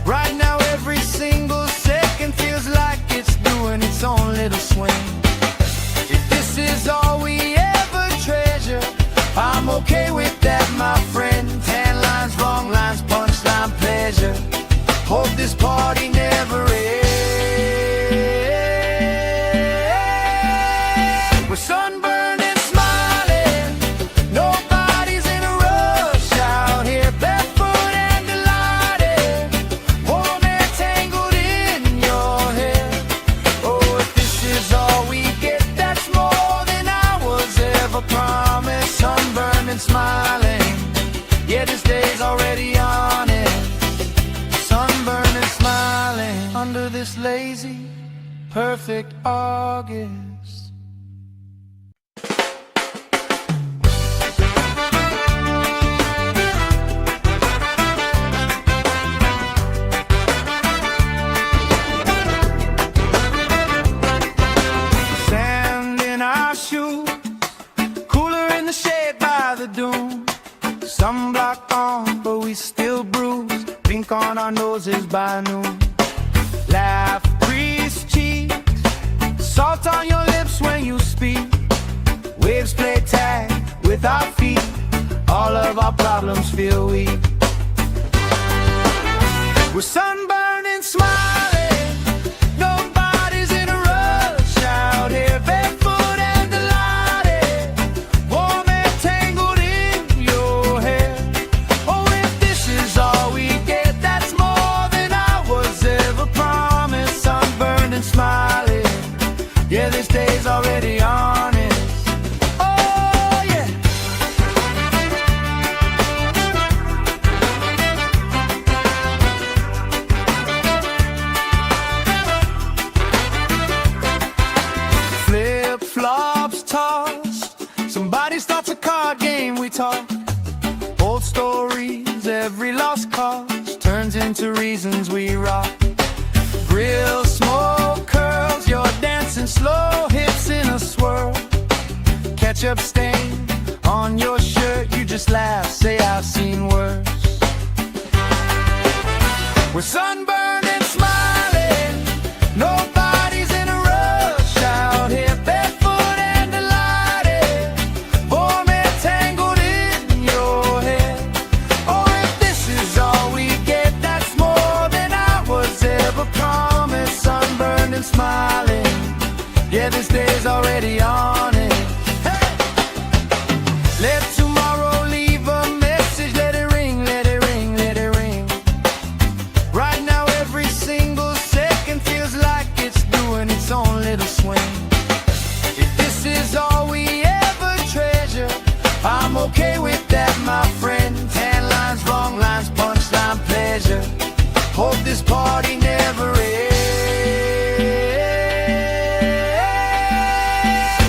Right now every single second feels like it's doing its own little swing. If this is all we ever treasure, I'm okay with that, my friend. Tan lines, wrong lines, punchline, pleasure. Hope this party never ends. We're sunburned and smiling, nobody's in a rush out here, barefoot and delighted, warm and tangled in your hair. Oh, if this is all we get, that's more than I was ever promised. Sunburned and smiling, yeah, this day's already on it. Sunburned and smiling under this lazy, perfect August. Sand in our shoes, cooler in the shade by the dune. Sunblock on, but we still bruise. Pink on our noses by noon. Laugh, crease cheeks, salt on your lips when you speak. Waves play tag with our feet, all of our problems feel weak. We're sunburned and smiling, nobody's in a rush out here, barefoot and delighted, warm and tangled in your hair. Oh, if this is all we get, that's more than I was ever promised. Sunburned and smiling, yeah, this day's already honest. Oh, yeah. Flip-flops tossed, somebody starts a card game, we talk. Old stories, every lost cause turns into reasons we rock. Grill smoke curls, you're dancing slow hips in a swirl. Ketchup stain on your shirt, you just laugh, say I've seen worse. We're sunburned and smiling, nobody's in a rush out here, barefoot and delighted, warm and tangled in your hair. Oh, if this is all we get, that's more than I was ever promised. Sunburned and smiling, yeah, this day's already on it. Hey! Let tomorrow leave a message, let it ring, let it ring, let it ring. Right now this party never ends.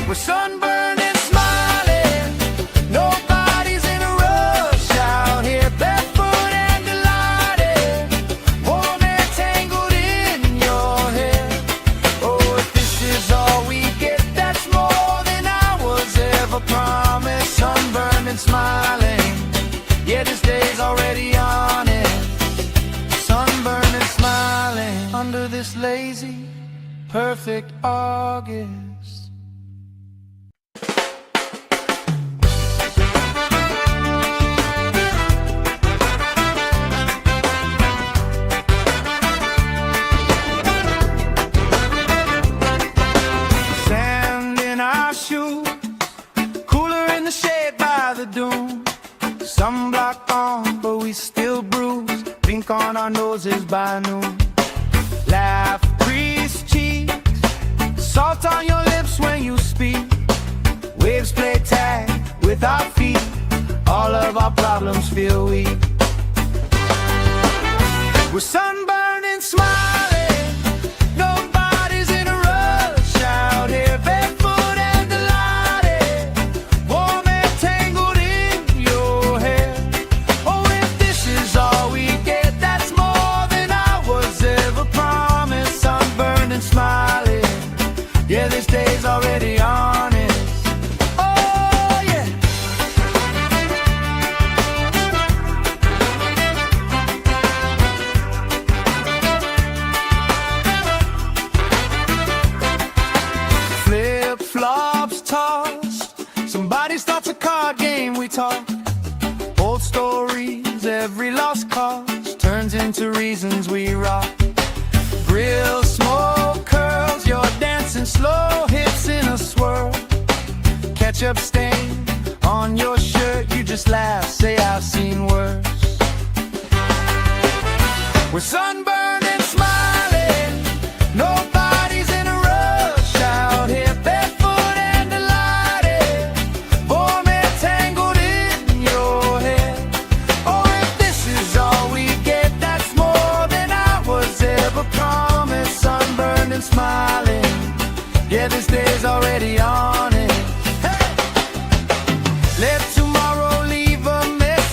We're sunburned and smiling, nobody's in a rush out here, barefoot and delighted, warm and tangled in your hair. Oh, if this is all we get, that's more than I was ever promised. Sunburned and smiling, yeah, this day's already on it. Sunburned and smiling under this lazy, perfect August. Sand in our shoes, cooler in the shade by the dune. Sunblock on, but we still bruise. Pink on our noses by noon. Laugh, crease cheeks, salt on your lips when you speak. Waves play tag with our feet. All of our problems feel weak. We're sunburned and smiling, nobody's in a rush out here, barefoot and delighted, warm and tangled in your hair. Oh, if this is all we get, that's more than I was ever promised. Sunburned and smiling, yeah, this day's already honest. Oh, yeah. Flip-flops tossed, somebody starts a card game, we talk. Old stories, every lost cause turns into reasons we rock. Grill, smoke, curls, you're dancing slow, hips in a swirl. Ketchup stain on your shirt, you just laugh, say I've seen worse. We're sunburned and smiling, nobody's in a rush out here, barefoot and delighted, warm and tangled in your hair. Oh, if this is all we get, that's more than I was ever promised. Sunburned and smiling, yeah, this day's already on.